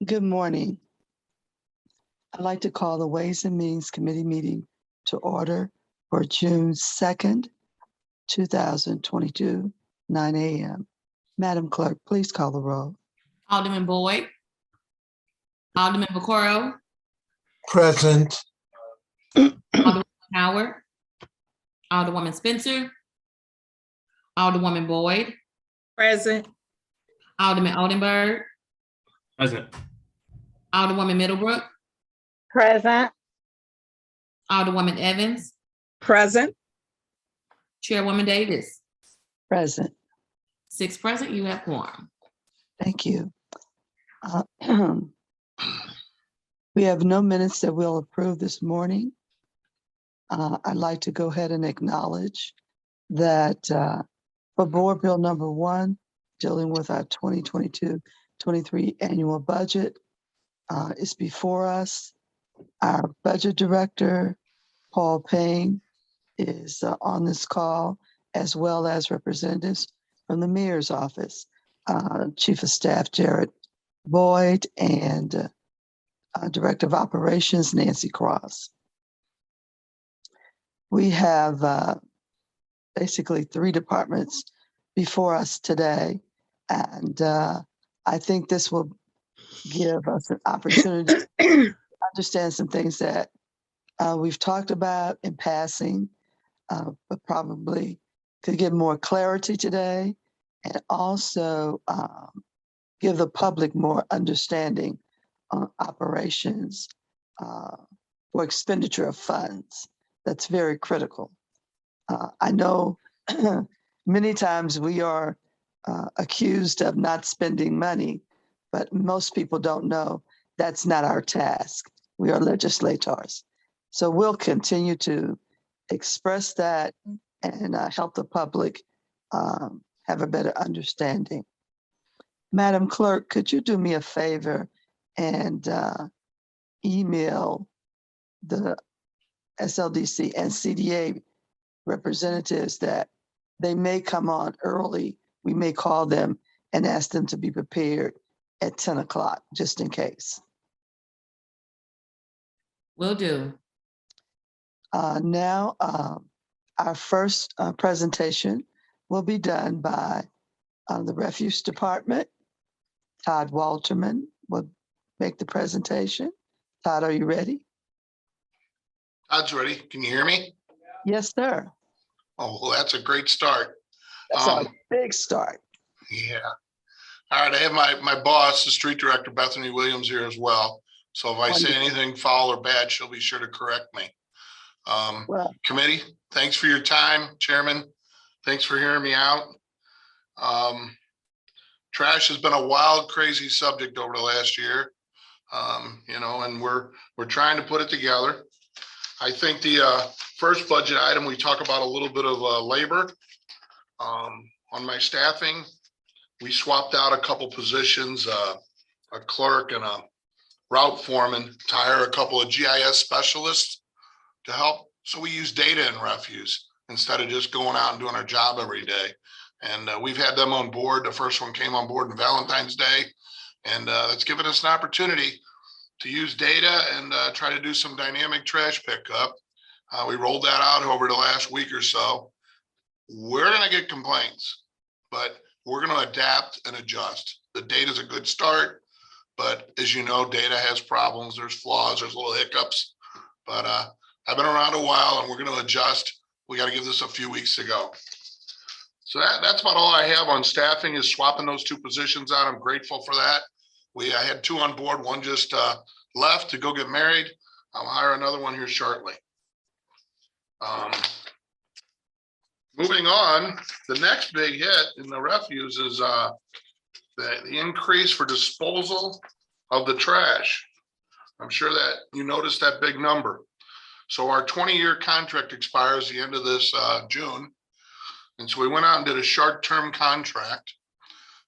Good morning. I'd like to call the Ways and Means Committee meeting to order for June 2nd, 2022, 9 a.m. Madam Clerk, please call the roll. Alderman Boyd. Alderman Vaccaro. Present. Alderwoman Howard. Alderwoman Spencer. Alderwoman Boyd. Present. Alderman Oldenburg. Present. Alderwoman Middlebrook. Present. Alderwoman Evans. Present. Chairwoman Davis. Present. 6 present, you have quorum. Thank you. We have no minutes that we'll approve this morning. I'd like to go ahead and acknowledge that for Board Bill number 1, dealing with our 2022-23 annual budget, is before us. Our budget director, Paul Payne, is on this call, as well as representatives from the mayor's office, Chief of Staff Jared Boyd, and Director of Operations Nancy Cross. We have basically 3 departments before us today, and I think this will give us an opportunity to understand some things that we've talked about in passing, but probably could give more clarity today, and also give the public more understanding on operations for expenditure of funds. That's very critical. I know many times we are accused of not spending money, but most people don't know that's not our task. We are legislators. So we'll continue to express that and help the public have a better understanding. Madam Clerk, could you do me a favor and email the SLDC and CDA representatives that they may come on early. We may call them and ask them to be prepared at 10 o'clock, just in case. Will do. Now, our first presentation will be done by the Refuse Department. Todd Walterman will make the presentation. Todd, are you ready? Todd's ready. Can you hear me? Yes, sir. Oh, well, that's a great start. That's a big start. Yeah. All right. I have my boss, the street director, Bethany Williams, here as well. So if I say anything foul or bad, she'll be sure to correct me. Well, committee, thanks for your time. Chairman, thanks for hearing me out. Trash has been a wild, crazy subject over the last year. And we're trying to put it together. I think the first budget item, we talk about a little bit of labor. On my staffing, we swapped out a couple positions, a clerk and a route foreman, to hire a couple of GIS specialists to help. So we use data in refuse instead of just going out and doing our job every day. And we've had them on board. The first one came on board on Valentine's Day, and that's given us an opportunity to use data and try to do some dynamic trash pickup. We rolled that out over the last week or so. We're going to get complaints, but we're going to adapt and adjust. The data is a good start, but as you know, data has problems. There's flaws, there's little hiccups, but I've been around a while and we're going to adjust. We got to give this a few weeks to go. So that's about all I have on staffing, is swapping those 2 positions out. I'm grateful for that. I had 2 on board. One just left to go get married. I'll hire another one here shortly. Moving on, the next big hit in the refuse is the increase for disposal of the trash. I'm sure that you noticed that big number. So our 20-year contract expires the end of this June. And so we went out and did a short-term contract.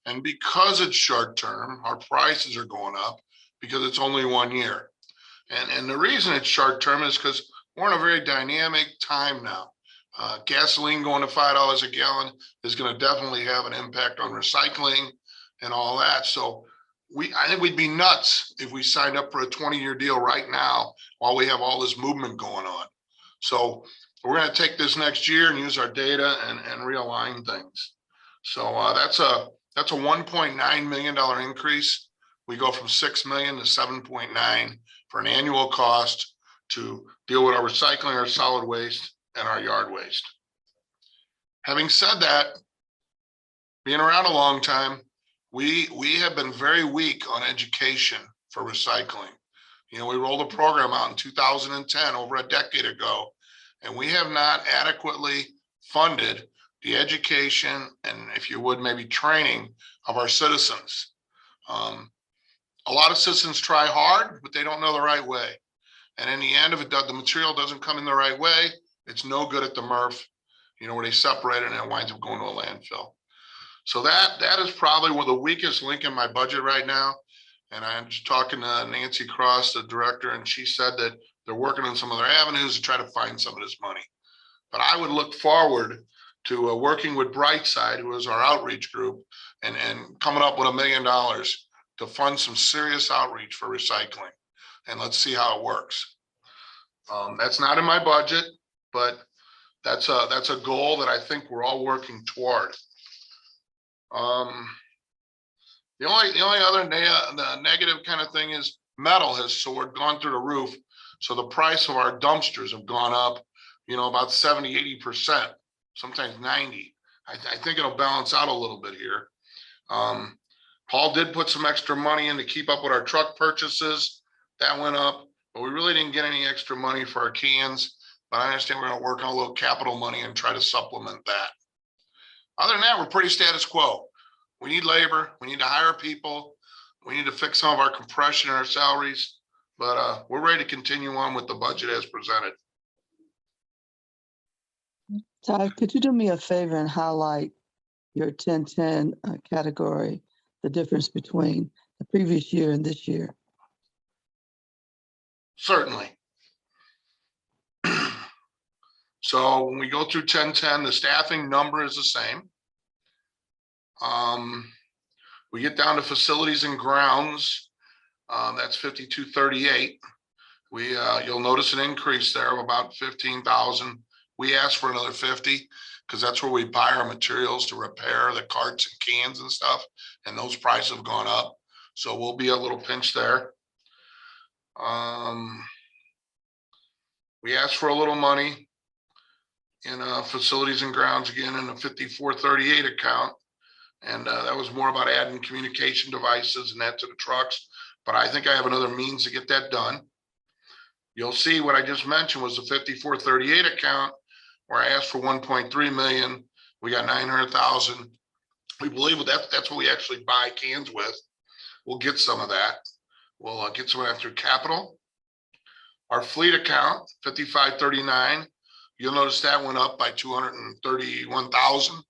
And because it's short-term, our prices are going up because it's only 1 year. And the reason it's short-term is because we're in a very dynamic time now. Gasoline going to $5 a gallon is going to definitely have an impact on recycling and all that. So I think we'd be nuts if we signed up for a 20-year deal right now while we have all this movement going on. So we're going to take this next year and use our data and realign things. So that's a $1.9 million increase. We go from 6 million to 7.9 for an annual cost to deal with our recycling, our solid waste, and our yard waste. Having said that, being around a long time, we have been very weak on education for recycling. You know, we rolled a program out in 2010, over a decade ago, and we have not adequately funded the education and, if you would, maybe training of our citizens. A lot of citizens try hard, but they don't know the right way. And in the end, if the material doesn't come in the right way, it's no good at the MRF, you know, where they separate it and it winds up going to a landfill. So that is probably one of the weakest link in my budget right now. And I'm just talking to Nancy Cross, the director, and she said that they're working on some other avenues to try to find some of this money. But I would look forward to working with Brightside, who is our outreach group, and coming up with $1 million to fund some serious outreach for recycling. And let's see how it works. That's not in my budget, but that's a goal that I think we're all working toward. The only other negative kind of thing is metal has soared, gone through the roof. So the price of our dumpsters have gone up, you know, about 70, 80%, sometimes 90. I think it'll balance out a little bit here. Paul did put some extra money in to keep up with our truck purchases. That went up, but we really didn't get any extra money for our cans. But I understand we're going to work on a little capital money and try to supplement that. Other than that, we're pretty status quo. We need labor. We need to hire people. We need to fix some of our compression in our salaries. But we're ready to continue on with the budget as presented. Ty, could you do me a favor and highlight your 1010 category, the difference between the previous year and this year? Certainly. So when we go through 1010, the staffing number is the same. We get down to facilities and grounds. That's 5238. You'll notice an increase there of about 15,000. We asked for another 50 because that's where we buy our materials to repair the carts and cans and stuff, and those prices have gone up. So we'll be a little pinch there. We asked for a little money in facilities and grounds again in the 5438 account. And that was more about adding communication devices and that to the trucks. But I think I have another means to get that done. You'll see what I just mentioned was the 5438 account where I asked for 1.3 million. We got 900,000. We believe that's what we actually buy cans with. We'll get some of that. We'll get some of that through capital. Our fleet account, 5539, you'll notice that went up by 231,000.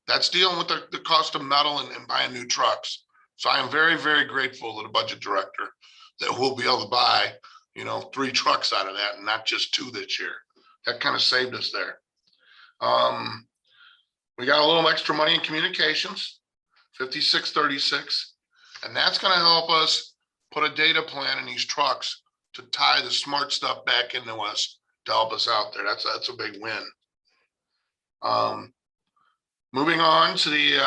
That's dealing with the cost of metal and buying new trucks. So I am very, very grateful to the budget director that we'll be able to buy, you know, 3 trucks out of that and not just 2 this year. That kind of saved us there. We got a little extra money in communications, 5636, and that's going to help us put a data plan in these trucks to tie the smart stuff back into us to help us out there. That's a big win. Moving on to the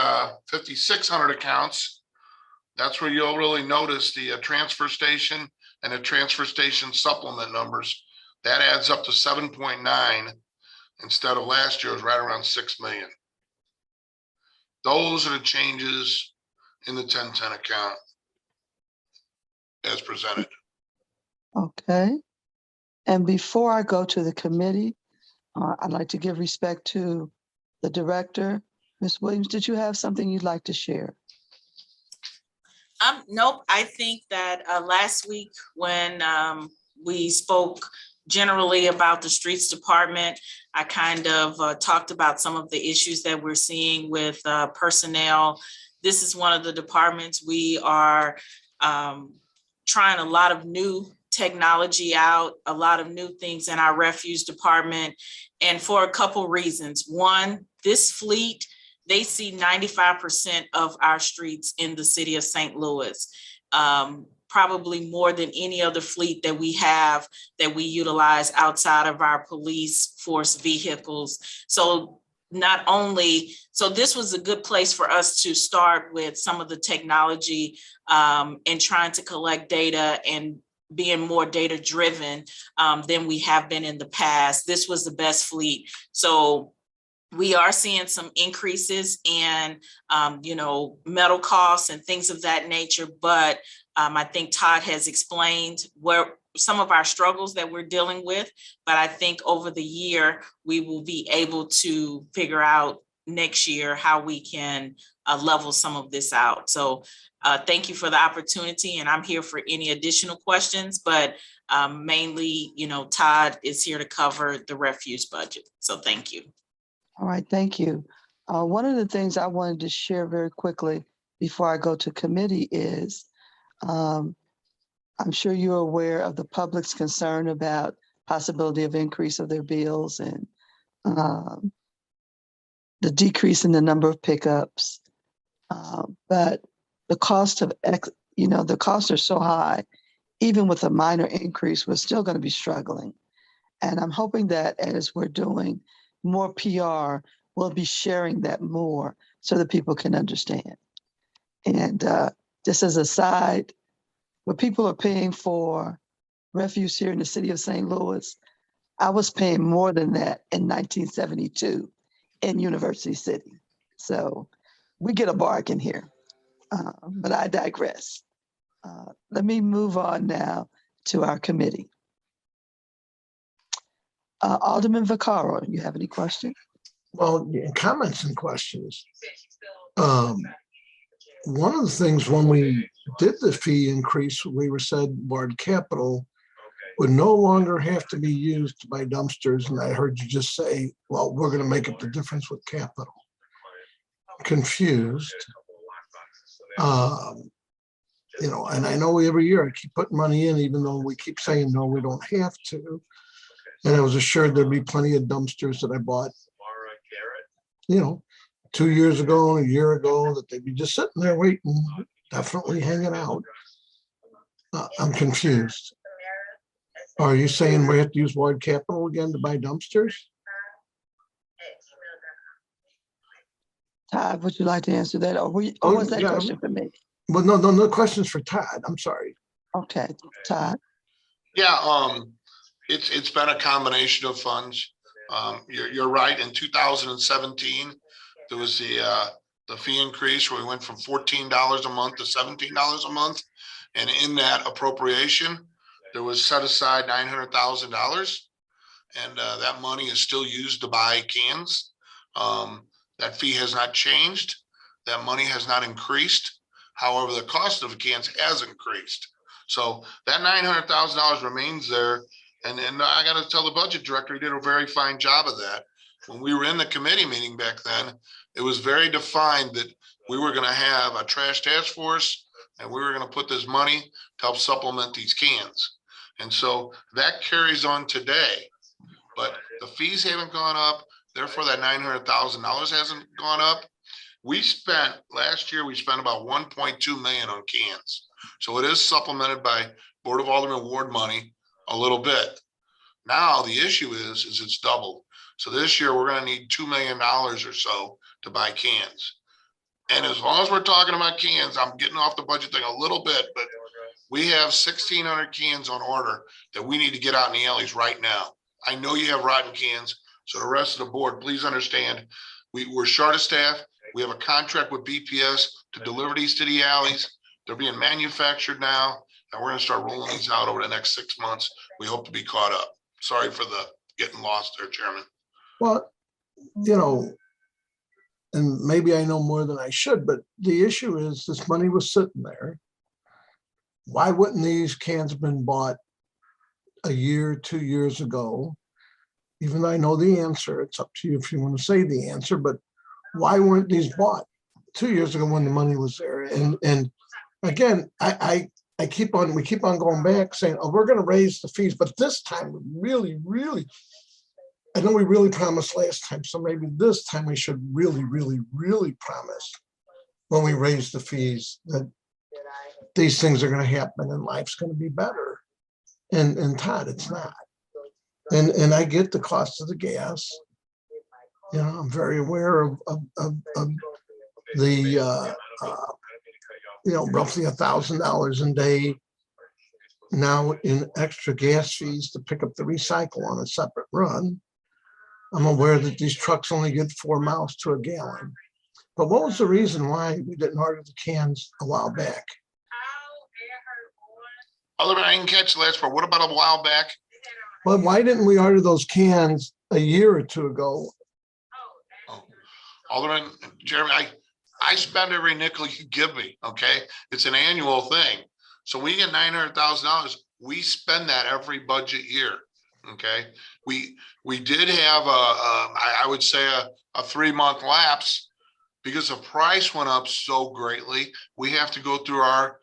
5600 accounts, that's where you'll really notice the transfer station and the transfer station supplement numbers. That adds up to 7.9 instead of last year, it was right around 6 million. Those are the changes in the 1010 account as presented. Okay. And before I go to the committee, I'd like to give respect to the director. Ms. Williams, did you have something you'd like to share? Nope. I think that last week when we spoke generally about the streets department, I kind of talked about some of the issues that we're seeing with personnel. This is one of the departments we are trying a lot of new technology out, a lot of new things in our refuse department, and for a couple reasons. One, this fleet, they see 95% of our streets in the city of St. Louis. probably more than any other fleet that we have that we utilize outside of our police force vehicles. So not only, so this was a good place for us to start with some of the technology and trying to collect data and being more data driven than we have been in the past. This was the best fleet. So we are seeing some increases in, metal costs and things of that nature. But I think Todd has explained where some of our struggles that we're dealing with. But I think over the year, we will be able to figure out next year how we can level some of this out. So thank you for the opportunity, and I'm here for any additional questions, but mainly, Todd is here to cover the refuse budget. So thank you. All right, thank you. One of the things I wanted to share very quickly before I go to committee is, I'm sure you're aware of the public's concern about possibility of increase of their bills and the decrease in the number of pickups. But the cost of, the costs are so high, even with a minor increase, we're still going to be struggling. And I'm hoping that as we're doing more PR, we'll be sharing that more so that people can understand. And just as a side, what people are paying for refuse here in the city of St. Louis, I was paying more than that in 1972 in University City. So we get a bargain here, but I digress. Let me move on now to our committee. Alderman Vaccaro, you have any questions? Well, comments and questions. One of the things when we did the fee increase, we were said ward capital would no longer have to be used by dumpsters. And I heard you just say, well, we're going to make up the difference with capital. Confused. And I know every year I keep putting money in, even though we keep saying, no, we don't have to. And I was assured there'd be plenty of dumpsters that I bought, 2 years ago and a year ago, that they'd be just sitting there waiting, definitely hanging out. I'm confused. Are you saying we have to use ward capital again to buy dumpsters? Todd, would you like to answer that? Or was that question for me? Well, no questions for Todd. I'm sorry. Okay, Todd. Yeah, it's been a combination of funds. You're right. In 2017, there was the fee increase where we went from $14 a month to $17 a month. And in that appropriation, there was set aside $900,000. And that money is still used to buy cans. That fee has not changed. That money has not increased. However, the cost of cans has increased. So that $900,000 remains there. And I got to tell the budget director, he did a very fine job of that. When we were in the committee meeting back then, it was very defined that we were going to have a trash task force and we were going to put this money to help supplement these cans. And so that carries on today, but the fees haven't gone up. Therefore, that $900,000 hasn't gone up. Last year, we spent about 1.2 million on cans. So it is supplemented by Board of Alderman ward money a little bit. Now the issue is it's doubled. So this year we're going to need $2 million or so to buy cans. And as long as we're talking about cans, I'm getting off the budget thing a little bit, but we have 1,600 cans on order that we need to get out in the alleys right now. I know you have rotten cans, so the rest of the board, please understand, we're short of staff. We have a contract with BPS to deliver these to the alleys. They're being manufactured now, and we're going to start rolling these out over the next 6 months. We hope to be caught up. Sorry for the getting lost there, Chairman. Well, and maybe I know more than I should, but the issue is this money was sitting there. Why wouldn't these cans have been bought a year, 2 years ago? Even though I know the answer, it's up to you if you want to say the answer, but why weren't these bought 2 years ago when the money was there? And again, we keep on going back saying, oh, we're going to raise the fees, but this time really, I know we really promised last time, so maybe this time we should really promise when we raise the fees that these things are going to happen and life's going to be better. And Todd, it's not. And I get the cost of the gas. You know, I'm very aware of the roughly $1,000 a day now in extra gas fees to pick up the recycle on a separate run. I'm aware that these trucks only get 4 miles to a gallon. But what was the reason why we didn't order the cans a while back? Alderman, I didn't catch the last part. What about a while back? Well, why didn't we order those cans a year or two ago? Oh, Alderman, Jeremy, I spend every nickel you give me, okay? It's an annual thing. So we get $900,000. We spend that every budget year, okay? We did have I would say a 3-month lapse because the price went up so greatly. We have to go through our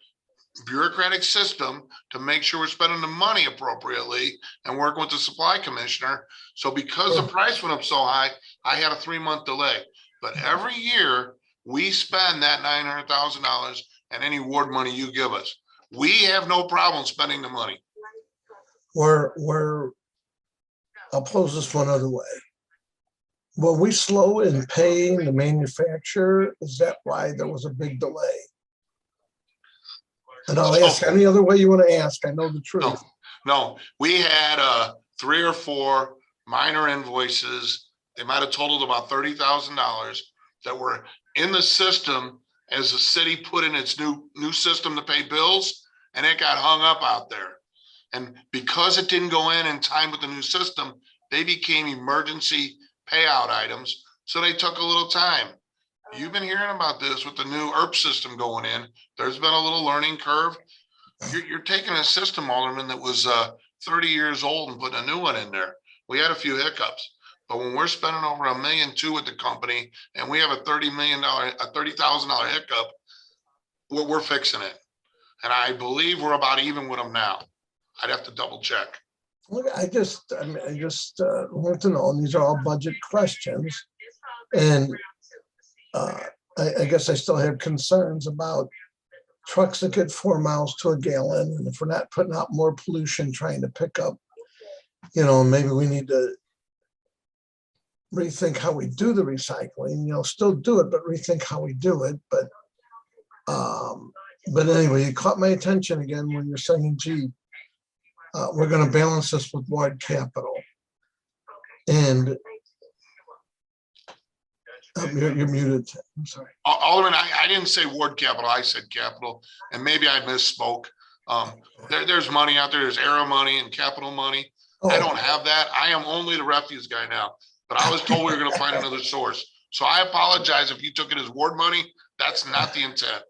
bureaucratic system to make sure we're spending the money appropriately and working with the supply commissioner. So because the price went up so high, I had a 3-month delay. But every year we spend that $900,000 and any award money you give us. We have no problem spending the money. I'll pose this one other way. Were we slow in paying the manufacturer? Is that why there was a big delay? And I'll ask any other way you want to ask. I know the truth. No, we had 3 or 4 minor invoices. They might have totaled about $30,000 that were in the system as the city put in its new system to pay bills, and it got hung up out there. And because it didn't go in time with the new system, they became emergency payout items. So they took a little time. You've been hearing about this with the new ERP system going in. There's been a little learning curve. You're taking a system, Alderman, that was 30 years old and putting a new one in there. We had a few hiccups, but when we're spending over $1.2 million with the company and we have a $30,000 hiccup, we're fixing it. And I believe we're about even with them now. I'd have to double check. Look, I just want to know, and these are all budget questions. And I guess I still have concerns about trucks that get 4 miles to a gallon. And if we're not putting out more pollution trying to pick up, maybe we need to rethink how we do the recycling, still do it, but rethink how we do it. But anyway, you caught my attention again when you're saying, gee, we're going to balance this with ward capital. And you're muted. I'm sorry. Alderman, I didn't say ward capital. I said capital, and maybe I misspoke. There's money out there. There's arrow money and capital money. Oh. I don't have that. I am only the refuse guy now, but I was told we were going to find another source. So I apologize if you took it as ward money. That's not the intent.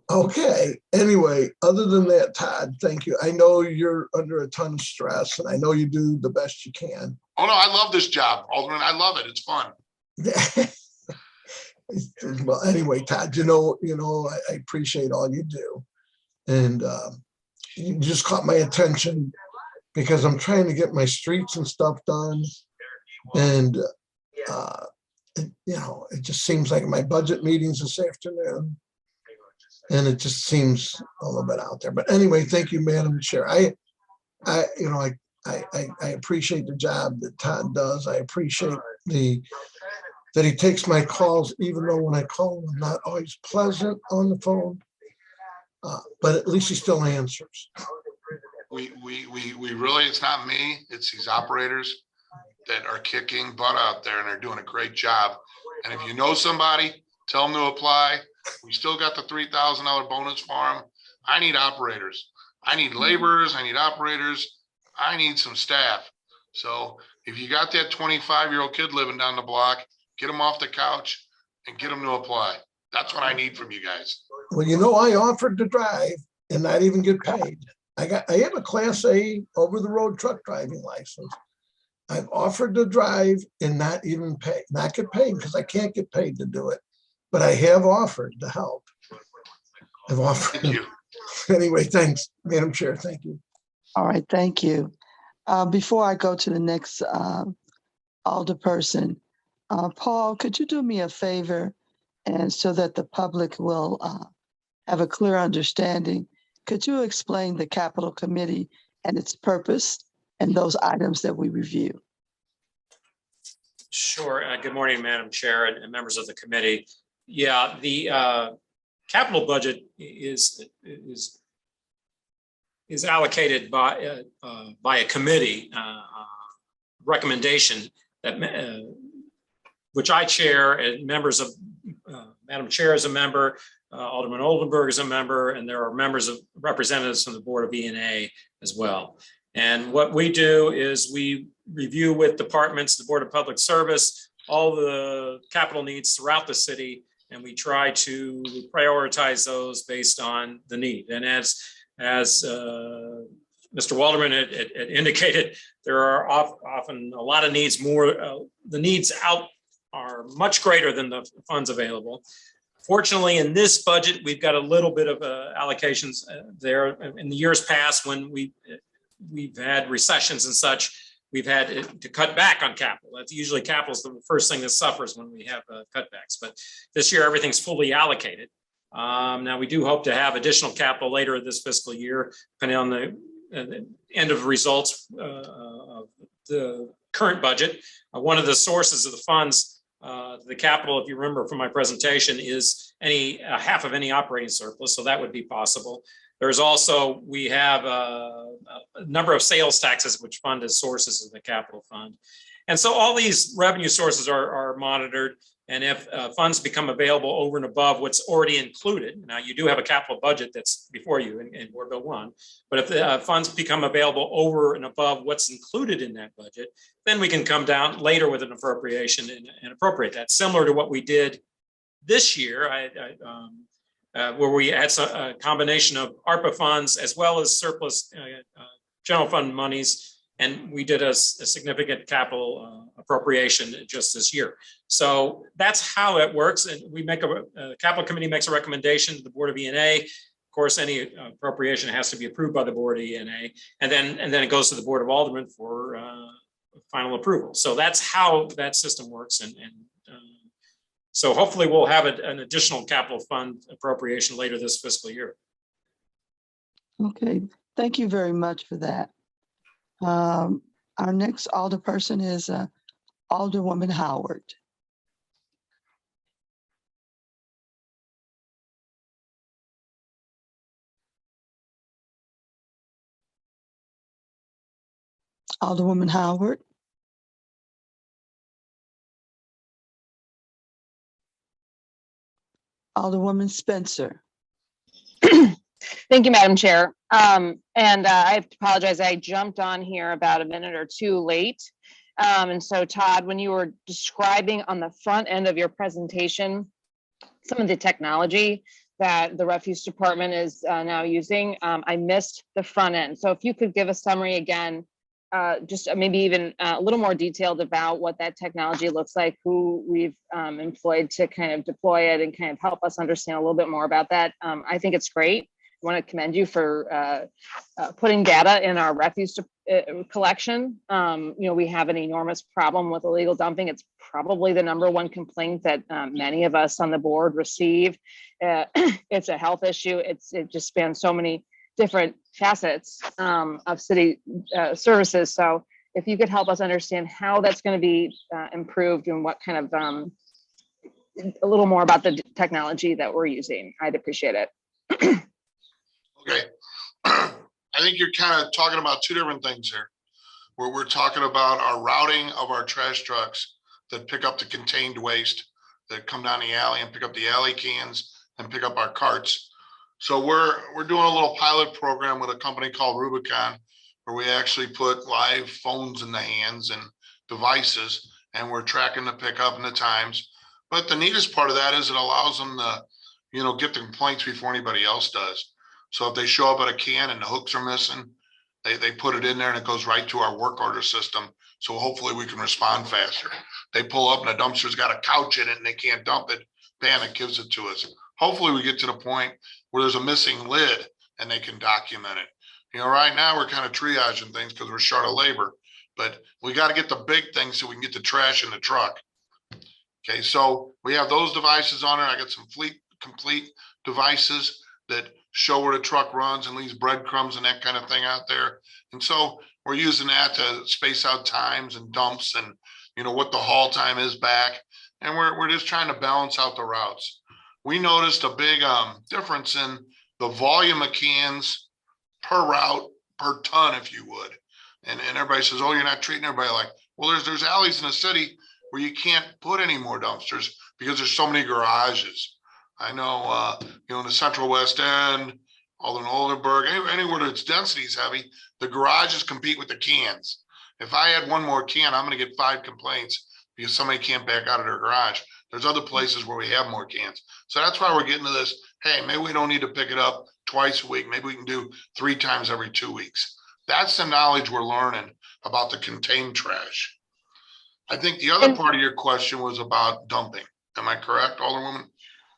Okay. Anyway, other than that, Todd, thank you. I know you're under a ton of stress, and I know you do the best you can. Oh no, I love this job, Alderman. I love it. It's fun. Well, anyway, Todd, I appreciate all you do, and you just caught my attention because I'm trying to get my streets and stuff done, and it just seems like my budget meetings this afternoon. And it just seems a little bit out there. But anyway, thank you, Madam Chair. I appreciate the job that Todd does. I appreciate that he takes my calls, even though when I call him, I'm not always pleasant on the phone. But at least he still answers. We really, it's not me. It's these operators that are kicking butt out there, and they're doing a great job. And if you know somebody, tell them to apply. We still got the $3,000 bonus for them. I need operators. I need laborers. I need operators. I need some staff. So if you got that 25-year-old kid living down the block, get them off the couch and get them to apply. That's what I need from you guys. Well, I offered to drive and not even get paid. I have a Class A over-the-road truck driving license. I've offered to drive and not get paid because I can't get paid to do it. But I have offered to help. I've offered. Thank you. Anyway, thanks, Madam Chair. Thank you. All right, thank you. Before I go to the next alderperson, Paul, could you do me a favor, and so that the public will have a clear understanding? could you explain the capital committee and its purpose and those items that we review? Sure. Good morning, Madam Chair and members of the committee. Yeah, the capital budget is allocated by a committee recommendation that which I chair, and members of Madam Chair is a member, Alderman Oldenburg is a member, and there are members of representatives from the Board of E&A as well. And what we do is we review with departments, the Board of Public Service, all the capital needs throughout the city, and we try to prioritize those based on the need. And as Mr. Walderman had indicated, there are often a lot of needs. The needs out are much greater than the funds available. Fortunately, in this budget, we've got a little bit of allocations there. In the years past, when we've had recessions and such, we've had to cut back on capital. That's usually capital is the first thing that suffers when we have cutbacks. But this year, everything's fully allocated. Now, we do hope to have additional capital later this fiscal year, depending on the end of results of the current budget. One of the sources of the funds, the capital, if you remember from my presentation, is half of any operating surplus. So that would be possible. There's also, we have a number of sales taxes which fund as sources of the capital fund. And so all these revenue sources are monitored. And if funds become available over and above what's already included, now you do have a capital budget that's before you in Board Bill 1, but if the funds become available over and above what's included in that budget, then we can come down later with an appropriation and appropriate that, similar to what we did this year, where we had a combination of ARPA funds as well as surplus general fund monies. And we did a significant capital appropriation just this year. So that's how it works. And we make a capital committee makes a recommendation to the Board of E&A. Of course, any appropriation has to be approved by the Board of E&A, and then it goes to the Board of Aldermen for final approval. So that's how that system works. And so hopefully we'll have an additional capital fund appropriation later this fiscal year. Okay, thank you very much for that. Our next alderperson is Alderwoman Howard. Alderwoman Howard. Alderwoman Spencer. Thank you, Madam Chair. I apologize, I jumped on here about a minute or two late. And so Todd, when you were describing on the front end of your presentation, some of the technology that the refuse department is now using, I missed the front end. So if you could give a summary again, just maybe even a little more detailed about what that technology looks like, who we've employed to kind of deploy it and kind of help us understand a little bit more about that. I think it's great. I want to commend you for putting data in our refuse collection. We have an enormous problem with illegal dumping. It's probably the #1 complaint that many of us on the board receive. It's a health issue. It just spans so many different facets of city services. So if you could help us understand how that's going to be improved and what kind of a little more about the technology that we're using, I'd appreciate it. Okay. I think you're kind of talking about two different things here, where we're talking about our routing of our trash trucks that pick up the contained waste that come down the alley and pick up the alley cans and pick up our carts. So we're doing a little pilot program with a company called Rubicon, where we actually put live phones in the hands and devices, and we're tracking the pickup and the times. But the neatest part of that is it allows them to, get the complaints before anybody else does. So if they show up at a can and the hooks are missing, they put it in there and it goes right to our work order system. So hopefully we can respond faster. They pull up and the dumpster's got a couch in it and they can't dump it. Bam, it gives it to us. Hopefully we get to the point where there's a missing lid and they can document it. Right now we're kind of triaging things because we're short of labor, but we got to get the big things so we can get the trash in the truck. Okay, so we have those devices on it. I got some complete devices that show where the truck runs and leaves breadcrumbs and that kind of thing out there. And so we're using that to space out times and dumps and, you know, what the haul time is back. And we're just trying to balance out the routes. We noticed a big difference in the volume of cans per route, per ton, if you would. And everybody says, oh, you're not treating everybody like, well, there's alleys in the city where you can't put any more dumpsters because there's so many garages. I know, you know, in the Central West End, Oldenburg, anywhere that's density is heavy, the garages compete with the cans. If I add one more can, I'm going to get 5 complaints because somebody can't back out of their garage. There's other places where we have more cans. So that's why we're getting to this. Hey, maybe we don't need to pick it up twice a week. Maybe we can do 3 times every 2 weeks. That's the knowledge we're learning about the contained trash. I think the other part of your question was about dumping. Am I correct, Alderwoman?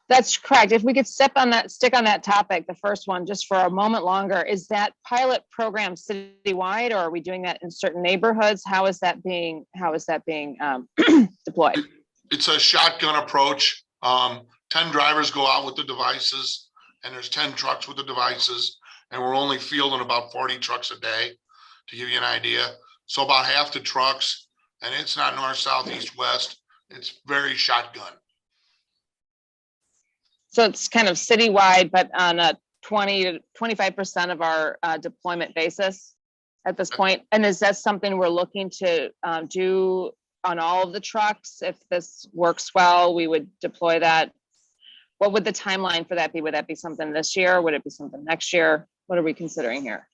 That's correct. If we could stick on that topic, the first one, just for a moment longer, is that pilot program citywide, or are we doing that in certain neighborhoods? How is that being deployed? It's a shotgun approach. 10 drivers go out with the devices, and there's 10 trucks with the devices, and we're only fielding about 40 trucks a day, to give you an idea. So about half the trucks, and it's not north, south, east, west. It's very shotgun. So it's kind of citywide, but on a 20 to 25% of our deployment basis at this point. And is that something we're looking to do on all of the trucks? If this works well, we would deploy that. What would the timeline for that be? Would that be something this year? Would it be something next year? What are we considering here?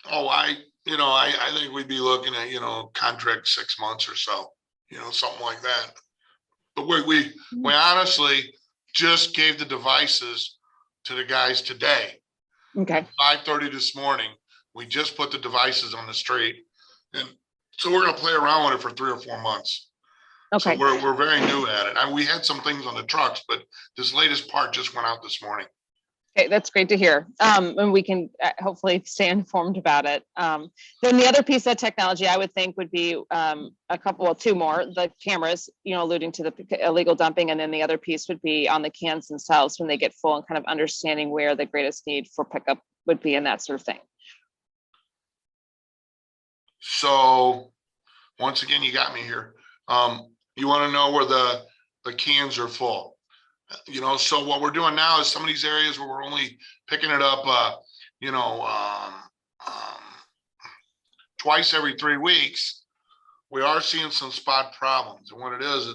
Oh, I think we'd be looking at, contract 6 months or so, something like that. But we honestly just gave the devices to the guys today. Okay. 5:30 this morning, we just put the devices on the street. And so we're going to play around with it for 3 or 4 months. Okay. So we're very new at it. And we had some things on the trucks, but this latest part just went out this morning. Okay, that's great to hear. And we can hopefully stay informed about it. Then the other piece of technology I would think would be 2 more, the cameras, alluding to the illegal dumping. And then the other piece would be on the cans themselves when they get full and kind of understanding where the greatest need for pickup would be and that sort of thing. So once again, you got me here. You want to know where the cans are full. So what we're doing now is some of these areas where we're only picking it up, twice every 3 weeks, we are seeing some spot problems. And what it is,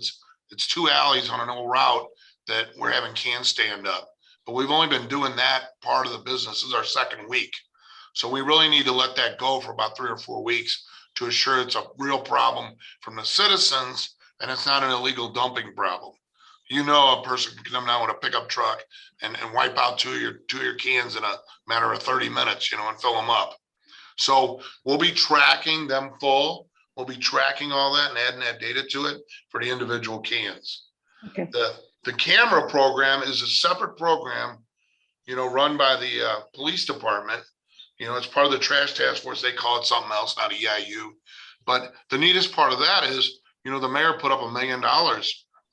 it's 2 alleys on an old route that we're having cans stand up. But we've only been doing that part of the business. This is our 2nd week. So we really need to let that go for about 3 or 4 weeks to assure it's a real problem from the citizens and it's not an illegal dumping problem. A person can come down with a pickup truck and wipe out two of your cans in a matter of 30 minutes, and fill them up. So we'll be tracking them full. We'll be tracking all that and adding that data to it for the individual cans. Okay. The camera program is a separate program, run by the police department. It's part of the trash task force. They call it something else, not EIU. But the neatest part of that is, the mayor put up $1 million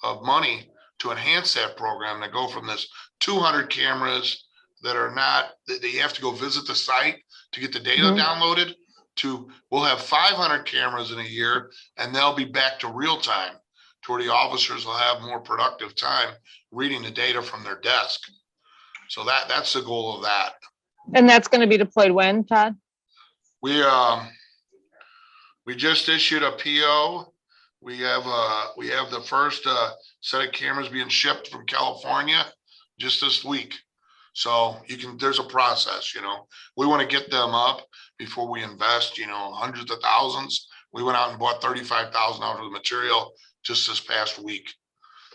of money to enhance that program, to go from this 200 cameras that are not, that you have to go visit the site to get the data downloaded, to we'll have 500 cameras in a year, and they'll be back to real time, to where the officers will have more productive time reading the data from their desk. So that's the goal of that. And that's going to be deployed when, Todd? We just issued a PO. We have the first set of cameras being shipped from California just this week. So there's a process, we want to get them up before we invest, hundreds of thousands. We went out and bought $35,000 worth of material just this past week.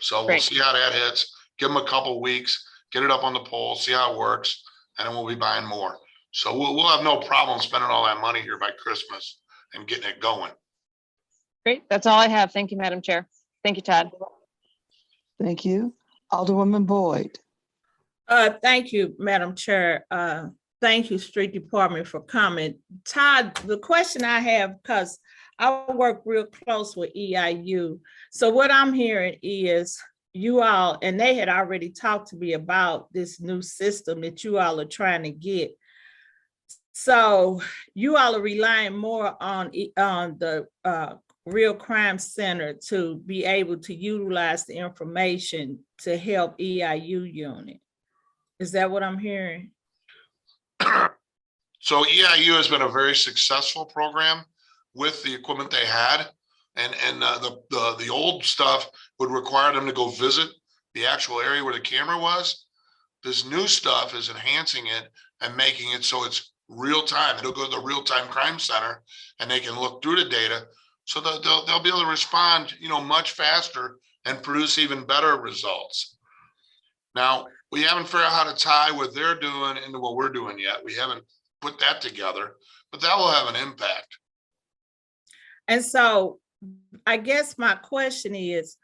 So we'll see how that hits, give them a couple weeks, get it up on the pole, see how it works, and then we'll be buying more. So we'll have no problem spending all that money here by Christmas and getting it going. Great. That's all I have. Thank you, Madam Chair. Thank you, Todd. Thank you. Alderwoman Boyd. Thank you, Madam Chair. Thank you, Street Department, for comment. Todd, the question I have, because I work real close with EIU. So what I'm hearing is you all, and they had already talked to me about this new system that you all are trying to get. So you all are relying more on the Real Crime Center to be able to utilize the information to help EIU unit. Is that what I'm hearing? So EIU has been a very successful program with the equipment they had. And the old stuff would require them to go visit the actual area where the camera was. This new stuff is enhancing it and making it so it's real time. It'll go to the real-time crime center and they can look through the data. So they'll be able to respond, much faster and produce even better results. Now, we haven't figured out how to tie what they're doing into what we're doing yet. We haven't put that together, but that will have an impact. And so I guess my question is,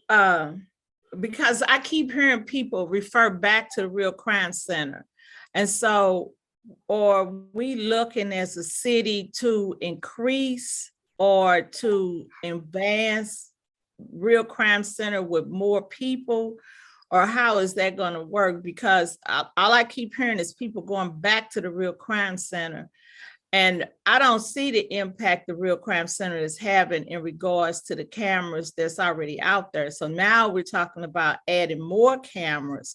because I keep hearing people refer back to the Real Crime Center. And so, are we looking as a city to increase or to advance Real Crime Center with more people? Or how is that going to work? Because all I keep hearing is people going back to the Real Crime Center. And I don't see the impact the Real Crime Center is having in regards to the cameras that's already out there. So now we're talking about adding more cameras,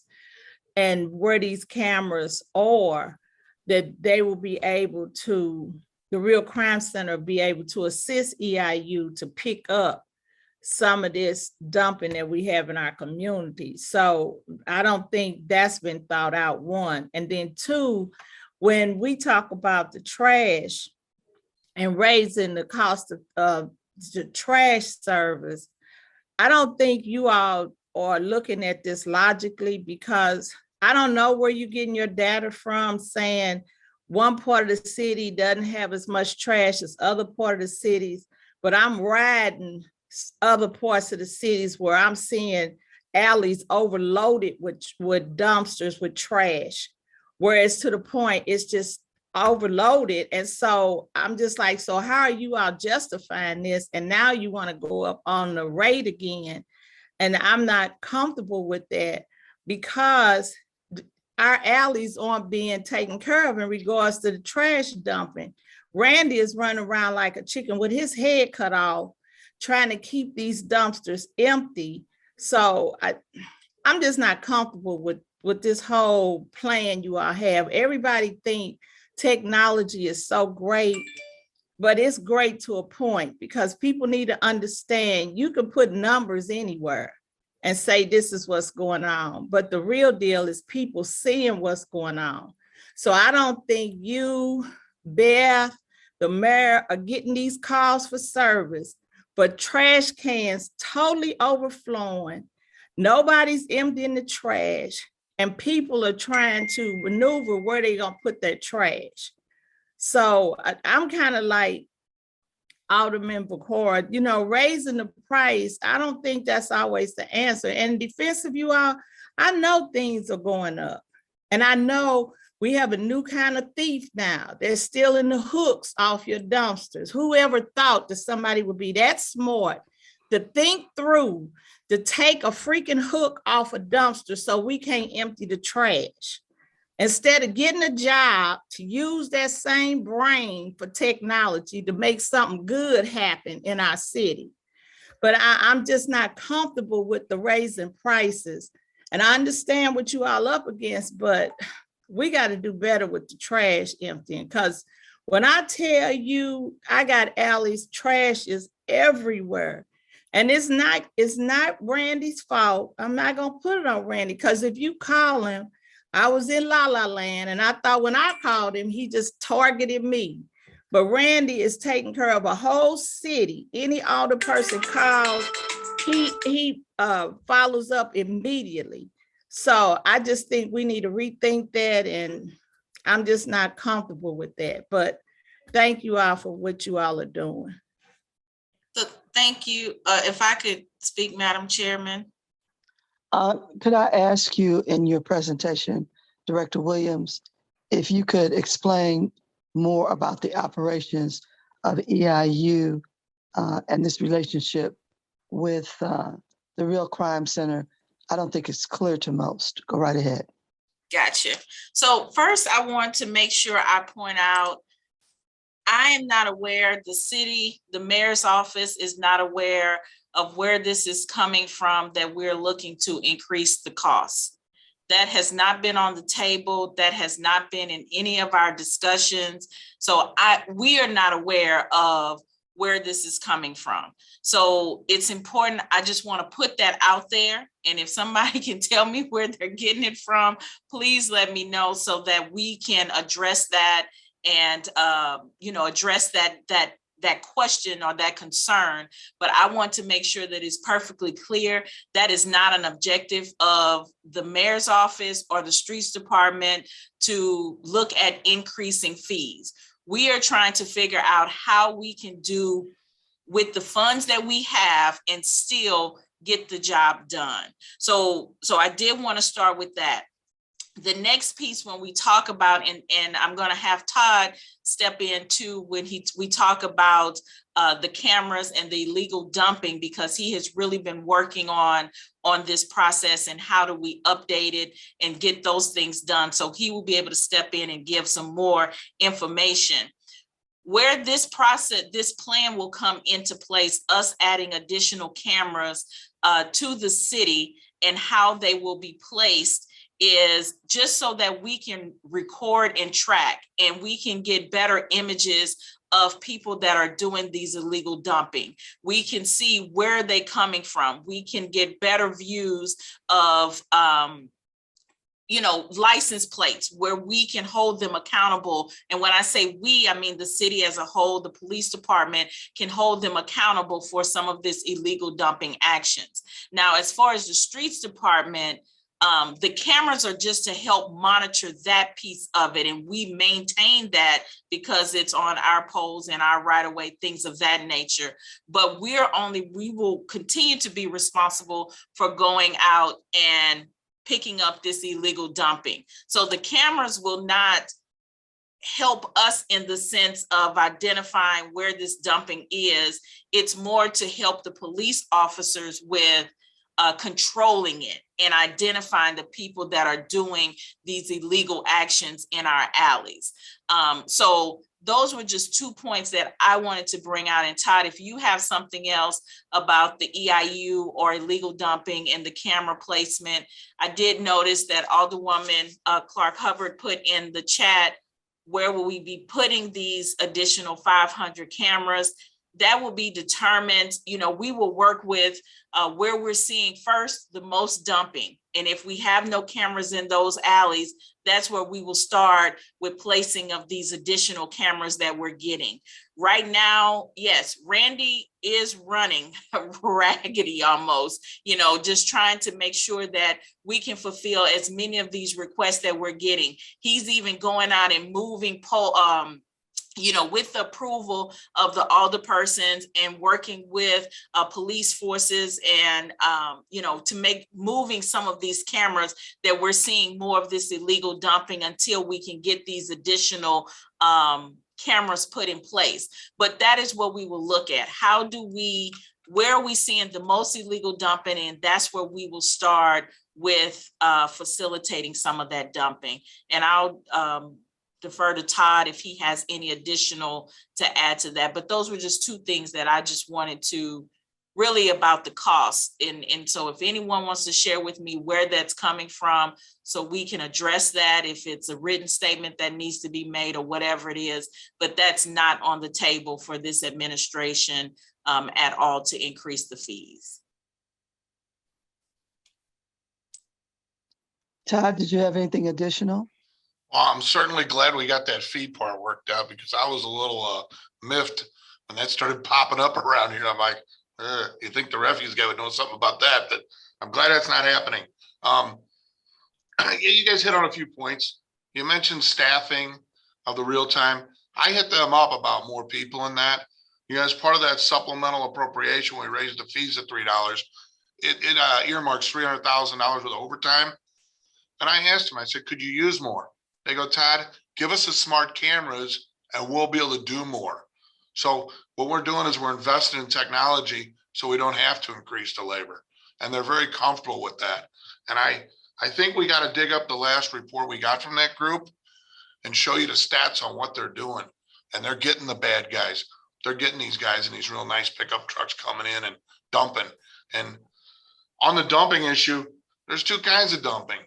and where these cameras are, that they will be able to, the Real Crime Center be able to assist EIU to pick up some of this dumping that we have in our community. So I don't think that's been thought out, one. And then two, when we talk about the trash and raising the cost of the trash service, I don't think you all are looking at this logically, because I don't know where you're getting your data from saying one part of the city doesn't have as much trash as other part of the cities, but I'm riding other parts of the cities where I'm seeing alleys overloaded with dumpsters with trash. Whereas to the point, it's just overloaded. And so I'm just like, so how are you all justifying this? And now you want to go up on the rate again. And I'm not comfortable with that, because our alleys aren't being taken care of in regards to the trash dumping. Randy is running around like a chicken with his head cut off, trying to keep these dumpsters empty. So I'm just not comfortable with this whole plan you all have. Everybody think technology is so great, but it's great to a point, because people need to understand you can put numbers anywhere and say this is what's going on. But the real deal is people seeing what's going on. So I don't think you, Beth, the mayor are getting these calls for service, but trash cans totally overflowing. Nobody's emptying the trash, and people are trying to maneuver where they're gonna put their trash. So I'm kind of like Alderman Bacora, raising the price. I don't think that's always the answer. And in defense of you all, I know things are going up, and I know we have a new kind of thief now. They're stealing the hooks off your dumpsters. Whoever thought that somebody would be that smart to think through to take a freaking hook off a dumpster so we can't empty the trash, instead of getting a job to use that same brain for technology to make something good happen in our city. But I'm just not comfortable with the raising prices. And I understand what you all up against, but we got to do better with the trash emptying. Because when I tell you I got alleys, trash is everywhere. And it's not Randy's fault. I'm not gonna put it on Randy, because if you call him, I was in La La Land, and I thought when I called him, he just targeted me. But Randy is taking care of a whole city. Any older person calls, he follows up immediately. So I just think we need to rethink that, and I'm just not comfortable with that. But thank you all for what you all are doing. So thank you. If I could speak, Madam Chairman. Could I ask you in your presentation, Director Williams, if you could explain more about the operations of EIU and this relationship with the Real Crime Center, I don't think it's clear to most. Go right ahead. Gotcha. So first, I want to make sure I point out, I am not aware, the city, the mayor's office is not aware of where this is coming from, that we're looking to increase the cost. That has not been on the table. That has not been in any of our discussions. So we are not aware of where this is coming from. So it's important. I just want to put that out there. And if somebody can tell me where they're getting it from, please let me know so that we can address that and, address that question or that concern. But I want to make sure that it's perfectly clear that is not an objective of the mayor's office or the streets department to look at increasing fees. We are trying to figure out how we can do with the funds that we have and still get the job done. So I did want to start with that. The next piece, when we talk about, and I'm going to have Todd step in too when we talk about the cameras and the illegal dumping, because he has really been working on this process and how do we update it and get those things done. So he will be able to step in and give some more information. Where this plan will come into place, us adding additional cameras to the city and how they will be placed, is just so that we can record and track and we can get better images of people that are doing these illegal dumping. We can see where they're coming from. We can get better views of license plates where we can hold them accountable. And when I say we, I mean the city as a whole, the police department can hold them accountable for some of this illegal dumping actions. Now, as far as the streets department, the cameras are just to help monitor that piece of it. And we maintain that because it's on our poles and our right of way, things of that nature. But we will continue to be responsible for going out and picking up this illegal dumping. So the cameras will not help us in the sense of identifying where this dumping is. It's more to help the police officers with controlling it and identifying the people that are doing these illegal actions in our alleys. So those were just 2 points that I wanted to bring out. And Todd, if you have something else about the EIU or illegal dumping and the camera placement, I did notice that Alderwoman Clark Hubbard put in the chat, where will we be putting these additional 500 cameras? That will be determined. We will work with where we're seeing first the most dumping. And if we have no cameras in those alleys, that's where we will start with placing of these additional cameras that we're getting. Right now, yes, Randy is running raggedy almost, just trying to make sure that we can fulfill as many of these requests that we're getting. He's even going out and moving with the approval of the alderpersons and working with police forces and, to make moving some of these cameras that we're seeing more of this illegal dumping until we can get these additional cameras put in place. But that is what we will look at. Where are we seeing the most illegal dumping? And that's where we will start with facilitating some of that dumping. And I'll defer to Todd if he has any additional to add to that. But those were just 2 things that I just wanted to really about the cost. And so if anyone wants to share with me where that's coming from, so we can address that, if it's a written statement that needs to be made or whatever it is, but that's not on the table for this administration at all to increase the fees. Todd, did you have anything additional? Well, I'm certainly glad we got that fee part worked out, because I was a little miffed when that started popping up around here. I'm like, you think the refuse guy would know something about that, but I'm glad that's not happening. Yeah, you guys hit on a few points. You mentioned staffing of the real time. I hit them up about more people in that. As part of that supplemental appropriation, we raised the fees at $3. It earmarks $300,000 with overtime. And I asked him, I said, could you use more? They go, Todd, give us the smart cameras and we'll be able to do more. So what we're doing is we're investing in technology so we don't have to increase the labor. and they're very comfortable with that. And I think we got to dig up the last report we got from that group and show you the stats on what they're doing. And they're getting the bad guys. They're getting these guys in these real nice pickup trucks coming in and dumping. And on the dumping issue, there's two kinds of dumping.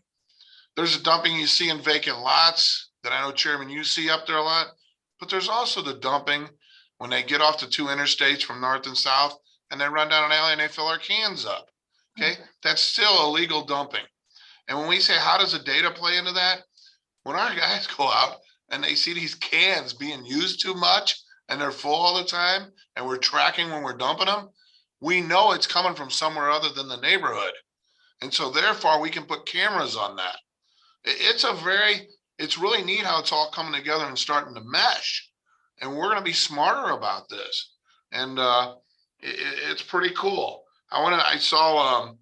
There's a dumping you see in vacant lots that I know, Chairman, you see up there a lot, but there's also the dumping when they get off the two interstates from north and south and they run down an alley and they fill our cans up. Okay, that's still illegal dumping. And when we say, how does the data play into that? When our guys go out and they see these cans being used too much and they're full all the time and we're tracking when we're dumping them, we know it's coming from somewhere other than the neighborhood. And so therefore we can put cameras on that. It's really neat how it's all coming together and starting to mesh. And we're going to be smarter about this. And it's pretty cool. I saw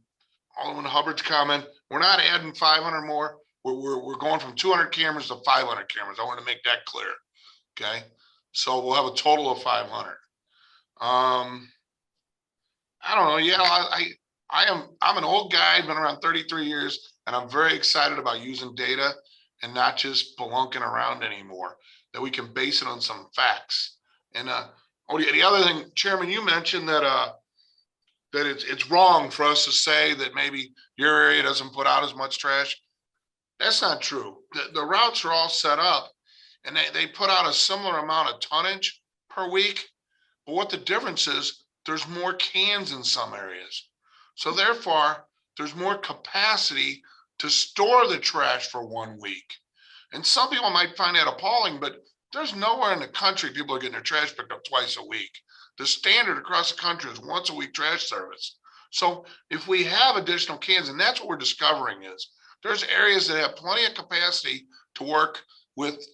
Alderman Hubbard's comment. We're not adding 500 more. We're going from 200 cameras to 500 cameras. I want to make that clear. Okay. So we'll have a total of 500. I don't know. Yeah, I'm an old guy, been around 33 years, and I'm very excited about using data and not just spelunking around anymore, that we can base it on some facts. And the other thing, Chairman, you mentioned that it's wrong for us to say that maybe your area doesn't put out as much trash. That's not true. The routes are all set up and they put out a similar amount of tonnage per week. But what the difference is, there's more cans in some areas. So therefore, there's more capacity to store the trash for 1 week. And some people might find that appalling, but there's nowhere in the country people are getting their trash picked up twice a week. The standard across the country is once a week trash service. So if we have additional cans, and that's what we're discovering is, there's areas that have plenty of capacity to work with,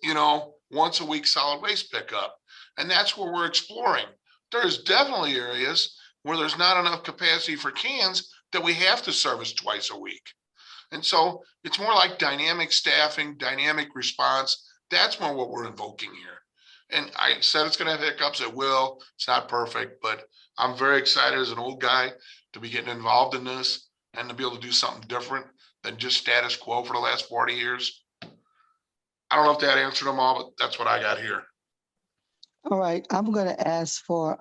once a week solid waste pickup. And that's where we're exploring. There's definitely areas where there's not enough capacity for cans that we have to service twice a week. And so it's more like dynamic staffing, dynamic response. That's more what we're invoking here. And I said it's going to have hiccups. It will. It's not perfect, but I'm very excited as an old guy to be getting involved in this and to be able to do something different than just status quo for the last 40 years. I don't know if that answered them all, but that's what I got here. All right, I'm going to ask for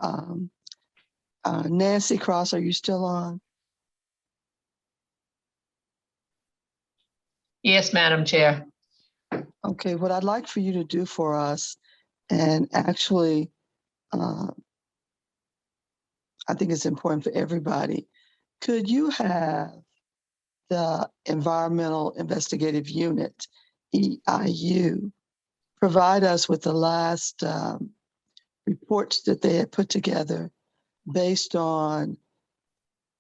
Nancy Cross. Are you still on? Yes, Madam Chair. Okay, what I'd like for you to do for us, and actually, I think it's important for everybody, could you have the Environmental Investigative Unit, EIU, provide us with the last reports that they had put together based on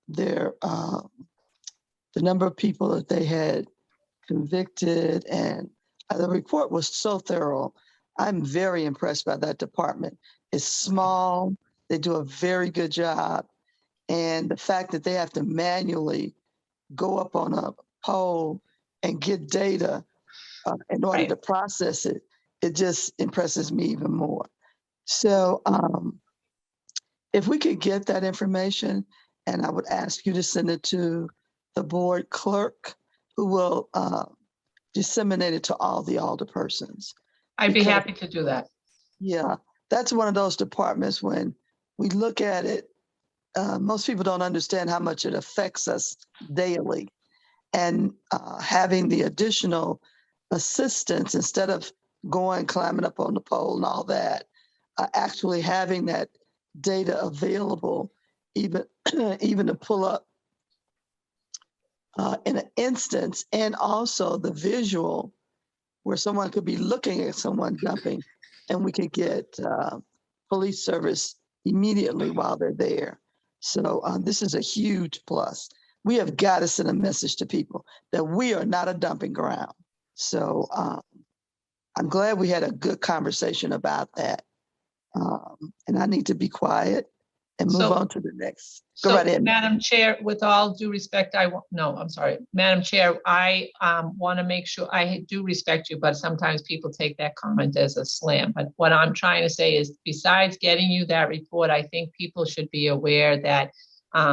their the number of people that they had convicted, and the report was so thorough. I'm very impressed by that department. It's small, they do a very good job, and the fact that they have to manually go up on a pole and get data in order to process it, it just impresses me even more. So if we could get that information, and I would ask you to send it to the board clerk, who will disseminate it to all the alderpersons. I'd be happy to do that. Yeah, that's one of those departments when we look at it, most people don't understand how much it affects us daily. And having the additional assistance, instead of climbing up on the pole and all that, actually having that data available, even to pull up in an instance, and also the visual where someone could be looking at someone dumping and we could get police service immediately while they're there. So this is a huge plus. We have got to send a message to people that we are not a dumping ground. So I'm glad we had a good conversation about that. And I need to be quiet and move on to the next. Go right ahead. Madam Chair, with all due respect, Madam Chair, I want to make sure I do respect you, but sometimes people take that comment as a slam. But what I'm trying to say is, besides getting you that report, I think people should be aware that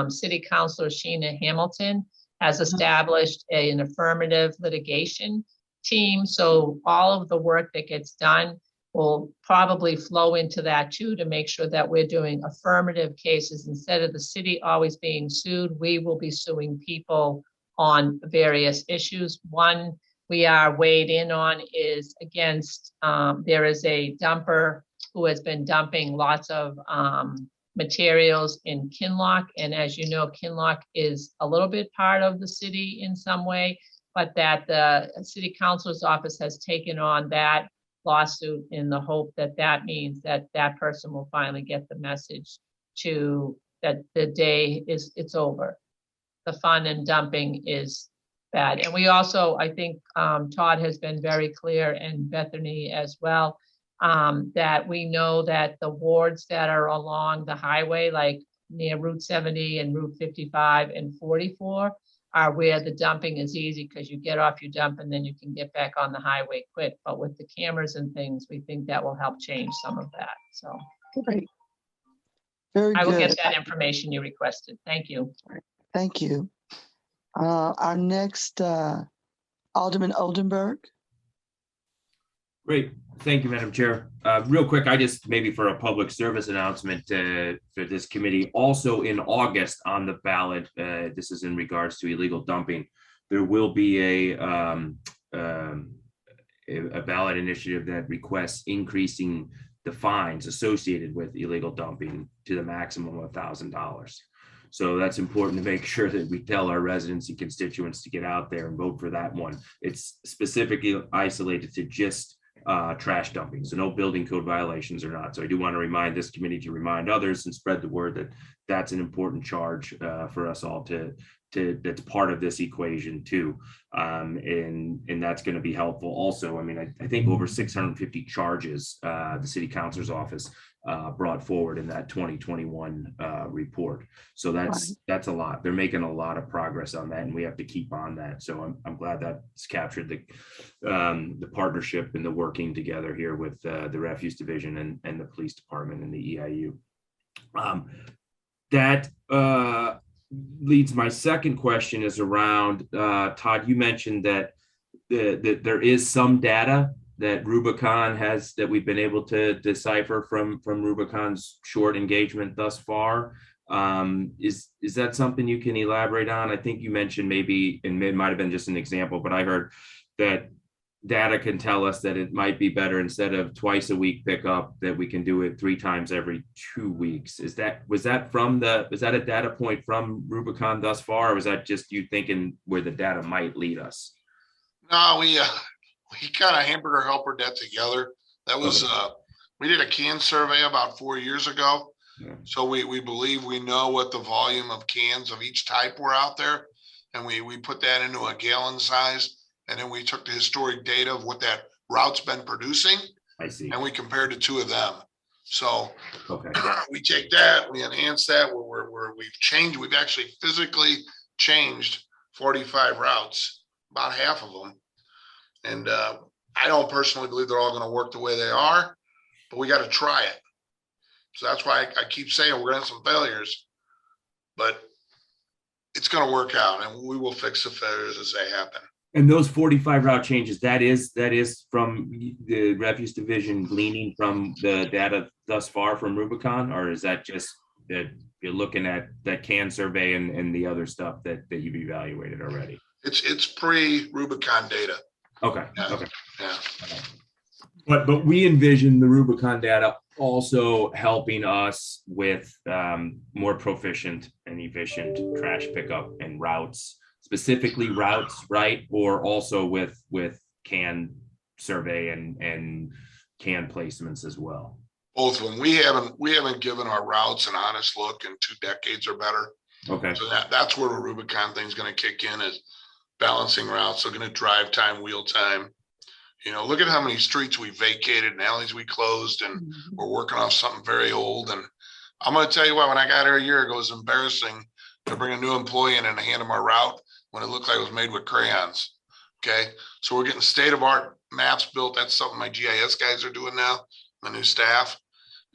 City Councilor Sheena Hamilton has established an affirmative litigation team. So all of the work that gets done will probably flow into that too, to make sure that we're doing affirmative cases. Instead of the city always being sued, we will be suing people on various issues. One we are weighed in on is against, there is a dumper who has been dumping lots of materials in Kinloch. And as you know, Kinloch is a little bit part of the city in some way, but that the city council's office has taken on that lawsuit in the hope that that means that that person will finally get the message to that the day is, it's over. The fun and dumping is bad. And we also, I think Todd has been very clear, and Bethany as well, that we know that the wards that are along the highway, like near Route 70 and Route 55 and 44, are where the dumping is easy, because you get off, you dump, and then you can get back on the highway quick. But with the cameras and things, we think that will help change some of that. So Great. Very I will good. get that information you requested. Thank you. Thank you. Our next, Alderman Oldenburg. Great. Thank you, Madam Chair. Real quick, I just maybe for a public service announcement for this committee. Also in August on the ballot, this is in regards to illegal dumping. There will be a ballot initiative that requests increasing the fines associated with illegal dumping to the maximum of $1,000. So that's important to make sure that we tell our residents and constituents to get out there and vote for that one. It's specifically isolated to just trash dumping, so no building code violations or not. So I do want to remind this committee to remind others and spread the word that that's an important charge for us all to that's part of this equation too, and that's going to be helpful also. I mean, I think over 650 charges the city councilor's office brought forward in that 2021 report. So that's a lot. They're making a lot of progress on that, and we have to keep on that. So I'm glad that's captured the partnership and the working together here with the refuse division and the police department and the EIU. That leads my second question is around Todd. You mentioned that there is some data that Rubicon has that we've been able to decipher from Rubicon's short engagement thus far. Is that something you can elaborate on? I think you mentioned maybe, and it might have been just an example, but I heard that data can tell us that it might be better instead of twice a week pickup, that we can do it 3 times every 2 weeks. Was that a data point from Rubicon thus far, or was that just you thinking where the data might lead us? No, we kind of hamburger helper that together. That was, we did a can survey about 4 years ago. Yeah. So we believe we know what the volume of cans of each type were out there. And we put that into a gallon size. And then we took the historic data of what that route's been producing. I see. And we compared the 2 of them. So okay. We take that, we enhance that, we've actually physically changed 45 routes, about half of them. And I don't personally believe they're all going to work the way they are, but we got to try it. So that's why I keep saying we're going to have some failures, but it's going to work out, and we will fix the failures as they happen. And those 45 route changes, that is from the refuse division gleaning from the data thus far from Rubicon, or is that just that you're looking at that can survey and the other stuff that you've evaluated already? It's pre-Rubicon data. Okay. Yeah. Okay. Yeah. But we envision the Rubicon data also helping us with more proficient and efficient trash pickup and routes, specifically routes, right? Or also with can survey and can placements as well. Both of them. We haven't given our routes an honest look in 2 decades or better. Okay. So that's where the Rubicon thing's going to kick in, is balancing routes. Looking at drive time, wheel time. You know, look at how many streets we vacated and alleys we closed, and we're working off something very old. And I'm going to tell you what, when I got here a year ago, it was embarrassing to bring a new employee in and hand him our route when it looked like it was made with crayons. Okay. So we're getting state-of-art maps built. That's something my GIS guys are doing now, my new staff,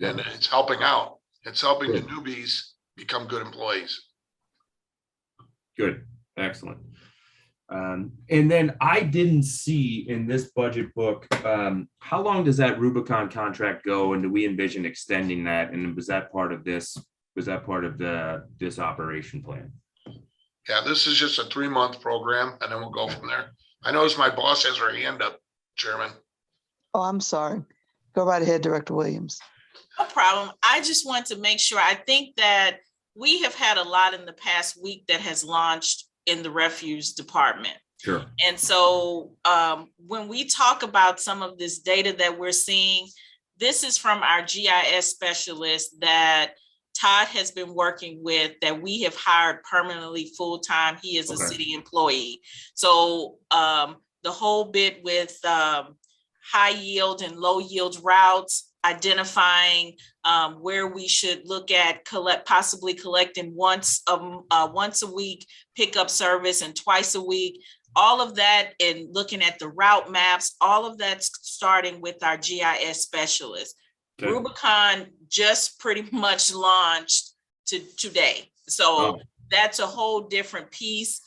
and it's helping out. It's helping the newbies become good employees. Good, excellent. And then I didn't see in this budget book, how long does that Rubicon contract go, and do we envision extending that? And was that part of this? Was that part of this operation plan? Yeah, this is just a 3-month program, and then we'll go from there. I notice my boss has her hand up, Chairman. Oh, I'm sorry. Go right ahead, Director Williams. No problem. I just want to make sure, I think that we have had a lot in the past week that has launched in the refuse department. Sure. And so when we talk about some of this data that we're seeing, this is from our GIS specialist that Todd has been working with, that we have hired permanently full-time. He is a city employee. So the whole bit with high yield and low yield routes, identifying where we should look at possibly collecting once a week pickup service and twice a week, all of that, and looking at the route maps, all of that's starting with our GIS specialist. Okay. Rubicon just pretty much launched today. So that's a whole different piece.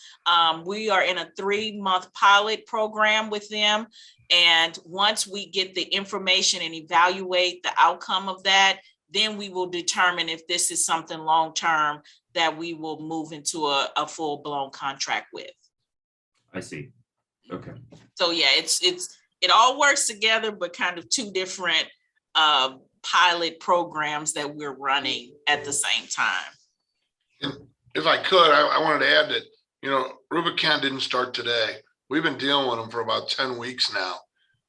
We are in a 3-month pilot program with them. And once we get the information and evaluate the outcome of that, then we will determine if this is something long-term that we will move into a full-blown contract with. I see. Okay. So yeah, it all works together, but kind of 2 different pilot programs that we're running at the same time. And if I could, I wanted to add that, you know, Rubicon didn't start today. We've been dealing with them for about 10 weeks now,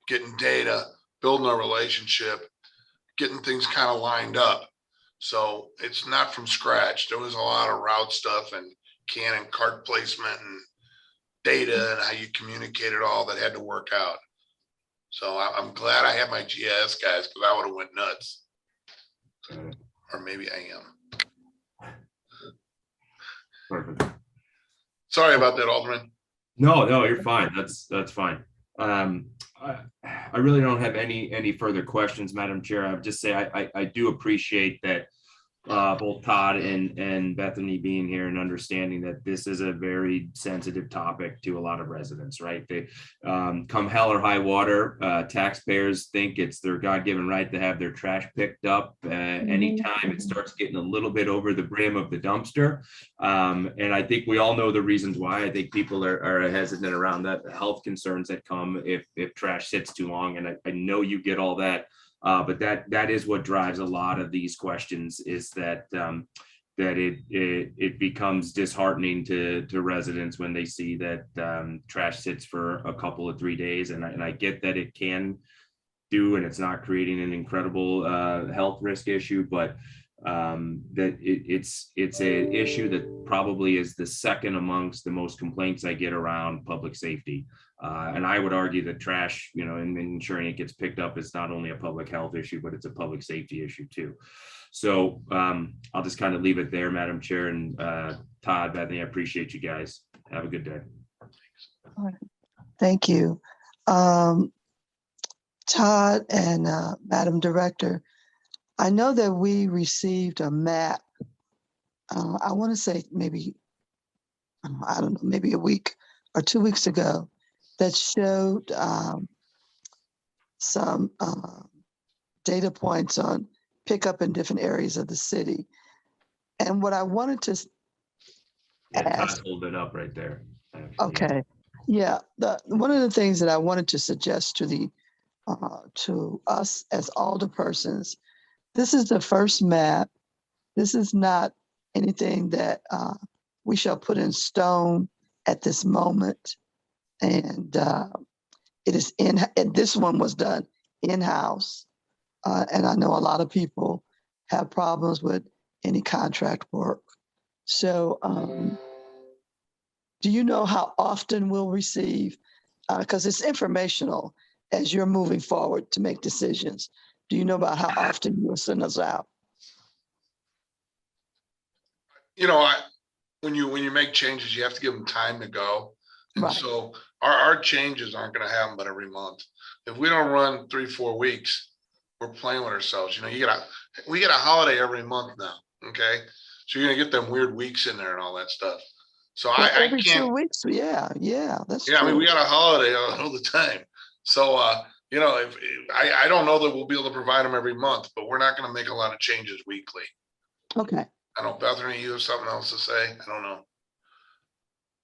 getting data, building a relationship, getting things kind of lined up. So it's not from scratch. There was a lot of route stuff and can and cart placement and data and how you communicated all that had to work out. So I'm glad I have my GIS guys, because I would have went nuts. Or maybe I am. Perfect. Sorry about that, Alderman. No, you're fine. That's fine. I really don't have any further questions, Madam Chair. I would just say I do appreciate that both Todd and Bethany being here and understanding that this is a very sensitive topic to a lot of residents, right? They come hell or high water, taxpayers think it's their God-given right to have their trash picked up anytime it starts getting a little bit over the brim of the dumpster. And I think we all know the reasons why. I think people are hesitant around that, the health concerns that come if trash sits too long. And I know you get all that. But that is what drives a lot of these questions, is that it becomes disheartening to residents when they see that trash sits for a couple of 3 days. And I get that it can do, and it's not creating an incredible health risk issue, but that it's an issue that probably is the second amongst the most complaints I get around public safety. And I would argue that trash, and ensuring it gets picked up is not only a public health issue, but it's a public safety issue too. So I'll just kind of leave it there, Madam Chair, and Todd, Bethany, I appreciate you guys. Have a good day. All right. Thank you. Todd and Madam Director, I know that we received a map. I want to say maybe, I don't know, maybe a week or 2 weeks ago, that showed some data points on pickup in different areas of the city. And what I wanted to ask, hold it up right there. Actually. Okay, yeah. One of the things that I wanted to suggest to us as alderpersons, this is the first map. This is not anything that we shall put in stone at this moment. And it is and this one was done in-house. And I know a lot of people have problems with any contract work. So do you know how often we'll receive, because it's informational as you're moving forward to make decisions. Do you know about how often you'll send us out? When you make changes, you have to give them time to go. And Right. so our changes aren't going to happen but every month. If we don't run 3-4 weeks, we're playing with ourselves. We get a holiday every month now. Okay. So you're going to get them weird weeks in there and all that stuff. So Well, I every can't, 2 weeks, yeah, that's yeah, I mean, true. we got a holiday all the time. So, you know, if I don't know that we'll be able to provide them every month, but we're not going to make a lot of changes weekly. Okay, I don't know, Bethany, you have something else to say? I don't know.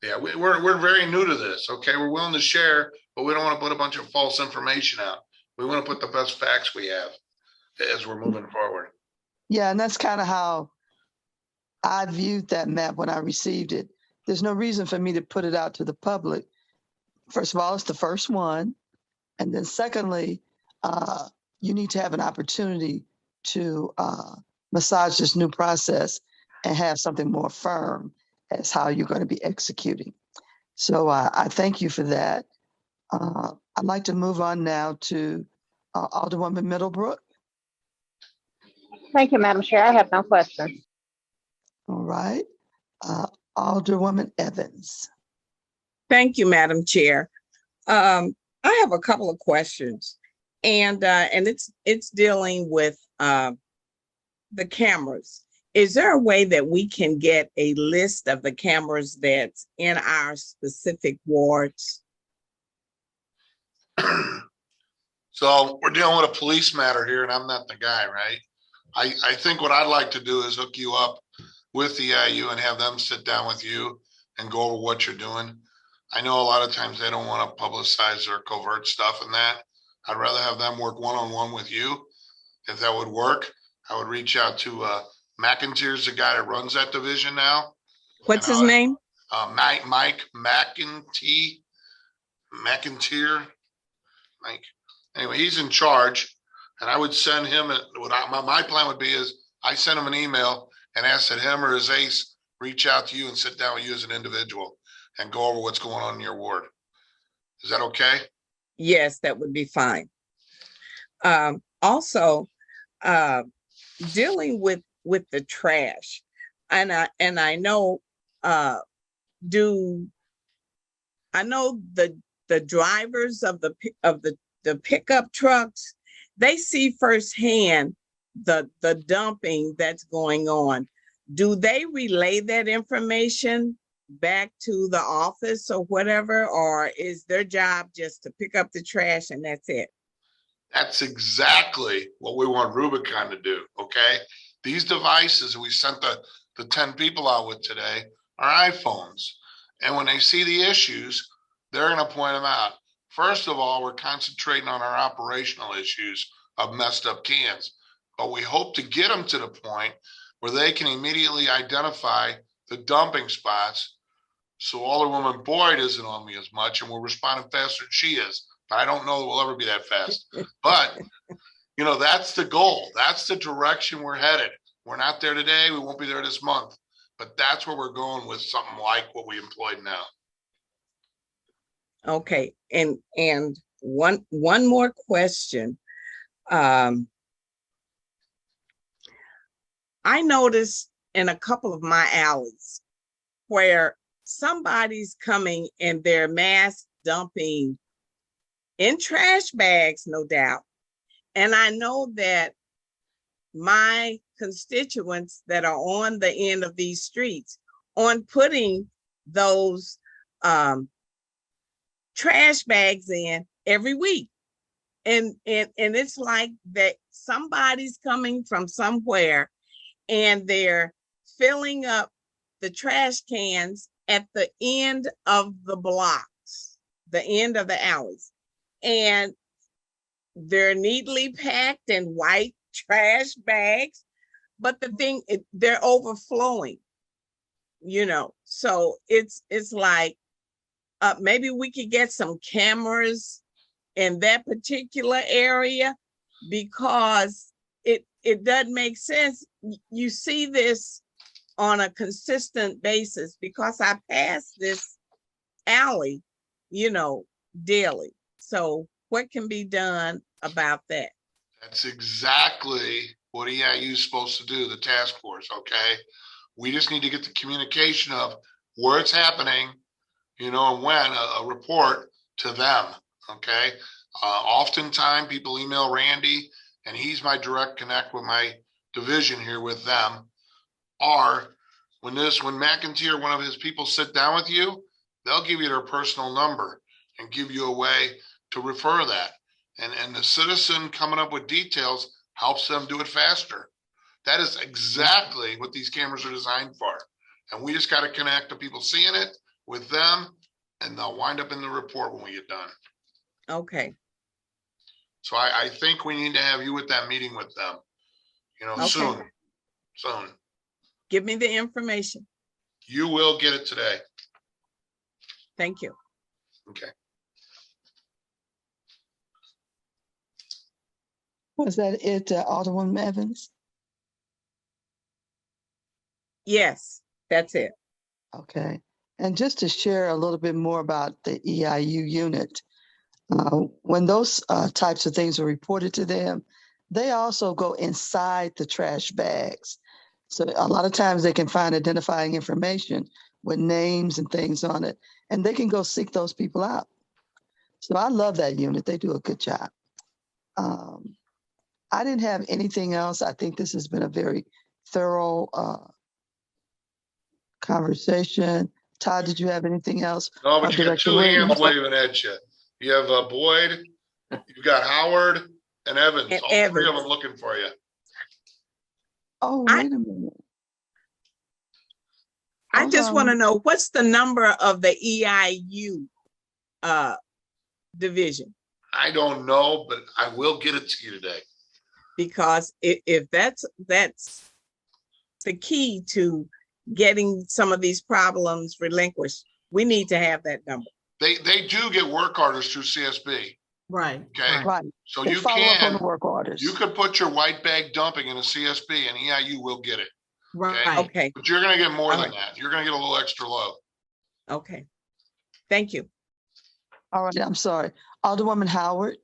Yeah, we're very new to this. Okay, we're willing to share, but we don't want to put a bunch of false information out. We want to put the best facts we have as we're moving forward. yeah, and that's kind of how I viewed that map when I received it. There's no reason for me to put it out to the public. First of all, it's the first one. And then secondly, you need to have an opportunity to massage this new process and have something more firm as how you're going to be executing. So I thank you for that. I'd like to move on now to Alderwoman Middlebrook. Thank you, Madam Chair. I have no questions. All right. Alderwoman Evans. Thank you, Madam Chair. I have a couple of questions, and it's dealing with the cameras. Is there a way that we can get a list of the cameras that's in our specific wards? So we're dealing with a police matter here, and I'm not the guy, right? I think what I'd like to do is hook you up with the IU and have them sit down with you and go over what you're doing. I know a lot of times they don't want to publicize their covert stuff and that. I'd rather have them work one-on-one with you. If that would work, I would reach out to McIntyre's the guy that runs that division now. What's his name? Mike McIntyre. Mike. Anyway, he's in charge, and I would send him. My plan would be is I send him an email and ask that him or his ace reach out to you and sit down with you as an individual and go over what's going on in your ward. Is that okay? Yes, that would be fine. Also, dealing with the trash, and I know the drivers of the pickup trucks, they see firsthand the dumping that's going on. Do they relay that information back to the office or whatever, or is their job just to pick up the trash and that's it? That's exactly what we want Rubicon to do, okay? These devices we sent the 10 people out with today are iPhones. And when they see the issues, they're gonna point them out. First of all, we're concentrating on our operational issues of messed up cans, but we hope to get them to the point where they can immediately identify the dumping spots. So Alderwoman Boyd isn't on me as much and we're responding faster than she is. But I don't know that we'll ever be that fast. But, you know, that's the goal. That's the direction we're headed. We're not there today. We won't be there this month. But that's where we're going with something like what we employed now. Okay, and one more question. I noticed in a couple of my alleys where somebody's coming and they're mass dumping in trash bags, no doubt. And I know that my constituents that are on the end of these streets on putting those trash bags in every week. And it's like that somebody's coming from somewhere and they're filling up the trash cans at the end of the blocks, the end of the alleys. And they're neatly packed in white trash bags, but the thing, they're overflowing, you know? So it's like, maybe we could get some cameras in that particular area, because it doesn't make sense. You see this on a consistent basis, because I pass this alley, you know, daily. So what can be done about that? That's exactly what EIU is supposed to do, the task force, okay? We just need to get the communication of where it's happening, you know, and when, a report to them, okay? Oftentimes people email Randy, and he's my direct connect with my division here with them, or when McIntyre, one of his people sit down with you, they'll give you their personal number and give you a way to refer that. And the citizen coming up with details helps them do it faster. That is exactly what these cameras are designed for. And we just got to connect the people seeing it with them, and they'll wind up in the report when we get done. Okay, So I think we need to have you at that meeting with them, Okay. soon. give me the information. You will get it today. Thank you. Okay. Was that it, Alderwoman Evans? Yes, that's it. Okay. And just to share a little bit more about the EIU unit, when those types of things are reported to them, they also go inside the trash bags. So a lot of times they can find identifying information with names and things on it, and they can go seek those people out. So I love that unit. They do a good job. I didn't have anything else. I think this has been a very thorough conversation. Todd, did you have anything else? No, but you got Director two hands Williams? waving at you. You have Boyd, you've got Howard, and Evans. And All three of Evans. them looking for you. Oh, I- wait a minute. I Hold just want to on. know, what's the number of the EIU division? I don't know, but I will get it to you today. Because if that's the key to getting some of these problems relinquished, we need to have that number. They do get work orders through CSB. Right. Okay. Right. So They you follow up on the can, work orders. you could put your white bag dumping in a CSB and EIU will get it. Right. Okay, But you're gonna get more than Alright. that. You're gonna get a little extra low. okay. Thank you. All right, I'm sorry. Alderwoman Howard?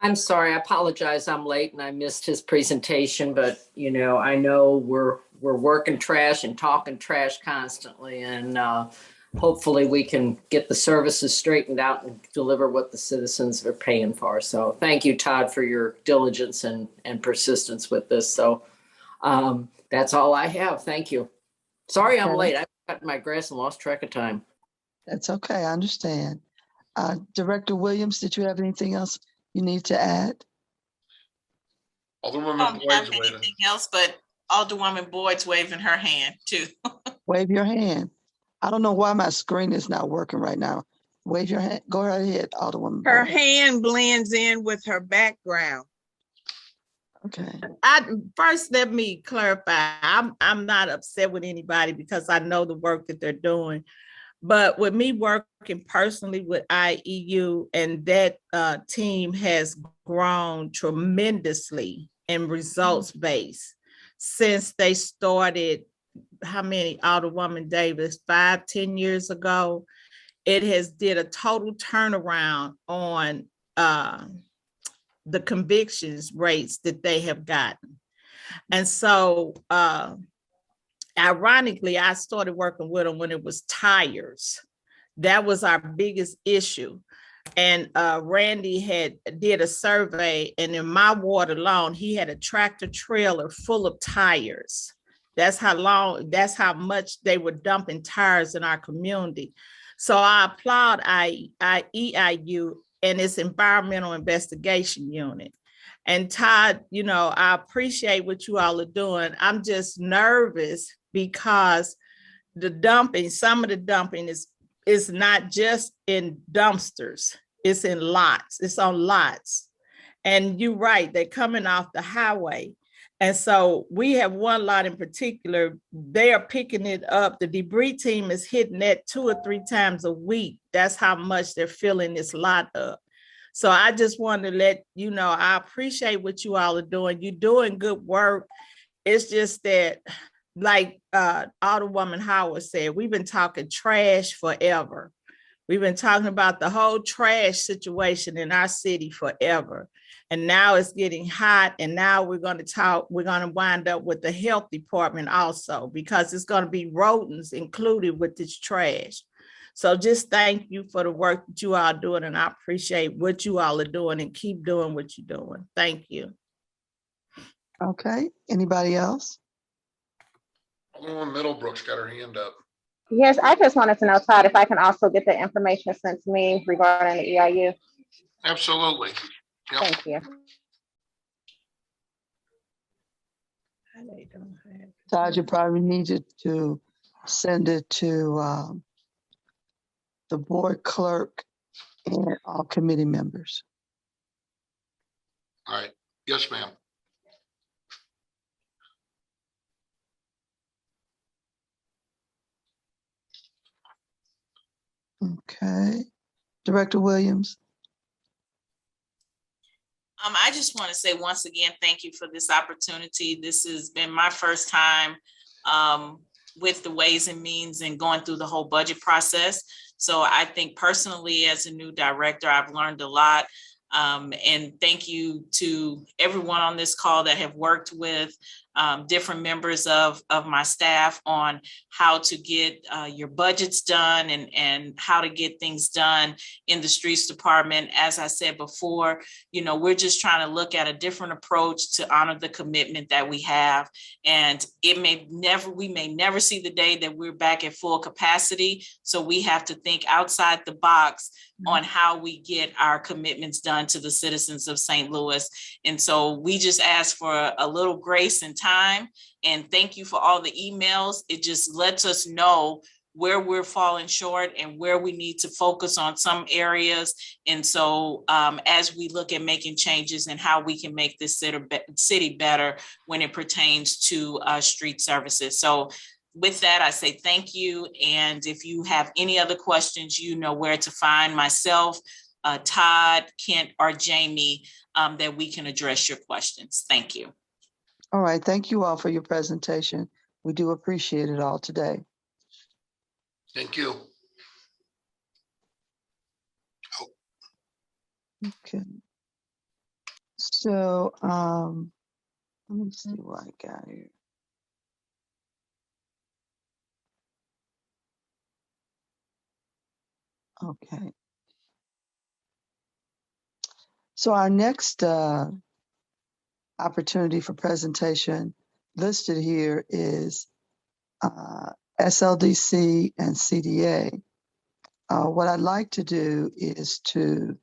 I'm sorry, I apologize, I'm late and I missed his presentation, but I know we're working trash and talking trash constantly, and hopefully we can get the services straightened out and deliver what the citizens are paying for. So thank you, Todd, for your diligence and persistence with this. So that's all I have. Thank you. Sorry I'm Okay. late. I cut my grass and lost track of time. That's okay, I understand. Director Williams, did you have anything else you need to add? Alderwoman Don't have Boyd's waving. anything else, but Alderwoman Boyd's waving her hand too. Wave your hand. I don't know why my screen is not working right now. Wave your hand. Go right ahead, Alderwoman. Her Boyd. hand blends in with her background. Okay. First, let me clarify. I'm not upset with anybody because I know the work that they're doing. But with me working personally with IEU, and that team has grown tremendously in results based since they started, how many, Alderwoman Davis, 5-10 years ago. It has did a total turnaround on the convictions rates that they have gotten. And so ironically, I started working with them when it was tires. That was our biggest issue. And Randy did a survey, and in my ward alone, he had a tractor trailer full of tires. That's how much they were dumping tires in our community. So I applaud EIU and its environmental investigation unit. And Todd, I appreciate what you all are doing. I'm just nervous because some of the dumping is not just in dumpsters, it's in lots, it's on lots. And you're right, they're coming off the highway. And so we have one lot in particular, they are picking it up. The debris team is hitting that 2 or 3 times a week. That's how much they're filling this lot up. So I just wanted to let you know, I appreciate what you all are doing. You're doing good work. It's just that, like Alderwoman Howard said, we've been talking trash forever. We've been talking about the whole trash situation in our city forever. And now it's getting hot. And now we're going to wind up with the health department also, because it's going to be rodents included with this trash. So just thank you for the work that you all are doing. And I appreciate what you all are doing, and keep doing what you're doing. Thank you. Okay. Anybody else? Alderwoman Middlebrook's got her hand up. Yes, I just wanted to know, Todd, if I can also get the information sent to me regarding the EIU. Absolutely. Yep. Thank you. Todd, you probably needed to send it to the board clerk and all committee members. All right. Yes, ma'am. Okay. Director Williams. I just want to say once again, thank you for this opportunity. This has been my first time with the Ways and Means and going through the whole budget process. So I think personally, as a new director, I've learned a lot. And thank you to everyone on this call that have worked with different members of my staff on how to get your budgets done and how to get things done in the streets department. As I said before, you know, we're just trying to look at a different approach to honor the commitment that we have. And we may never see the day that we're back at full capacity. So we have to think outside the box on how we get our commitments done to the citizens of St. Louis. And so we just ask for a little grace and time. And thank you for all the emails. It just lets us know where we're falling short and where we need to focus on some areas. And so as we look at making changes and how we can make this city better when it pertains to street services. So with that, I say thank you. And if you have any other questions, you know where to find myself, Todd, Kent, or Jamie, that we can address your questions. Thank you. All right. Thank you all for your presentation. We do appreciate it all today. Thank you. Okay. So let me see what I got here. Okay. So our next opportunity for presentation listed here is SLDC and CDA. What I'd like to do is to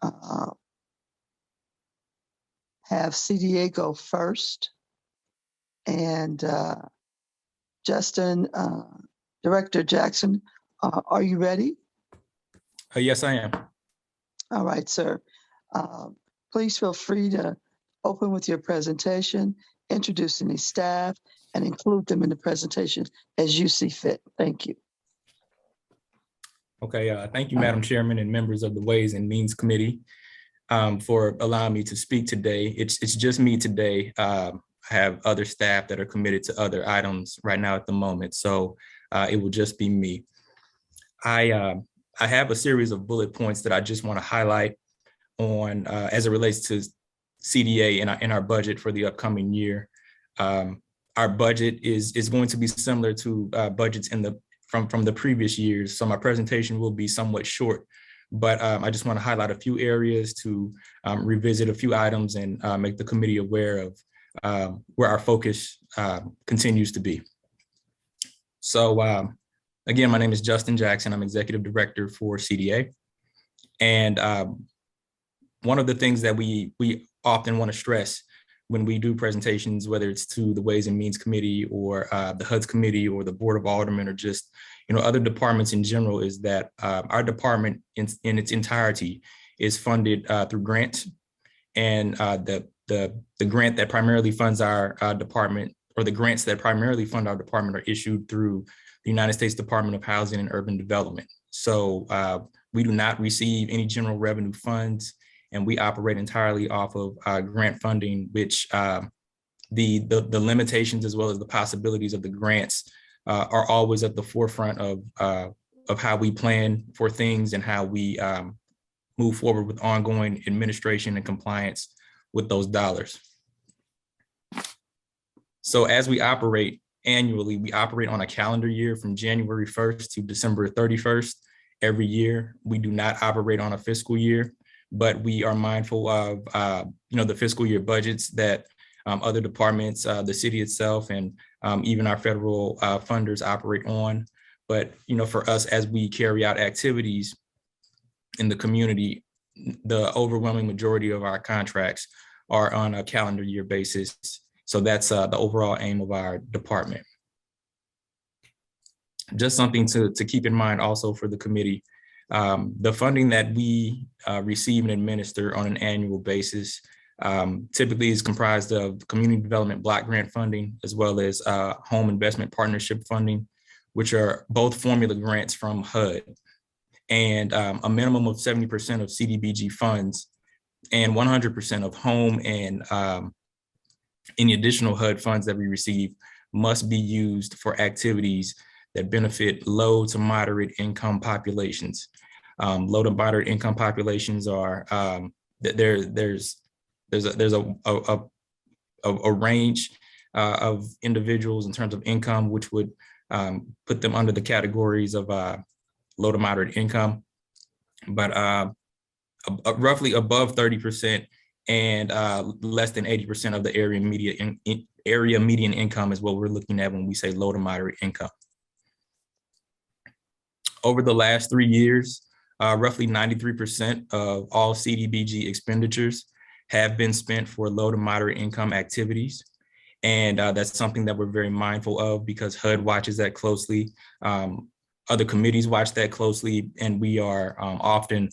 have CDA go first. And Justin, Director Jackson, are you ready? Yes, I am. All right, sir. Please feel free to open with your presentation, introduce any staff, and include them in the presentation as you see fit. Thank you. Okay, thank you, Madam Chairman and members of the Ways and Means Committee for allowing me to speak today. It's just me today. I have other staff that are committed to other items right now at the moment, so it will just be me. I have a series of bullet points that I just want to highlight on as it relates to CDA in our budget for the upcoming year. Our budget is going to be similar to budgets from the previous years, so my presentation will be somewhat short, but I just want to highlight a few areas to revisit a few items and make the committee aware of where our focus continues to be. So again, my name is Justin Jackson. I'm Executive Director for CDA. And one of the things that we often want to stress when we do presentations, whether it's to the Ways and Means Committee or the HUD's Committee or the Board of Aldermen or just other departments in general, is that our department in its entirety is funded through grants. And the grant that primarily funds our department, or the grants that primarily fund our department, are issued through the United States Department of Housing and Urban Development. So we do not receive any general revenue funds, and we operate entirely off of grant funding, which the limitations as well as the possibilities of the grants are always at the forefront of how we plan for things and how we move forward with ongoing administration and compliance with those dollars. So as we operate annually, we operate on a calendar year from January 1st to December 31st every year. We do not operate on a fiscal year, but we are mindful of the fiscal year budgets that other departments, the city itself, and even our federal funders operate on. But, for us, as we carry out activities in the community, the overwhelming majority of our contracts are on a calendar year basis. So that's the overall aim of our department. Just something to keep in mind also for the committee, the funding that we receive and administer on an annual basis typically is comprised of community development block grant funding, as well as home investment partnership funding, which are both formula grants from HUD, and a minimum of 70% of CDBG funds and 100% of home and any additional HUD funds that we receive must be used for activities that benefit low to moderate income populations. Low to moderate income populations are there's a range of individuals in terms of income, which would put them under the categories of low to moderate income, but roughly above 30% and less than 80% of the area median income is what we're looking at when we say low to moderate income. Over the last 3 years, roughly 93% of all CDBG expenditures have been spent for low to moderate income activities. And that's something that we're very mindful of because HUD watches that closely. Other committees watch that closely, and we are often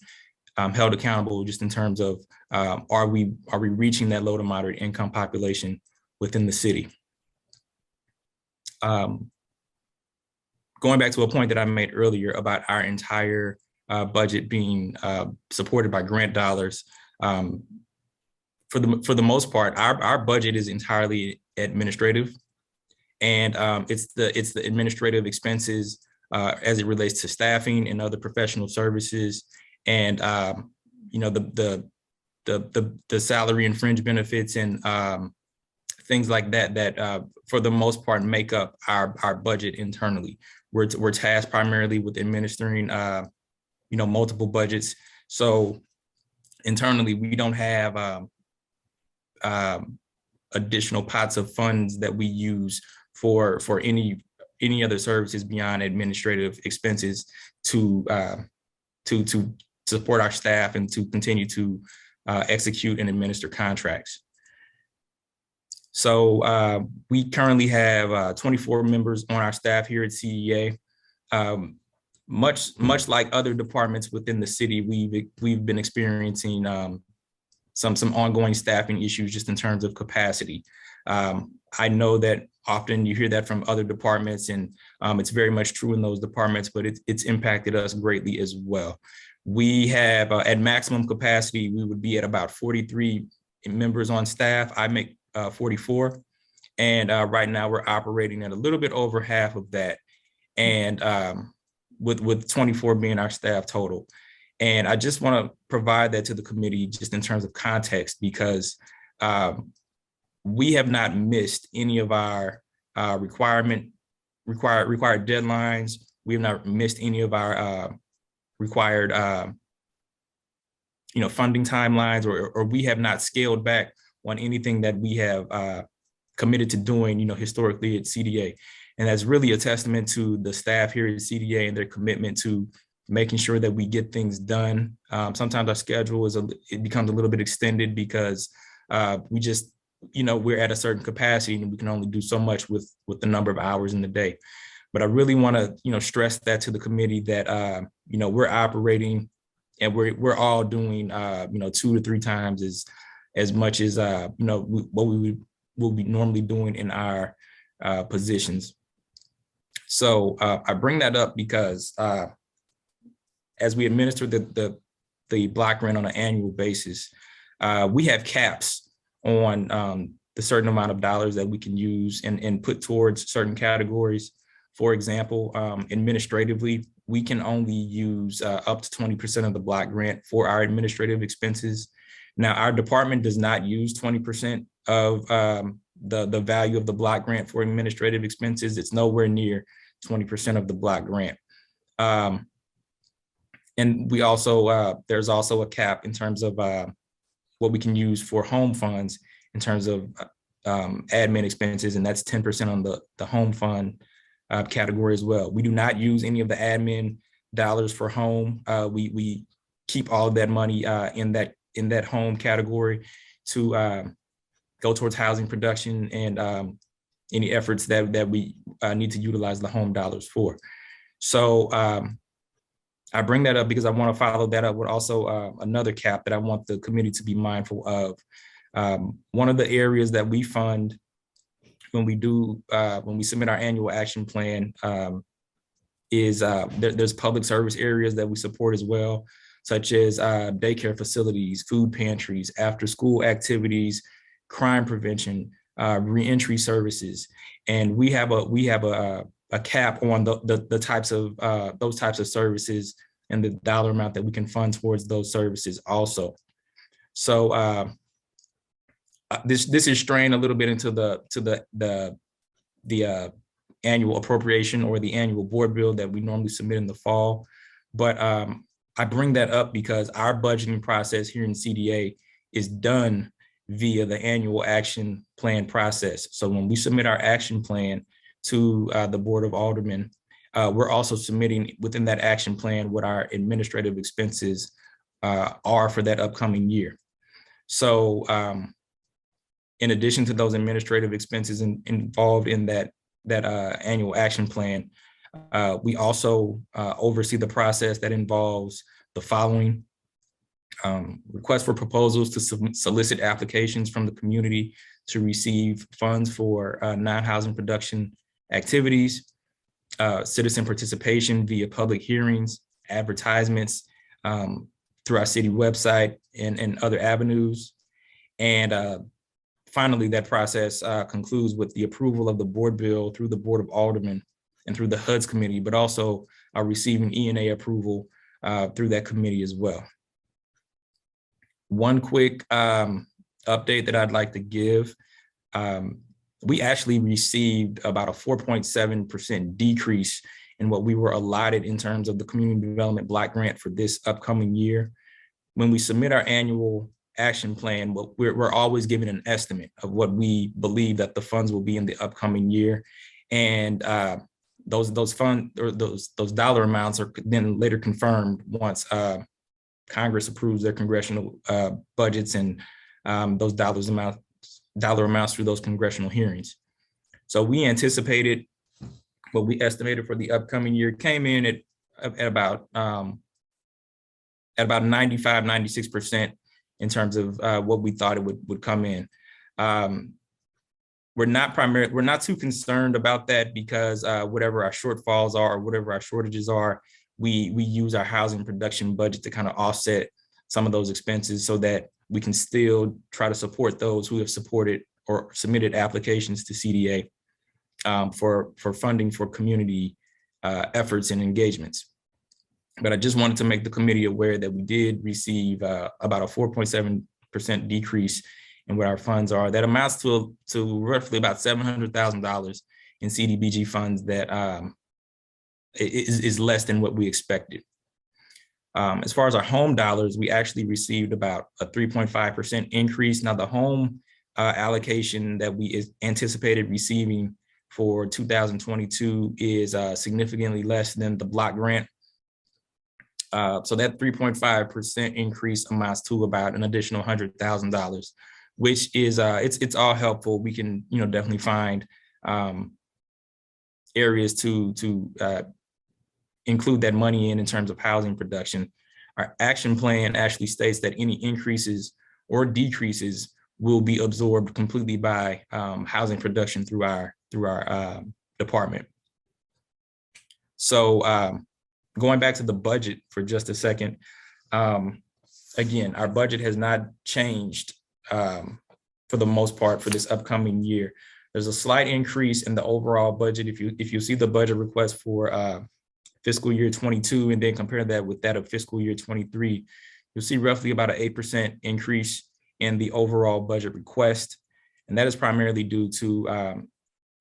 held accountable just in terms of are we reaching that low to moderate income population within the city. Going back to a point that I made earlier about our entire budget being supported by grant dollars, for the most part, our budget is entirely administrative, and it's the administrative expenses as it relates to staffing and other professional services, and the salary and fringe benefits and things like that for the most part make up our budget internally. We're tasked primarily with administering multiple budgets. So internally, we don't have additional pots of funds that we use for any other services beyond administrative expenses to support our staff and to continue to execute and administer contracts. So we currently have 24 members on our staff here at CEA. Much like other departments within the city, we've been experiencing some ongoing staffing issues just in terms of capacity. I know that often you hear that from other departments, and it's very much true in those departments, but it's impacted us greatly as well. We have at maximum capacity, we would be at about 43 members on staff. I make 44, and right now we're operating at a little bit over half of that, and with 24 being our staff total. And I just want to provide that to the committee just in terms of context, because we have not missed any of our required deadlines. We have not missed any of our required funding timelines, or we have not scaled back on anything that we have committed to doing, historically at CDA. And that's really a testament to the staff here at CDA and their commitment to making sure that we get things done. Sometimes our schedule it becomes a little bit extended because we just, we're at a certain capacity and we can only do so much with the number of hours in the day. But I really want to, stress that to the committee that, we're operating and we're all doing, 2 to 3 times as much as, what we will be normally doing in our positions. So I bring that up because as we administer the block grant on an annual basis, we have caps on the certain amount of dollars that we can use and put towards certain categories. For example, administratively, we can only use up to 20% of the block grant for our administrative expenses. Now, our department does not use 20% of the value of the block grant for administrative expenses. It's nowhere near 20% of the block grant. And we also, there's also a cap in terms of what we can use for home funds in terms of admin expenses, and that's 10% on the home fund category as well. We do not use any of the admin dollars for home. We keep all of that money in that home category to go towards housing production and any efforts that we need to utilize the home dollars for. So I bring that up because I want to follow that up with also another cap that I want the committee to be mindful of. One of the areas that we fund when we submit our annual action plan is there's public service areas that we support as well, such as daycare facilities, food pantries, after school activities, crime prevention, reentry services, and we have a cap on the types of those types of services and the dollar amount that we can fund towards those services also. So this is straying a little bit into the annual appropriation or the annual board bill that we normally submit in the fall, but I bring that up because our budgeting process here in CDA is done via the annual action plan process. So when we submit our action plan to the Board of Aldermen, we're also submitting within that action plan what our administrative expenses are for that upcoming year. So in addition to those administrative expenses involved in that annual action plan, we also oversee the process that involves the following: requests for proposals to solicit applications from the community to receive funds for non-housing production activities, citizen participation via public hearings, advertisements through our city website and other avenues. And finally, that process concludes with the approval of the board bill through the Board of Aldermen and through the HUD's committee, but also receiving E&A approval through that committee as well. One quick update that I'd like to give. We actually received about a 4.7% decrease in what we were allotted in terms of the Community Development Block Grant for this upcoming year. When we submit our annual action plan, we're always given an estimate of what we believe that the funds will be in the upcoming year. And those funds or those dollar amounts are then later confirmed once Congress approves their congressional budgets and those dollar amounts through those congressional hearings. So we anticipated what we estimated for the upcoming year came in at about 95, 96% in terms of what we thought it would come in. We're not too concerned about that because whatever our shortfalls are or whatever our shortages are, we use our housing production budget to kind of offset some of those expenses so that we can still try to support those who have supported or submitted applications to CDA for funding for community efforts and engagements. But I just wanted to make the committee aware that we did receive about a 4.7% decrease in what our funds are. That amounts to roughly about $700,000 in CDBG funds that is less than what we expected. As far as our home dollars, we actually received about a 3.5% increase. Now the home allocation that we anticipated receiving for 2022 is significantly less than the block grant. So that 3.5% increase amounts to about an additional $100,000, which is it's all helpful. We can definitely find areas to include that money in terms of housing production. Our action plan actually states that any increases or decreases will be absorbed completely by housing production through our department. So going back to the budget for just a second, again, our budget has not changed for the most part for this upcoming year. There's a slight increase in the overall budget. If you see the budget request for fiscal year 22 and then compare that with that of fiscal year 23, you'll see roughly about an 8% increase in the overall budget request. And that is primarily due to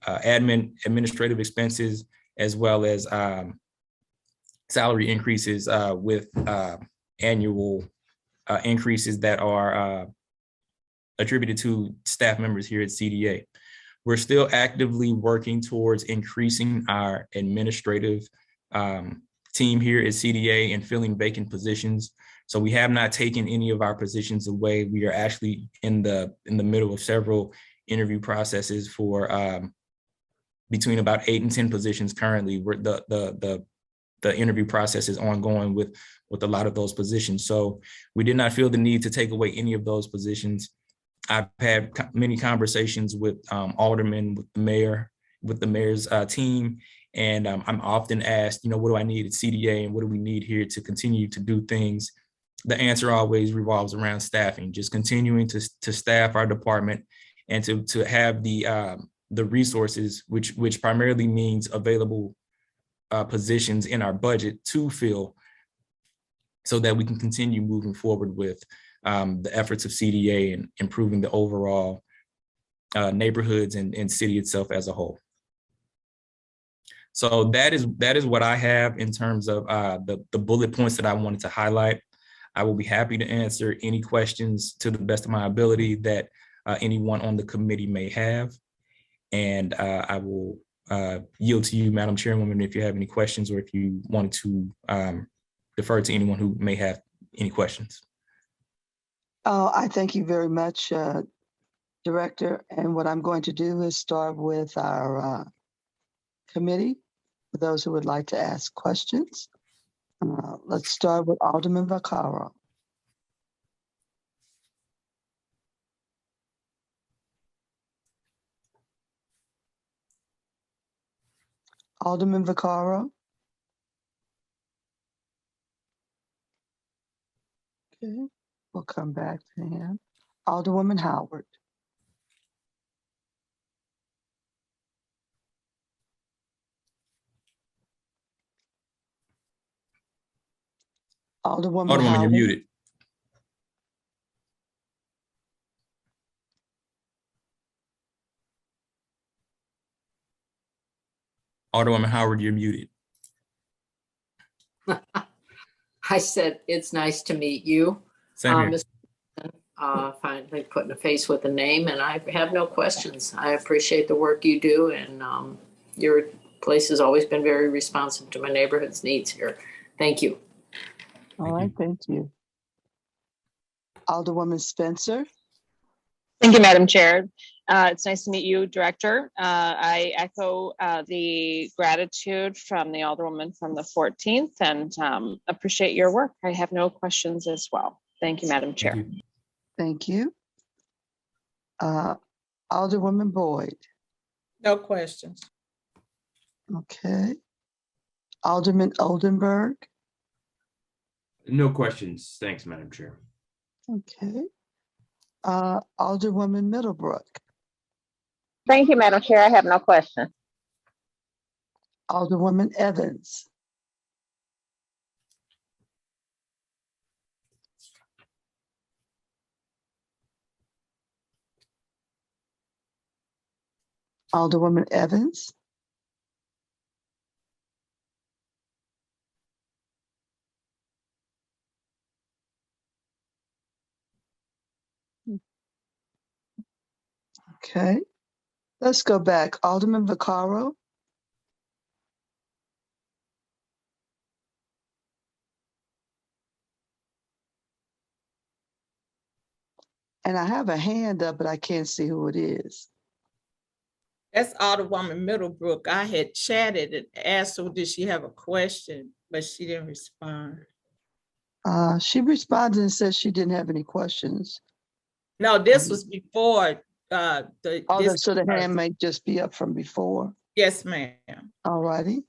administrative expenses, as well as salary increases with annual increases that are attributed to staff members here at CDA. We're still actively working towards increasing our administrative team here at CDA and filling vacant positions. So we have not taken any of our positions away. We are actually in the middle of several interview processes for between about 8 and 10 positions currently. Where the interview process is ongoing with a lot of those positions. So we did not feel the need to take away any of those positions. I've had many conversations with aldermen, with the mayor's team, and I'm often asked, what do I need at CDA and what do we need here to continue to do things? The answer always revolves around staffing, just continuing to staff our department and to have the resources, which primarily means available positions in our budget to fill, so that we can continue moving forward with the efforts of CDA and improving the overall neighborhoods and city itself as a whole. So that is what I have in terms of the bullet points that I wanted to highlight. I will be happy to answer any questions to the best of my ability that anyone on the committee may have. And I will yield to you, Madam Chairwoman, if you have any questions or if you wanted to defer to anyone who may have any questions. I thank you very much, Director. And what I'm going to do is start with our committee, for those who would like to ask questions. Let's start with Alderman Vaccaro. Alderman Vaccaro. Okay, we'll come back to him. Alderwoman Howard. Alderwoman Alderwoman, you're Howard. muted. Alderwoman Howard, you're muted. I said, it's nice to meet you. Same here. Finally putting a face with a name, and I have no questions. I appreciate the work you do, and your place has always been very responsive to my neighborhood's needs here. Thank you. All right, thank you. Alderwoman Spencer. Thank you, Madam Chair. It's nice to meet you, Director. I echo the gratitude from the Alderwoman from the 14th and appreciate your work. I have no questions as well. Thank you, Madam Chair. Thank you. Thank you. Alderwoman Boyd. No questions. Okay. Alderman Oldenburg. No questions. Thanks, Madam Chair. Okay. Alderwoman Middlebrook. Thank you, Madam Chair. I have no question. Alderwoman Evans. Alderwoman Evans. Okay, let's go back. Alderman Vaccaro. And I have a hand up, but I can't see who it is. That's Alderwoman Middlebrook. I had chatted and asked her, did she have a question, but she didn't respond. She responded and said she didn't have any questions. No, this was before So the hand may just be up from before. Yes, ma'am. All righty.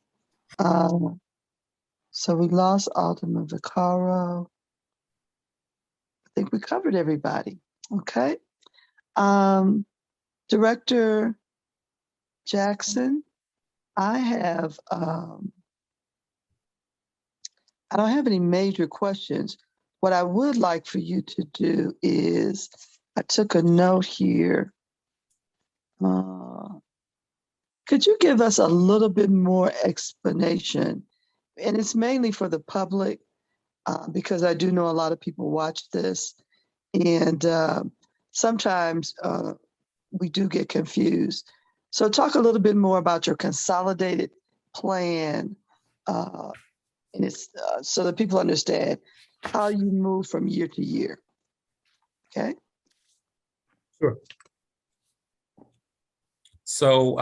So we lost Alderman Vaccaro. I think we covered everybody. Okay. Director Jackson, I don't have any major questions. What I would like for you to do is, I took a note here. Could you give us a little bit more explanation? And it's mainly for the public, because I do know a lot of people watch this. And sometimes we do get confused. So talk a little bit more about your consolidated plan, and it's so that people understand how you move from year to year. Okay. Sure. So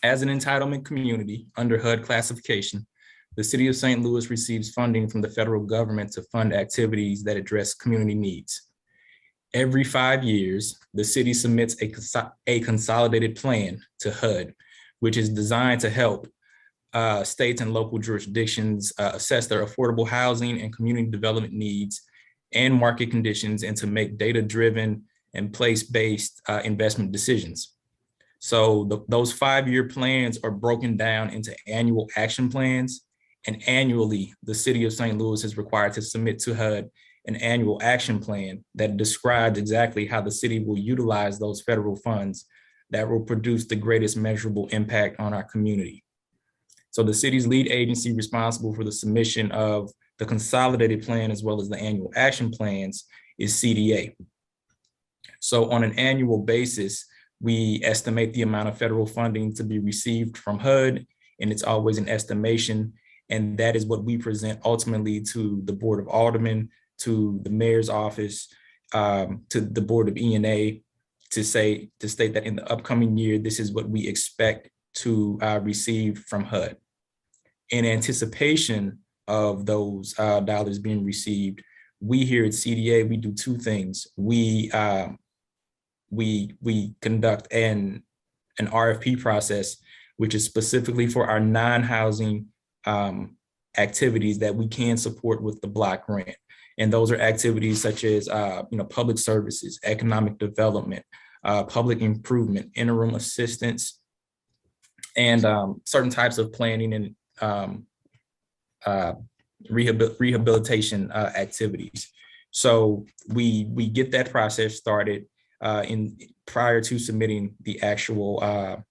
as an entitlement community under HUD classification, the City of St. Louis receives funding from the federal government to fund activities that address community needs. Every 5 years, the city submits a consolidated plan to HUD, which is designed to help states and local jurisdictions assess their affordable housing and community development needs and market conditions, and to make data-driven and place-based investment decisions. So those 5-year plans are broken down into annual action plans, and annually, the City of St. Louis is required to submit to HUD an annual action plan that describes exactly how the city will utilize those federal funds that will produce the greatest measurable impact on our community. So the city's lead agency responsible for the submission of the consolidated plan as well as the annual action plans is CDA. So on an annual basis, we estimate the amount of federal funding to be received from HUD, and it's always an estimation. And that is what we present ultimately to the Board of Aldermen, to the mayor's office, to the Board of E&A, to state that in the upcoming year, this is what we expect to receive from HUD. In anticipation of those dollars being received, we here at CDA, we do two things. We conduct an RFP process, which is specifically for our non-housing activities that we can support with the block grant. And those are activities such as public services, economic development, public improvement, interim assistance, and certain types of planning and rehabilitation activities. So we get that process started prior to submitting the actual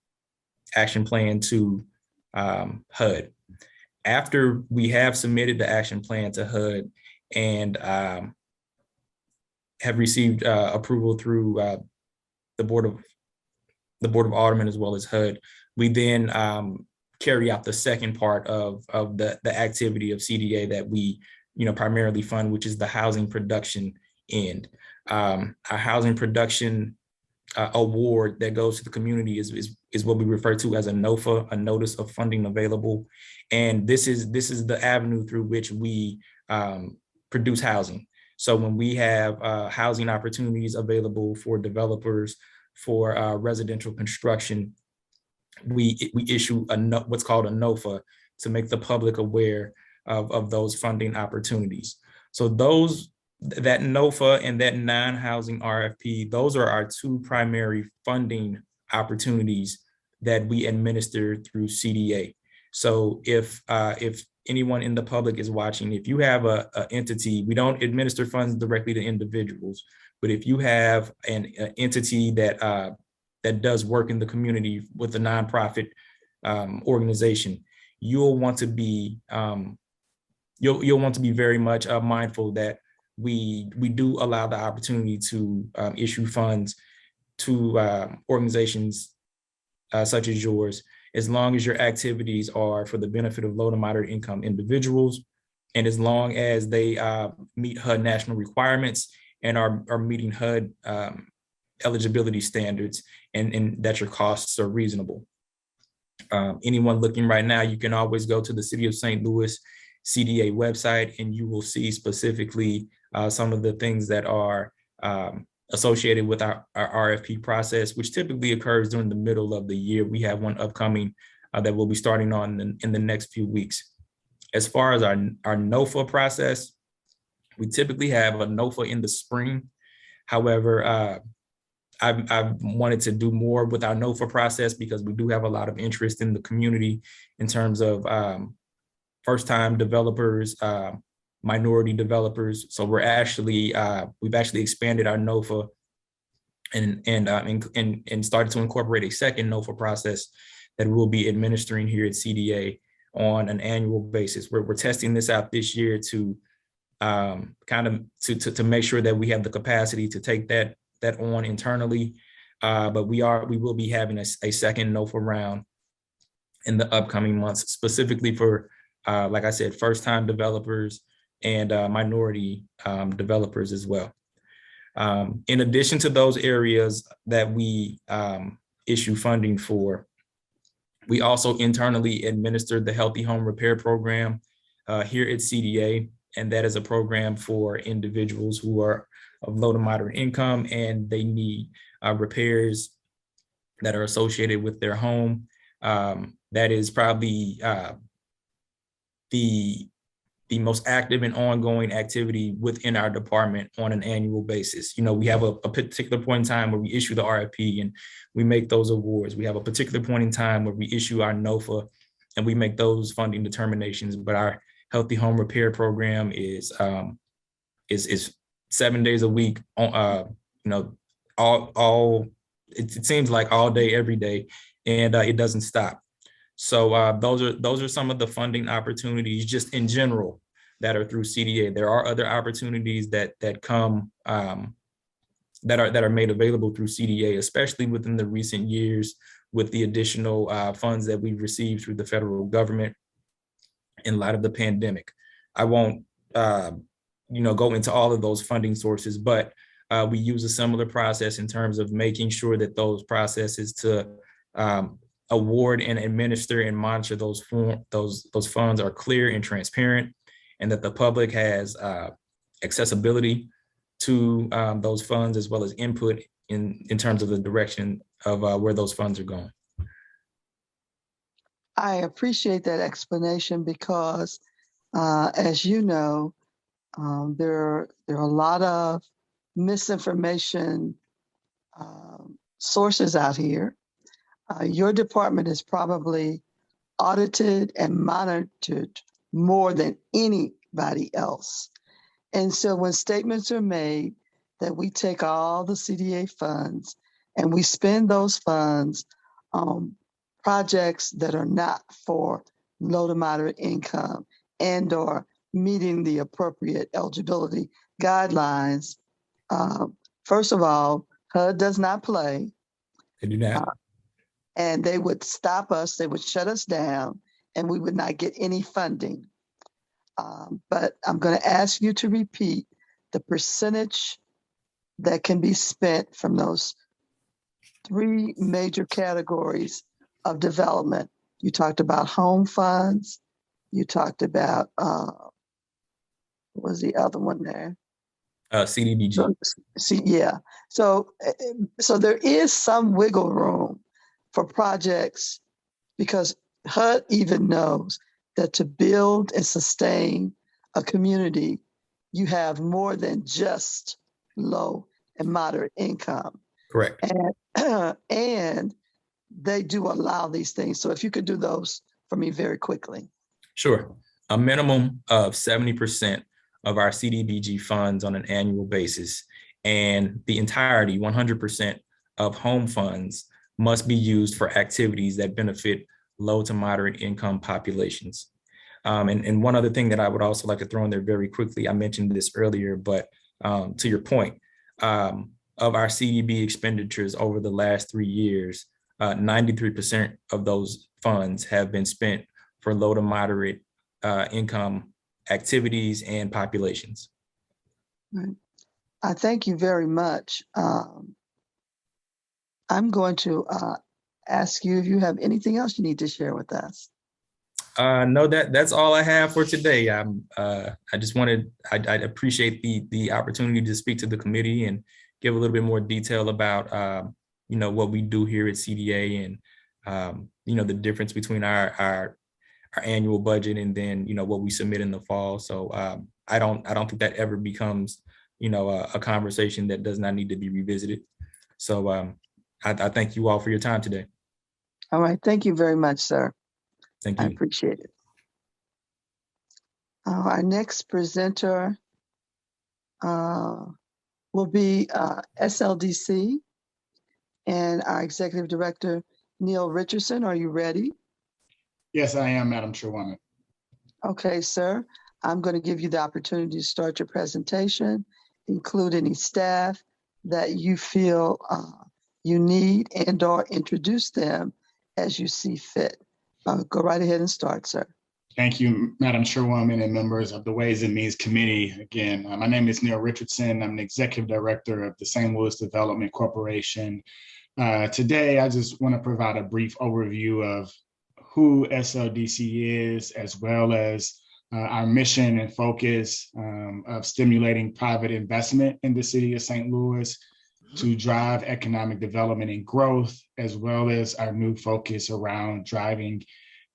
action plan to HUD. After we have submitted the action plan to HUD and have received approval through the Board of Aldermen as well as HUD, we then carry out the second part of the activity of CDA that we primarily fund, which is the housing production end. Our housing production award that goes to the community is what we refer to as a NOFA, a Notice of Funding Available. And this is the avenue through which we produce housing. So when we have housing opportunities available for developers for residential construction, we issue what's called a NOFA to make the public aware of those funding opportunities. So that NOFA and that non-housing RFP, those are our two primary funding opportunities that we administer through CDA. So if anyone in the public is watching, if you have an entity, we don't administer funds directly to individuals, but if you have an entity that does work in the community with a nonprofit organization, you'll want to be very much mindful that we do allow the opportunity to issue funds to organizations such as yours, as long as your activities are for the benefit of low to moderate income individuals, and as long as they meet HUD national requirements and are meeting HUD eligibility standards, and that your costs are reasonable. Anyone looking right now, you can always go to the City of St. Louis CDA website, and you will see specifically some of the things that are associated with our RFP process, which typically occurs during the middle of the year. We have one upcoming that we'll be starting on in the next few weeks. As far as our NOFA process, we typically have a NOFA in the spring. However, I've wanted to do more with our NOFA process because we do have a lot of interest in the community in terms of first-time developers, minority developers. So we've actually expanded our NOFA and started to incorporate a second NOFA process that we'll be administering here at CDA on an annual basis. We're testing this out this year to make sure that we have the capacity to take that that on internally, but we will be having a second NOFA round in the upcoming months, specifically for, like I said, first-time developers and minority developers as well. In addition to those areas that we issue funding for, we also internally administer the Healthy Home Repair Program here at CDA, and that is a program for individuals who are of low to moderate income and they need repairs that are associated with their home. That is probably the most active and ongoing activity within our department on an annual basis. You know, we have a particular point in time where we issue the RFP and we make those awards. We have a particular point in time where we issue our NOFA and we make those funding determinations. But our Healthy Home Repair Program is 7 days a week. You know, it seems like all day, every day, and it doesn't stop. So those are some of the funding opportunities just in general that are through CDA. There are other opportunities that come that are made available through CDA, especially within the recent years with the additional funds that we've received through the federal government in light of the pandemic. I won't go into all of those funding sources, but we use a similar process in terms of making sure that those processes to award and administer and monitor those funds are clear and transparent, and that the public has accessibility to those funds as well as input in terms of the direction of where those funds are going. I appreciate that explanation because, as you know, there are a lot of misinformation sources out here. Your department is probably audited and monitored more than anybody else. And so when statements are made that we take all the CDA funds and we spend those funds on projects that are not for low to moderate income and or meeting the appropriate eligibility guidelines, first of all, HUD does not play. They do not. And they would stop us, they would shut us down, and we would not get any funding. But I'm going to ask you to repeat the percentage that can be spent from those three major categories of development. You talked about home funds. You talked about, what was the other one there? CDBG. Yeah. So there is some wiggle room for projects because HUD even knows that to build and sustain a community, you have more than just low and moderate income. Correct. And they do allow these things. So if you could do those for me very quickly. Sure. A minimum of 70% of our CDBG funds on an annual basis, and the entirety, 100% of home funds must be used for activities that benefit low to moderate income populations. And one other thing that I would also like to throw in there very quickly, I mentioned this earlier, but to your point, of our CDB expenditures over the last 3 years, 93% of those funds have been spent for low to moderate income activities and populations. Right. I thank you very much. I'm going to ask you if you have anything else you need to share with us. No, that's all I have for today. I appreciate the opportunity to speak to the committee and give a little bit more detail about what we do here at CDA and the difference between our annual budget and then what we submit in the fall. So I don't think that ever becomes a conversation that does not need to be revisited. So I thank you all for your time today. All right. Thank you very much, sir. Thank you. I appreciate it. Our next presenter will be SLDC and our Executive Director, Neil Richardson. Are you ready? Yes, I am, Madam Chairwoman. Okay, sir. I'm going to give you the opportunity to start your presentation, include any staff that you feel you need and or introduce them as you see fit. Go right ahead and start, sir. Thank you, Madam Chairwoman and members of the Ways and Means Committee. Again, my name is Neil Richardson. I'm the Executive Director of the St. Louis Development Corporation. Today, I just want to provide a brief overview of who SLDC is, as well as our mission and focus of stimulating private investment in the city of St. Louis to drive economic development and growth, as well as our new focus around driving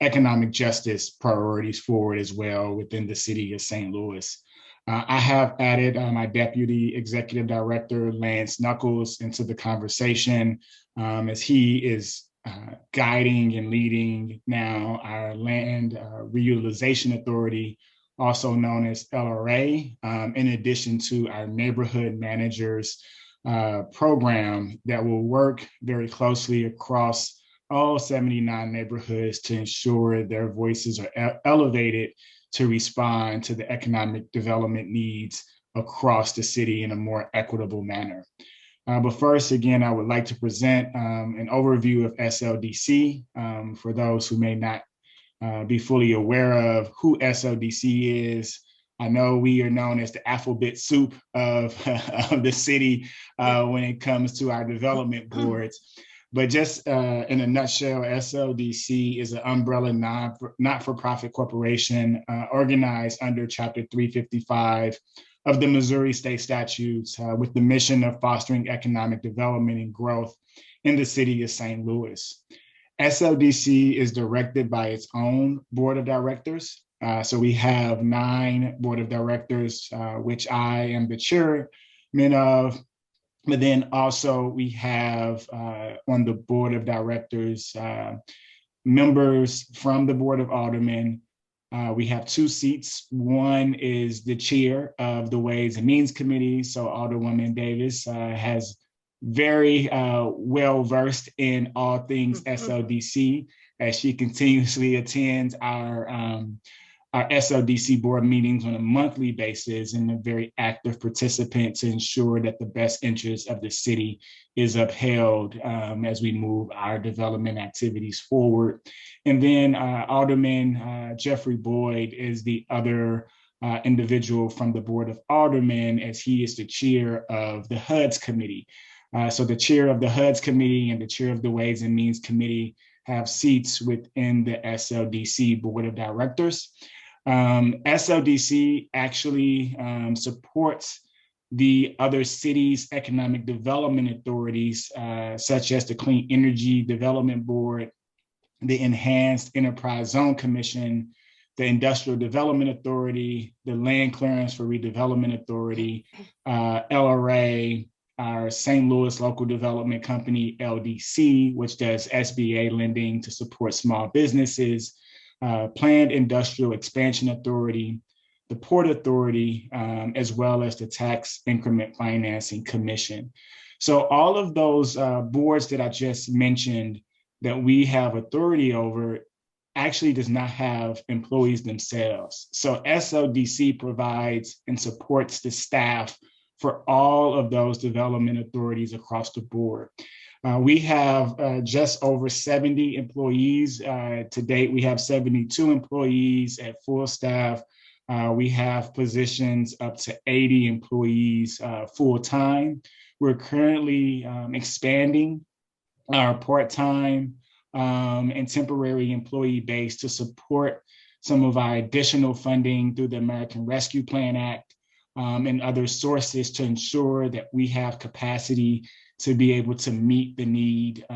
economic justice priorities forward as well within the city of St. Louis. I have added my Deputy Executive Director, Lance Knuckles, into the conversation as he is guiding and leading now our Land Reutilization Authority, also known as LRA, in addition to our Neighborhood Managers program that will work very closely across all 79 neighborhoods to ensure their voices are elevated to respond to the economic development needs across the city in a more equitable manner. But first, again, I would like to present an overview of SLDC for those who may not be fully aware of who SLDC is. I know we are known as the alphabet soup of the city when it comes to our development boards. But just in a nutshell, SLDC is an umbrella not-for-profit corporation organized under Chapter 355 of the Missouri State Statutes with the mission of fostering economic development and growth in the city of St. Louis. SLDC is directed by its own board of directors. So we have 9 board of directors, which I am the chairman of. But then also we have on the board of directors, members from the Board of Aldermen. We have 2 seats. One is the chair of the Ways and Means Committee. So Alderwoman Davis has very well-versed in all things SLDC as she continuously attends our SLDC board meetings on a monthly basis and a very active participant to ensure that the best interest of the city is upheld as we move our development activities forward. And then Alderman Jeffrey Boyd is the other individual from the Board of Aldermen, as he is the chair of the HUD's committee. So the chair of the HUD's committee and the chair of the Ways and Means Committee have seats within the SLDC Board of Directors. SLDC actually supports the other cities' economic development authorities, such as the Clean Energy Development Board, the Enhanced Enterprise Zone Commission, the Industrial Development Authority, the Land Clearance for Redevelopment Authority, LRA, our St. Louis Local Development Company, LDC, which does SBA lending to support small businesses, Planned Industrial Expansion Authority, the Port Authority, as well as the Tax Increment Financing Commission. So all of those boards that I just mentioned that we have authority over actually does not have employees themselves. So SLDC provides and supports the staff for all of those development authorities across the board. We have just over 70 employees. To date, we have 72 employees at full staff. We have positions up to 80 employees full-time. We're currently expanding our part-time and temporary employee base to support some of our additional funding through the American Rescue Plan Act and other sources to ensure that we have capacity to be able to meet the need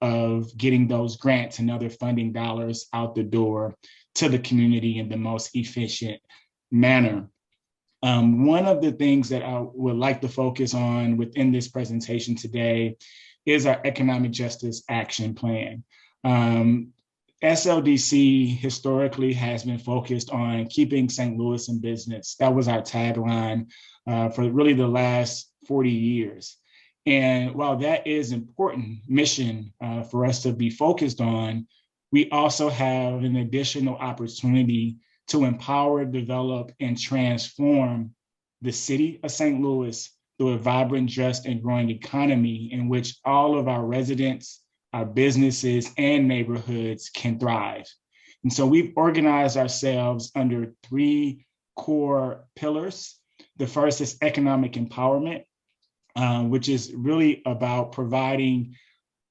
of getting those grants and other funding dollars out the door to the community in the most efficient manner. One of the things that I would like to focus on within this presentation today is our Economic Justice Action Plan. SLDC historically has been focused on keeping St. Louis in business. That was our tagline for really the last 40 years. And while that is important mission for us to be focused on, we also have an additional opportunity to empower, develop, and transform the city of St. Louis through a vibrant, just, and growing economy in which all of our residents, our businesses, and neighborhoods can thrive. And so we've organized ourselves under 3 core pillars. The first is economic empowerment, which is really about providing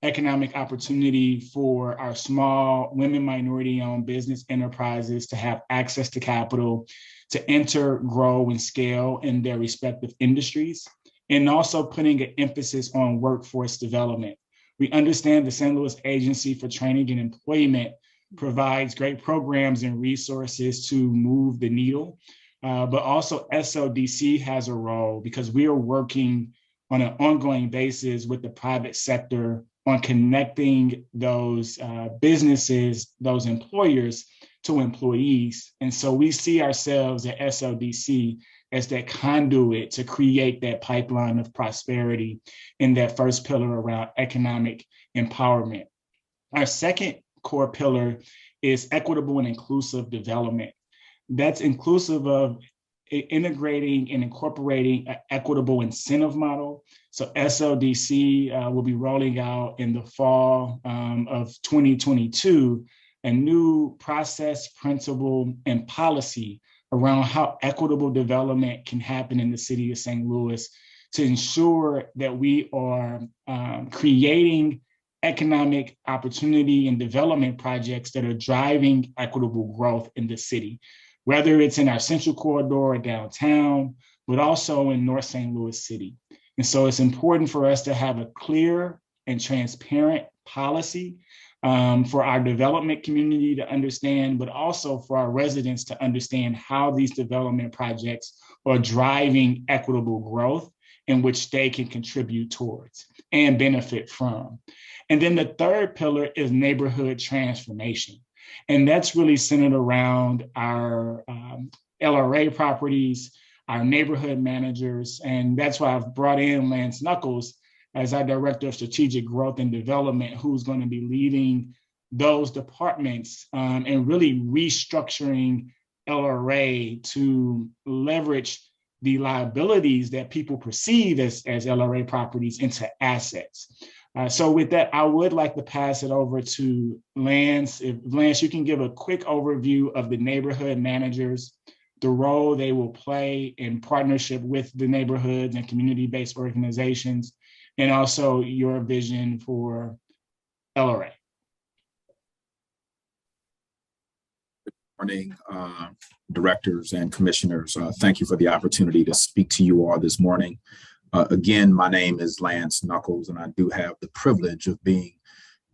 economic opportunity for our small women, minority-owned business enterprises to have access to capital, to enter, grow, and scale in their respective industries, and also putting an emphasis on workforce development. We understand the St. Louis Agency for Training and Employment provides great programs and resources to move the needle, but also SLDC has a role because we are working on an ongoing basis with the private sector on connecting those businesses, those employers to employees. And so we see ourselves at SLDC as that conduit to create that pipeline of prosperity in that first pillar around economic empowerment. Our second core pillar is equitable and inclusive development. That's inclusive of integrating and incorporating an equitable incentive model. So SLDC will be rolling out in the fall of 2022 a new process, principle, and policy around how equitable development can happen in the city of St. Louis to ensure that we are creating economic opportunity and development projects that are driving equitable growth in the city, whether it's in our central corridor or downtown, but also in North St. Louis City. And so it's important for us to have a clear and transparent policy for our development community to understand, but also for our residents to understand how these development projects are driving equitable growth in which they can contribute towards and benefit from. And then the third pillar is neighborhood transformation. And that's really centered around our LRA properties, our neighborhood managers. And that's why I've brought in Lance Knuckles as our Director of Strategic Growth and Development, who's going to be leading those departments and really restructuring LRA to leverage the liabilities that people perceive as LRA properties into assets. So with that, I would like to pass it over to Lance. If Lance, you can give a quick overview of the neighborhood managers, the role they will play in partnership with the neighborhoods and community-based organizations, and also your vision for LRA. Good morning, directors and commissioners. Thank you for the opportunity to speak to you all this morning. Again, my name is Lance Knuckles, and I do have the privilege of being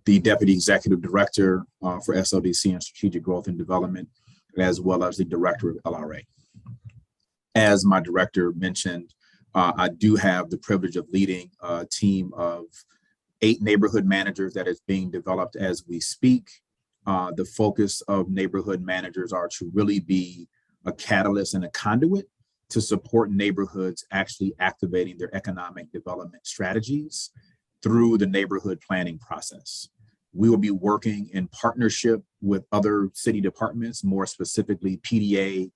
the Deputy Executive Director for SLDC and Strategic Growth and Development, as well as the Director of LRA. As my director mentioned, I do have the privilege of leading a team of 8 neighborhood managers that is being developed as we speak. The focus of neighborhood managers are to really be a catalyst and a conduit to support neighborhoods actually activating their economic development strategies through the neighborhood planning process. We will be working in partnership with other city departments, more specifically PDA,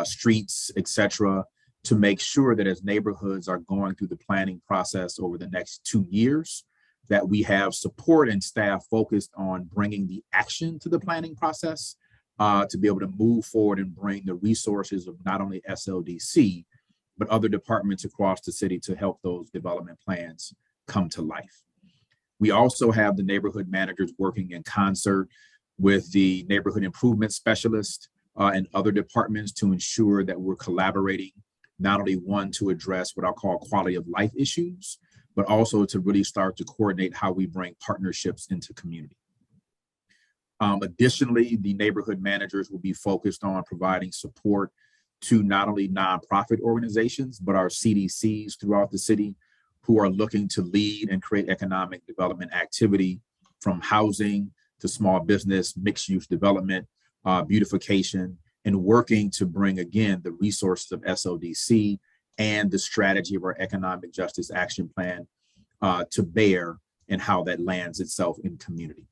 streets, et cetera, to make sure that as neighborhoods are going through the planning process over the next 2 years, that we have support and staff focused on bringing the action to the planning process to be able to move forward and bring the resources of not only SLDC, but other departments across the city to help those development plans come to life. We also have the neighborhood managers working in concert with the neighborhood improvement specialist and other departments to ensure that we're collaborating, not only one to address what I'll call quality of life issues, but also to really start to coordinate how we bring partnerships into community. Additionally, the neighborhood managers will be focused on providing support to not only nonprofit organizations, but our CDCs throughout the city who are looking to lead and create economic development activity from housing to small business, mixed use development, beautification, and working to bring, again, the resources of SLDC and the strategy of our Economic Justice Action Plan to bear and how that lands itself in community.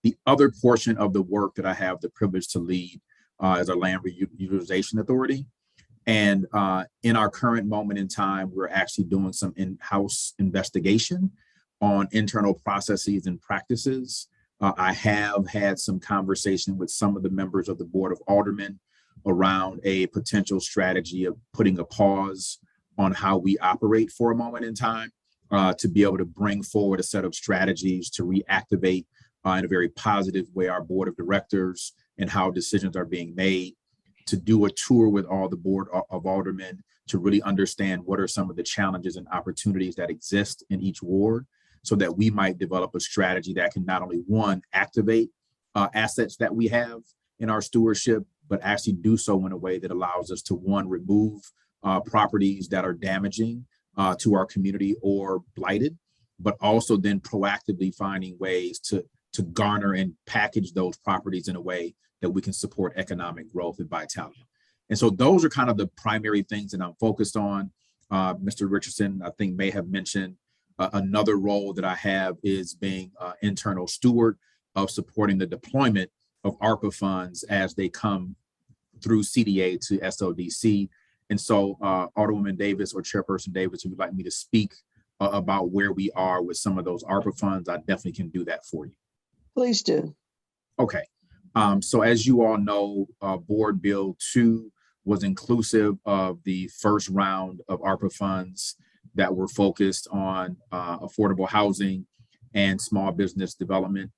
The other portion of the work that I have the privilege to lead as our Land Reutilization Authority And in our current moment in time, we're actually doing some in-house investigation on internal processes and practices. I have had some conversation with some of the members of the Board of Aldermen around a potential strategy of putting a pause on how we operate for a moment in time to be able to bring forward a set of strategies to reactivate in a very positive way our Board of Directors and how decisions are being made, to do a tour with all the Board of Aldermen to really understand what are some of the challenges and opportunities that exist in each ward, so that we might develop a strategy that can not only, one, activate assets that we have in our stewardship, but actually do so in a way that allows us to, one, remove properties that are damaging to our community or blighted, but also then proactively finding ways to garner and package those properties in a way that we can support economic growth and vitality. And so those are kind of the primary things that I'm focused on. Mr. Richardson, I think, may have mentioned another role that I have is being internal steward of supporting the deployment of ARPA funds as they come through CDA to SLDC. And so Alderwoman Davis or Chairperson Davis, if you'd like me to speak about where we are with some of those ARPA funds, I definitely can do that for you. Please do. Okay. So as you all know, Board Bill 2 was inclusive of the first round of ARPA funds that were focused on affordable housing and small business development.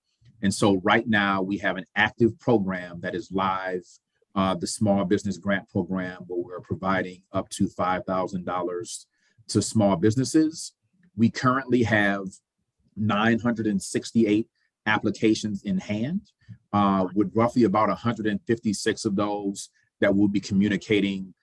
And so right now we have an active program that is live, the Small Business Grant Program, where we're providing up to $5,000 to small businesses. We currently have 968 applications in hand, with roughly about 156 of those that will be communicating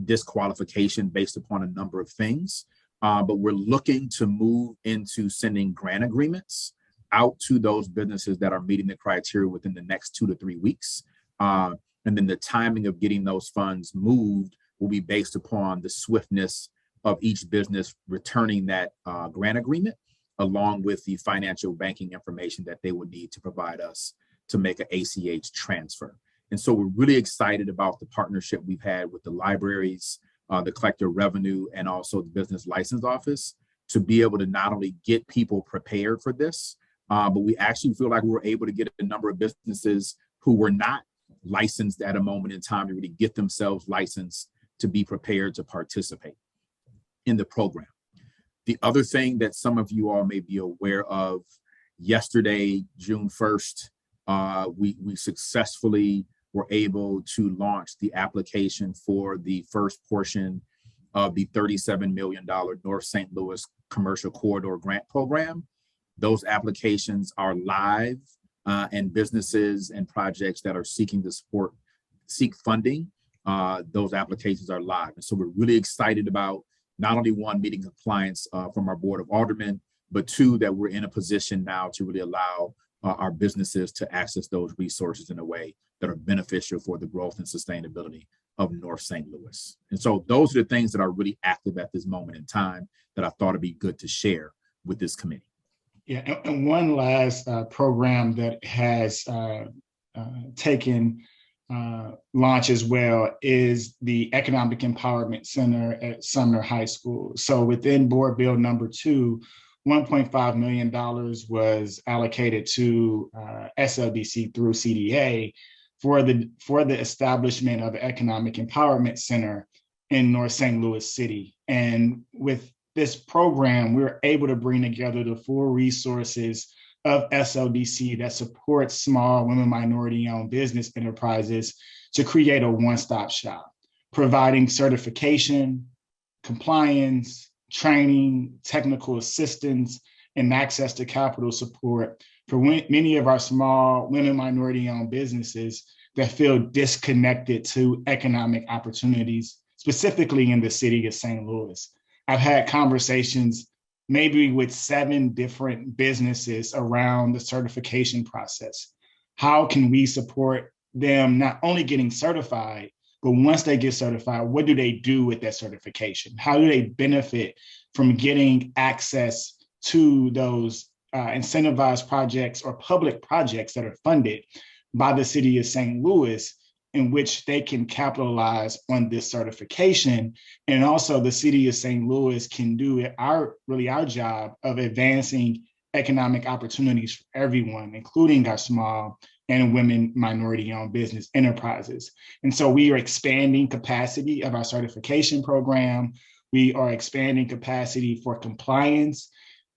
disqualification based upon a number of things. But we're looking to move into sending grant agreements out to those businesses that are meeting the criteria within the next 2 to 3 weeks. And then the timing of getting those funds moved will be based upon the swiftness of each business returning that grant agreement, along with the financial banking information that they would need to provide us to make an ACH transfer. And so we're really excited about the partnership we've had with the libraries, the collector of revenue, and also the business license office to be able to not only get people prepared for this, but we actually feel like we were able to get a number of businesses who were not licensed at a moment in time to really get themselves licensed to be prepared to participate in the program. The other thing that some of you all may be aware of, yesterday, June 1st, we successfully were able to launch the application for the first portion of the $37 million North St. Louis Commercial Corridor Grant Program. Those applications are live, and businesses and projects that are seeking to seek funding, those applications are live. And so we're really excited about not only, one, meeting compliance from our Board of Aldermen, but two, that we're in a position now to really allow our businesses to access those resources in a way that are beneficial for the growth and sustainability of North St. Louis. And so those are the things that are really active at this moment in time that I thought it'd be good to share with this committee. Yeah, and one last program that has taken launch as well is the Economic Empowerment Center at Sumner High School. So within Board Bill number 2, $1.5 million was allocated to SLDC through CDA for the establishment of the Economic Empowerment Center in North St. Louis City. And with this program, we're able to bring together the full resources of SLDC that supports small women, minority-owned business enterprises to create a one-stop shop, providing certification, compliance, training, technical assistance, and access to capital support for many of our small women, minority-owned businesses that feel disconnected to economic opportunities, specifically in the city of St. Louis. I've had conversations maybe with 7 different businesses around the certification process. How can we support them not only getting certified, but once they get certified, what do they do with that certification? How do they benefit from getting access to those incentivized projects or public projects that are funded by the city of St. Louis in which they can capitalize on this certification. And also the city of St. Louis can do our job of advancing economic opportunities for everyone, including our small and women minority-owned business enterprises. And so we are expanding capacity of our certification program. We are expanding capacity for compliance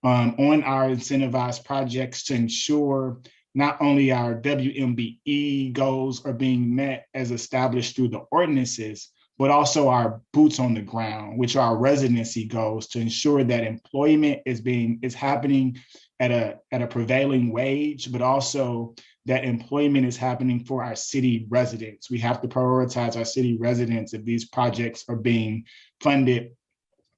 on our incentivized projects to ensure not only our WMBE goals are being met as established through the ordinances, but also our boots on the ground, which are our residency goals, to ensure that employment is happening at a prevailing wage, but also that employment is happening for our city residents. We have to prioritize our city residents if these projects are being funded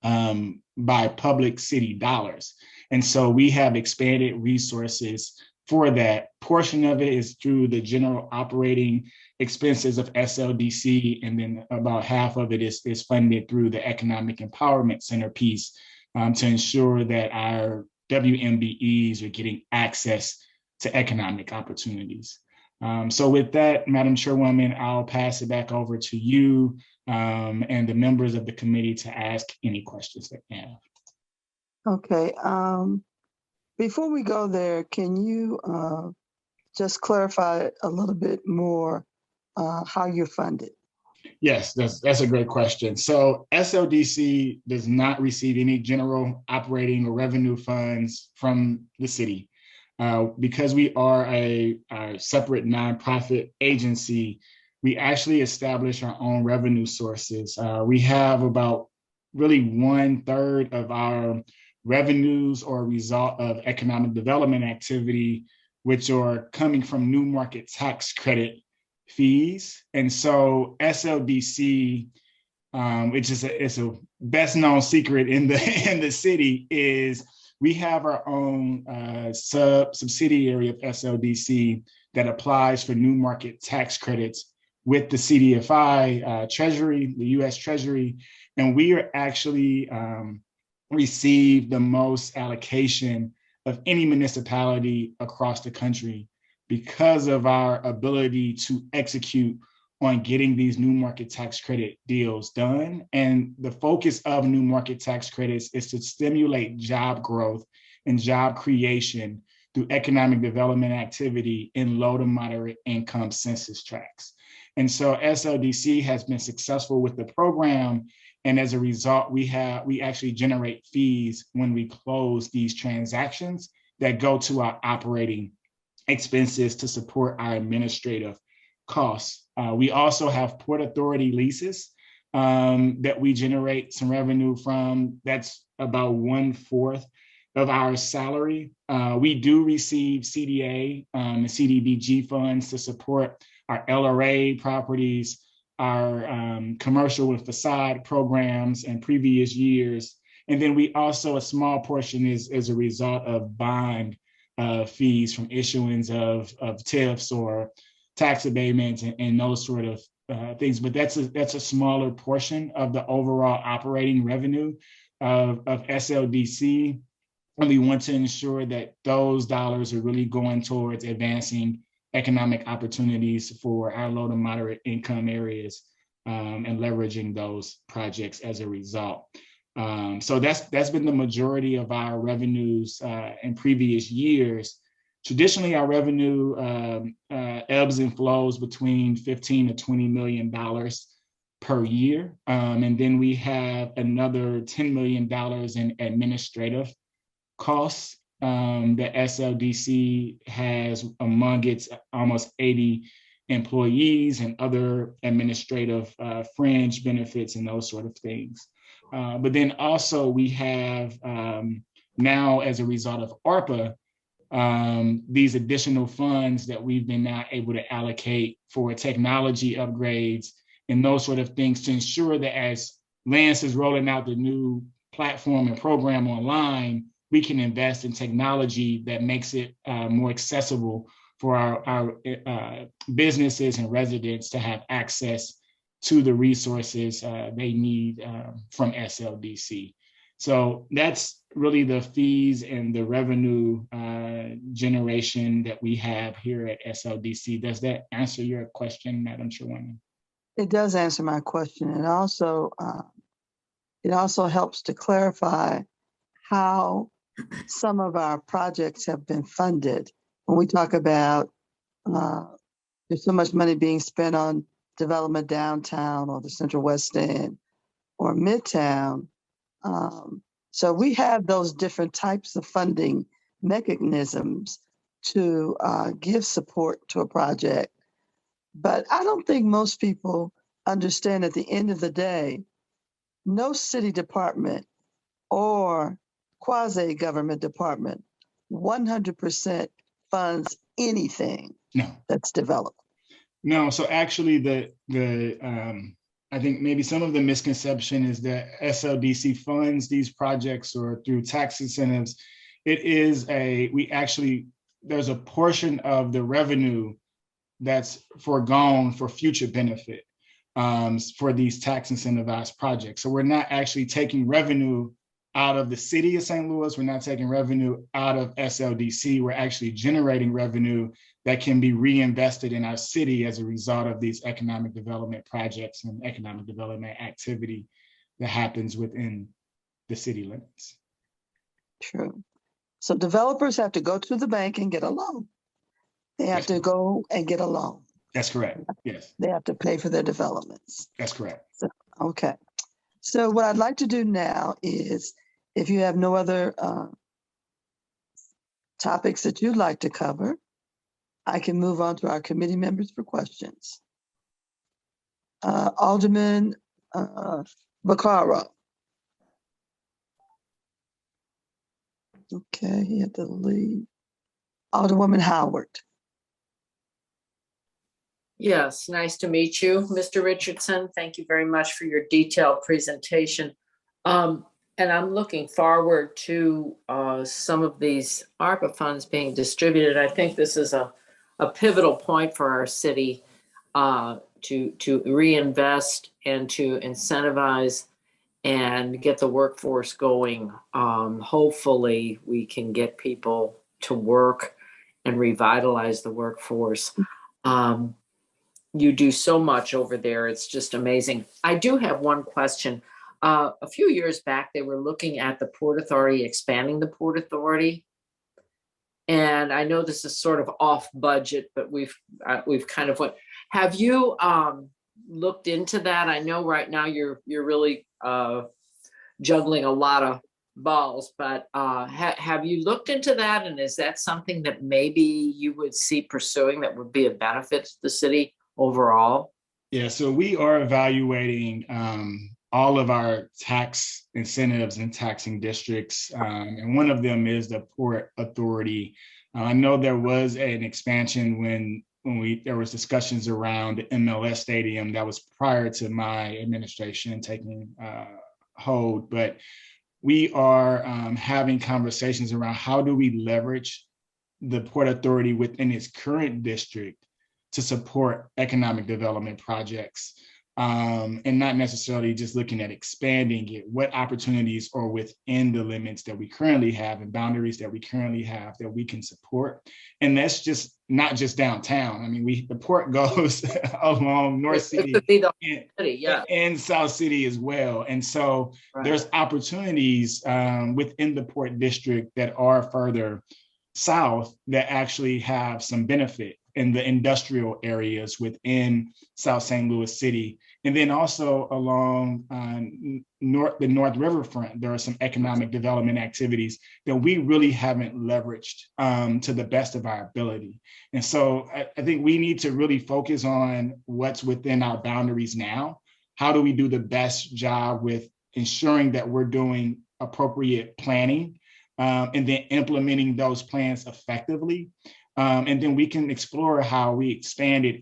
by public city dollars. And so we have expanded resources for that. Portion of it is through the general operating expenses of SLDC, and then about half of it is funded through the Economic Empowerment Center piece to ensure that our WMBEs are getting access to economic opportunities. So with that, Madam Chairwoman, I'll pass it back over to you and the members of the committee to ask any questions that you have. Okay. Before we go there, can you just clarify a little bit more how you're funded? Yes, that's a great question. So SLDC does not receive any general operating or revenue funds from the city. Because we are a separate nonprofit agency, we actually establish our own revenue sources. We have about really 1/3 of our revenues or a result of economic development activity, which are coming from new market tax credit fees. And so SLDC, which is a best known secret in the city, is we have our own subsidiary of SLDC that applies for new market tax credits with the CDFI Treasury, the US Treasury, and we are actually receive the most allocation of any municipality across the country because of our ability to execute on getting these new market tax credit deals done. And the focus of new market tax credits is to stimulate job growth and job creation through economic development activity in low to moderate income census tracts. And so SLDC has been successful with the program. And as a result, we actually generate fees when we close these transactions that go to our operating expenses to support our administrative costs. We also have Port Authority leases that we generate some revenue from. That's about 1/4 of our salary. We do receive CDA and CDBG funds to support our LRA properties, our commercial and facade programs in previous years. And then we also, a small portion is as a result of bond fees from issuance of TIFs or tax abatements and those sort of things. But that's a smaller portion of the overall operating revenue of SLDC. And we want to ensure that those dollars are really going towards advancing economic opportunities for our low to moderate income areas and leveraging those projects as a result. So that's been the majority of our revenues in previous years. Traditionally, our revenue ebbs and flows between $15 to $20 million per year. And then we have another $10 million in administrative costs that SLDC has among its almost 80 employees and other administrative fringe benefits and those sort of things. But then also we have now, as a result of ARPA, these additional funds that we've been now able to allocate for technology upgrades and those sort of things to ensure that as Lance is rolling out the new platform and program online, we can invest in technology that makes it more accessible for our businesses and residents to have access to the resources they need from SLDC. So that's really the fees and the revenue generation that we have here at SLDC. Does that answer your question, Madam Chairwoman? It does answer my question. And also, it also helps to clarify how some of our projects have been funded. When we talk about there's so much money being spent on development downtown or the Central West End or Midtown. So we have those different types of funding mechanisms to give support to a project. But I don't think most people understand at the end of the day, no city department or quasi-government department 100% funds anything that's developed. No, so actually I think maybe some of the misconception is that SLDC funds these projects or through tax incentives. There's a portion of the revenue that's foregone for future benefit for these tax incentivized projects. So we're not actually taking revenue out of the city of St. Louis. We're not taking revenue out of SLDC. We're actually generating revenue that can be reinvested in our city as a result of these economic development projects and economic development activity that happens within the city limits. True. So developers have to go to the bank and get a loan. They have to go and get a loan. That's correct. Yes. They have to pay for their developments. That's correct. So, okay. So what I'd like to do now is, if you have no other topics that you'd like to cover, I can move on to our committee members for questions. Alderman Vaccaro. Okay, he had to leave. Alderwoman Howard. Yes, nice to meet you, Mr. Richardson. Thank you very much for your detailed presentation. And I'm looking forward to some of these ARPA funds being distributed. I think this is a pivotal point for our city to reinvest and to incentivize and get the workforce going. Hopefully we can get people to work and revitalize the workforce. You do so much over there. It's just amazing. I do have one question. A few years back, they were looking at the Port Authority, expanding the Port Authority. And I know this is sort of off budget, but we've kind of went. Have you looked into that? I know right now you're really juggling a lot of balls, but have you looked into that? And is that something that maybe you would see pursuing that would be a benefit to the city overall? Yeah, so we are evaluating all of our tax incentives and taxing districts. And one of them is the Port Authority. I know there was an expansion when there was discussions around the MLS Stadium. That was prior to my administration taking hold, but we are having conversations around how do we leverage the Port Authority within its current district to support economic development projects. And not necessarily just looking at expanding it. What opportunities are within the limits that we currently have and boundaries that we currently have that we can support? And that's just not just downtown. I mean, the port goes along North City and South City as well. And so there's opportunities within the Port District that are further south that actually have some benefit in the industrial areas within South St. Louis City. And then also along the North Riverfront, there are some economic development activities that we really haven't leveraged to the best of our ability. And so I think we need to really focus on what's within our boundaries now. How do we do the best job with ensuring that we're doing appropriate planning and then implementing those plans effectively? And then we can explore how we expand it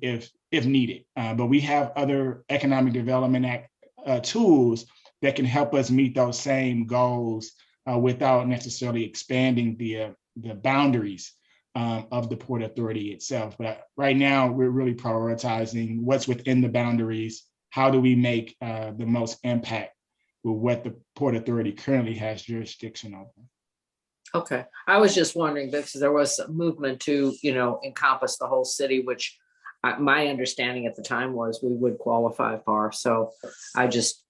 if needed. But we have other economic development tools that can help us meet those same goals without necessarily expanding the boundaries of the Port Authority itself. But right now, we're really prioritizing what's within the boundaries. How do we make the most impact what the Port Authority currently has jurisdiction over. Okay, I was just wondering because there was some movement to, encompass the whole city, which my understanding at the time was we would qualify for. So I just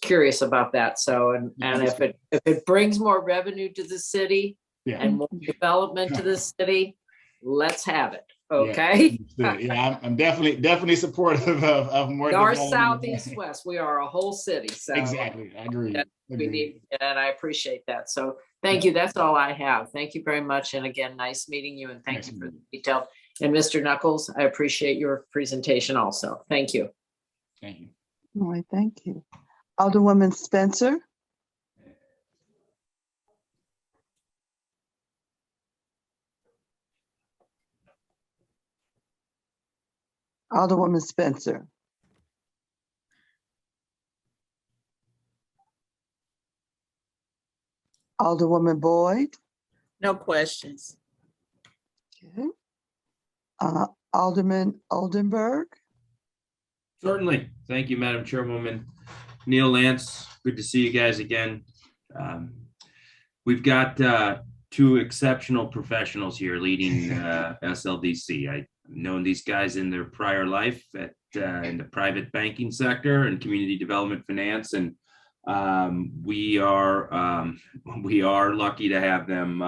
curious about that. So, and if it brings more revenue to the city and more development to the city, let's have it. Okay. Yeah, I'm definitely supportive of more North, development. south, east, west. We are a whole city. So exactly. I agree. We need, and I appreciate that. So thank you. That's all I have. Thank you very much. And again, nice meeting you, and thank you for the detail. And Mr. Knuckles, I appreciate your presentation also. Thank you. Thank you. All right, thank you. Alderwoman Spencer. Alderwoman Spencer. Alderwoman Boyd. No questions. Okay. Alderman Oldenburg. Certainly. Thank you, Madam Chairwoman. Neil, Lance, good to see you guys again. We've got two exceptional professionals here leading SLDC. I've known these guys in their prior life in the private banking sector and community development finance, and we are lucky to have them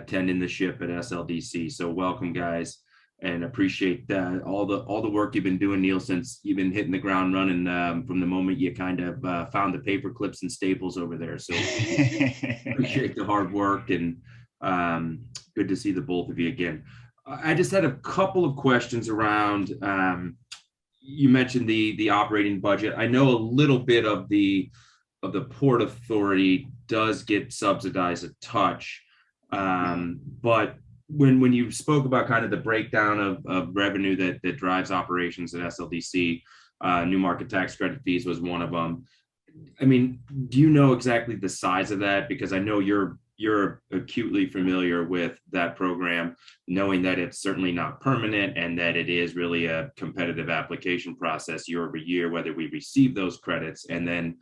tending the ship at SLDC. So welcome, guys, and appreciate all the work you've been doing, Neil, since you've been hitting the ground running from the moment you kind of found the paper clips and staples over there. So appreciate the hard work, and good to see the both of you again. I just had a couple of questions around, you mentioned the operating budget. I know a little bit of the Port Authority does get subsidized a touch, but when you spoke about kind of the breakdown of revenue that drives operations at SLDC, new market tax credit fees was one of them. I mean, do you know exactly the size of that? Because I know you're acutely familiar with that program, knowing that it's certainly not permanent and that it is really a competitive application process year over year, whether we receive those credits and then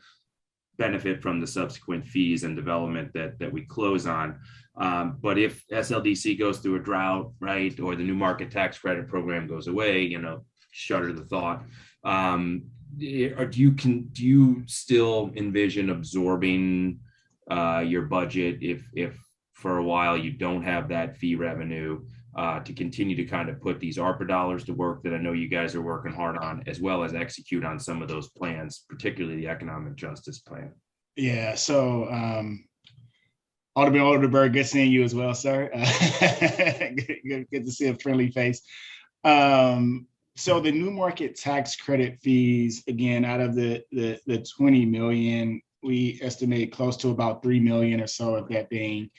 benefit from the subsequent fees and development that we close on. But if SLDC goes through a drought, right, or the new market tax credit program goes away, shudder the thought. Or do you still envision absorbing your budget if for a while you don't have that fee revenue to continue to kind of put these ARPA dollars to work that I know you guys are working hard on, as well as execute on some of those plans, particularly the economic justice plan? Yeah, so Alderman Oldenburg, good seeing you as well, sir. Good to see a friendly face. So the new market tax credit fees, again, out of the 20 million, we estimate close to about 3 million or so of that being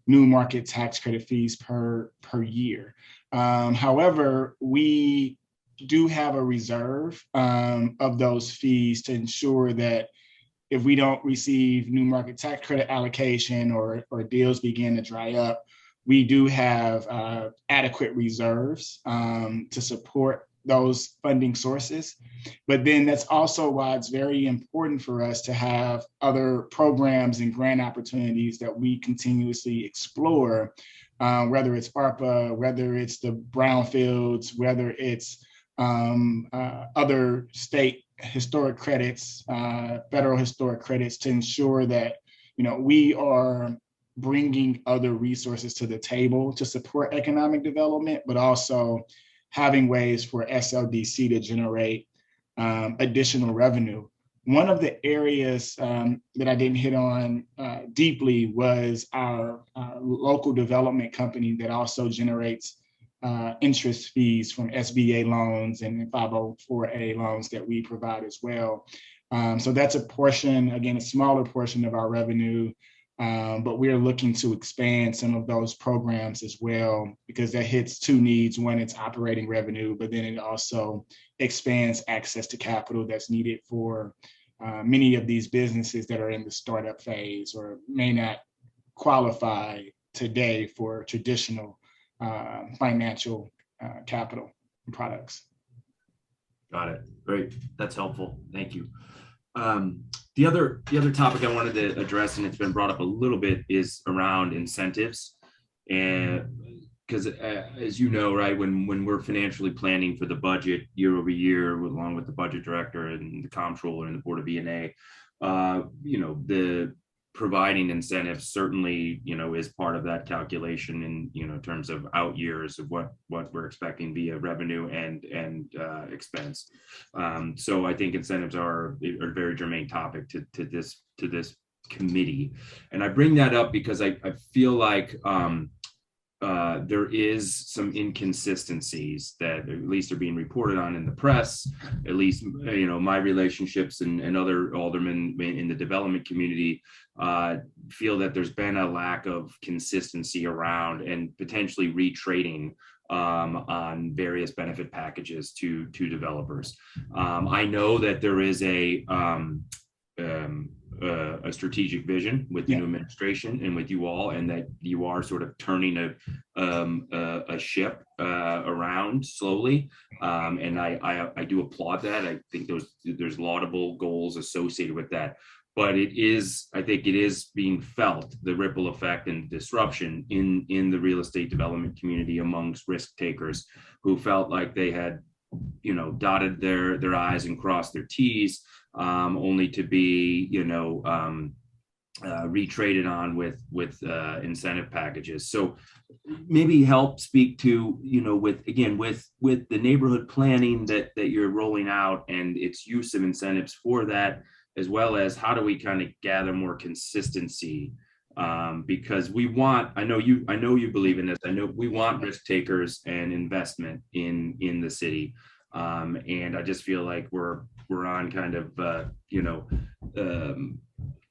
new market tax credit fees per year. However, we do have a reserve of those fees to ensure that if we don't receive new market tax credit allocation or deals begin to dry up, we do have adequate reserves to support those funding sources. But then that's also why it's very important for us to have other programs and grant opportunities that we continuously explore, whether it's ARPA, whether it's the brownfields, whether it's other state historic credits, federal historic credits, to ensure that we are bringing other resources to the table to support economic development, but also having ways for SLDC to generate additional revenue. One of the areas that I didn't hit on deeply was our local development company that also generates interest fees from SBA loans and 504A loans that we provide as well. So that's a portion, again, a smaller portion of our revenue, but we are looking to expand some of those programs as well, because that hits two needs. One, it's operating revenue, but then it also expands access to capital that's needed for many of these businesses that are in the startup phase or may not qualify today for traditional financial capital products. Got it. Great. That's helpful. Thank you. The other topic I wanted to address, and it's been brought up a little bit, is around incentives. And because as you know, right, when we're financially planning for the budget year over year, along with the budget director and the comptroller and the board of E&A, the providing incentives certainly, is part of that calculation in terms of out years of what we're expecting via revenue and expense. So I think incentives are a very germane topic to this committee. And I bring that up because I feel like there is some inconsistencies that at least are being reported on in the press. At least, my relationships and other aldermen in the development community feel that there's been a lack of consistency around and potentially retrading on various benefit packages to developers. I know that there is a strategic vision with the new administration and with you all, and that you are sort of turning a ship around slowly. And I do applaud that. I think there's laudable goals associated with that. But I think it is being felt, the ripple effect and disruption in the real estate development community amongst risk takers who felt like they had, dotted their I's and crossed their T's, only to be, retraded on with incentive packages. So maybe help speak to, with the neighborhood planning that you're rolling out and its use of incentives for that, as well as how do we kind of gather more consistency, because I know you believe in this. I know we want risk takers and investment in the city. And I just feel like we're on kind of,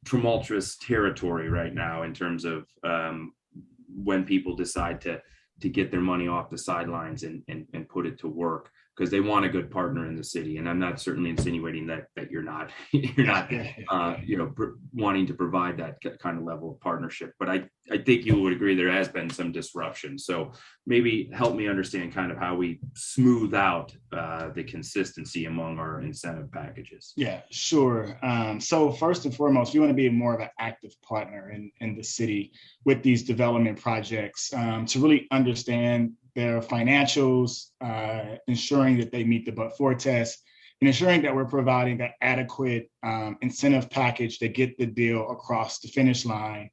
tumultuous territory right now in terms of when people decide to get their money off the sidelines and put it to work, because they want a good partner in the city. And I'm not certainly insinuating that you're not wanting to provide that kind of level of partnership. But I think you would agree there has been some disruption. So maybe help me understand kind of how we smooth out the consistency among our incentive packages. Yeah, sure. So first and foremost, we want to be more of an active partner in the city with these development projects, to really understand their financials, ensuring that they meet the but-for test, and ensuring that we're providing an adequate incentive package to get the deal across the finish line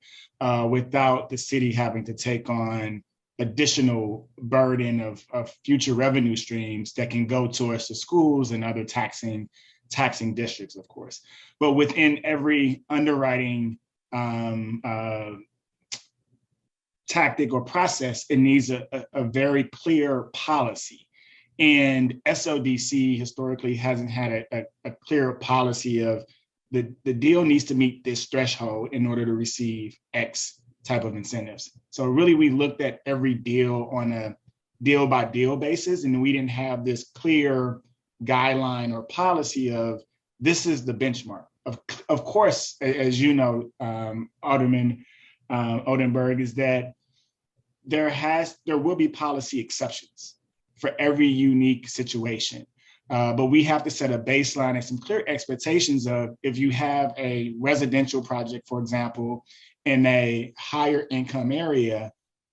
without the city having to take on additional burden of future revenue streams that can go towards the schools and other taxing districts, of course. But within every underwriting tactic or process, it needs a very clear policy. And Sldc historically hasn't had a clear policy of the deal needs to meet this threshold in order to receive X type of incentives. So really, we looked at every deal on a deal by deal basis, and we didn't have this clear guideline or policy of this is the benchmark. Of course, as you know, Alderman Oldenburg, is that there will be policy exceptions for every unique situation. But we have to set a baseline and some clear expectations of, if you have a residential project, for example, in a higher income area,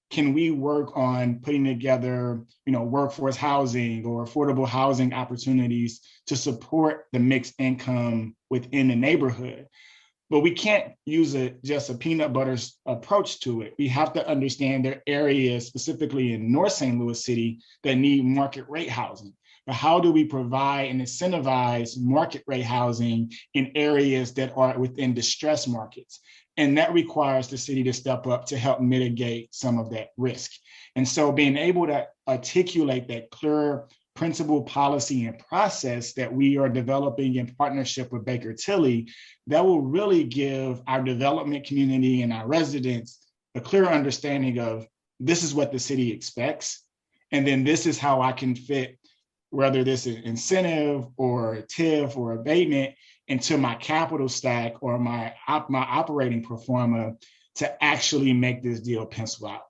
can we work on putting together, workforce housing or affordable housing opportunities to support the mixed income within the neighborhood? But we can't use just a peanut butter approach to it. We have to understand there are areas, specifically in North St. Louis City, that need market rate housing. But how do we provide and incentivize market rate housing in areas that are within distressed markets? And that requires the city to step up to help mitigate some of that risk. And so being able to articulate that clear principle, policy, and process that we are developing in partnership with Baker Tilly, that will really give our development community and our residents a clear understanding of, this is what the city expects. And then this is how I can fit, whether this is incentive or TIF or abatement, into my capital stack or my operating pro forma to actually make this deal pencil out.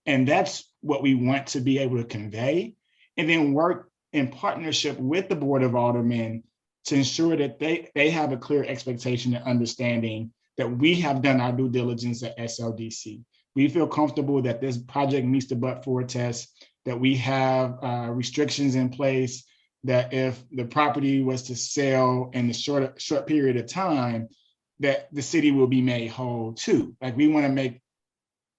And that's what we want to be able to convey, and then work in partnership with the Board of Aldermen to ensure that they have a clear expectation and understanding that we have done our due diligence at SLDC. We feel comfortable that this project meets the but-for test, that we have restrictions in place, that if the property was to sell in a short period of time, that the city will be made whole too. Like, we want to make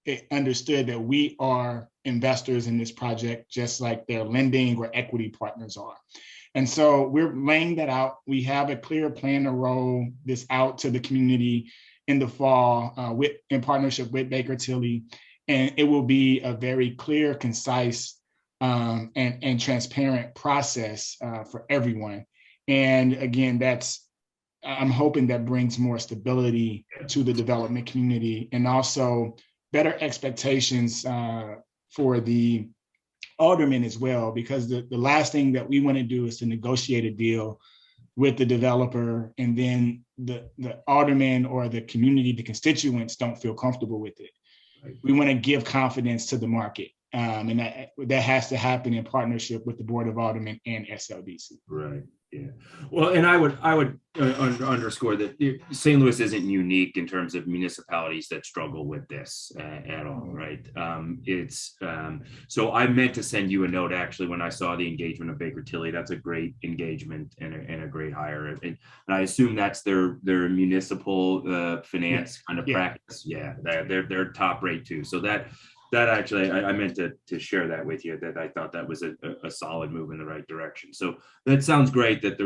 it understood that we are investors in this project, just like their lending or equity partners are. And so we're laying that out. We have a clear plan to roll this out to the community in the fall in partnership with Baker Tilly. And it will be a very clear, concise, and transparent process for everyone. And again, I'm hoping that brings more stability to the development community, and also better expectations for the aldermen as well, because the last thing that we want to do is to negotiate a deal with the developer, and then the aldermen or the community, the constituents, don't feel comfortable with it. Right. We want to give confidence to the market. And that has to happen in partnership with the Board of Aldermen and SLDC. Right. Yeah. Well, and I would underscore that St. Louis isn't unique in terms of municipalities that struggle with this at all, right? So I meant to send you a note actually when I saw the engagement of Baker Tilly. That's a great engagement and a great hire, and I assume that's their municipal finance kind of practice. Yeah, they're top rate too. So that actually, I meant to share that with you, that I thought that was a solid move in the right direction. So that sounds great that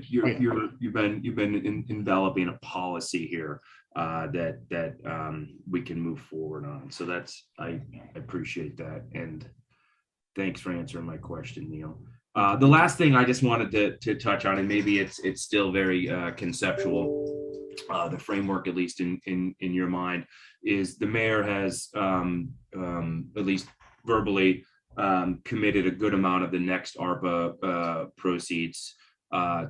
you've been enveloping a policy here that we can move forward on. So I appreciate that, and thanks for answering my question, Neil. The last thing I just wanted to touch on, and maybe it's still very conceptual, the framework, at least in your mind, is the mayor has at least verbally committed a good amount of the next ARPA proceeds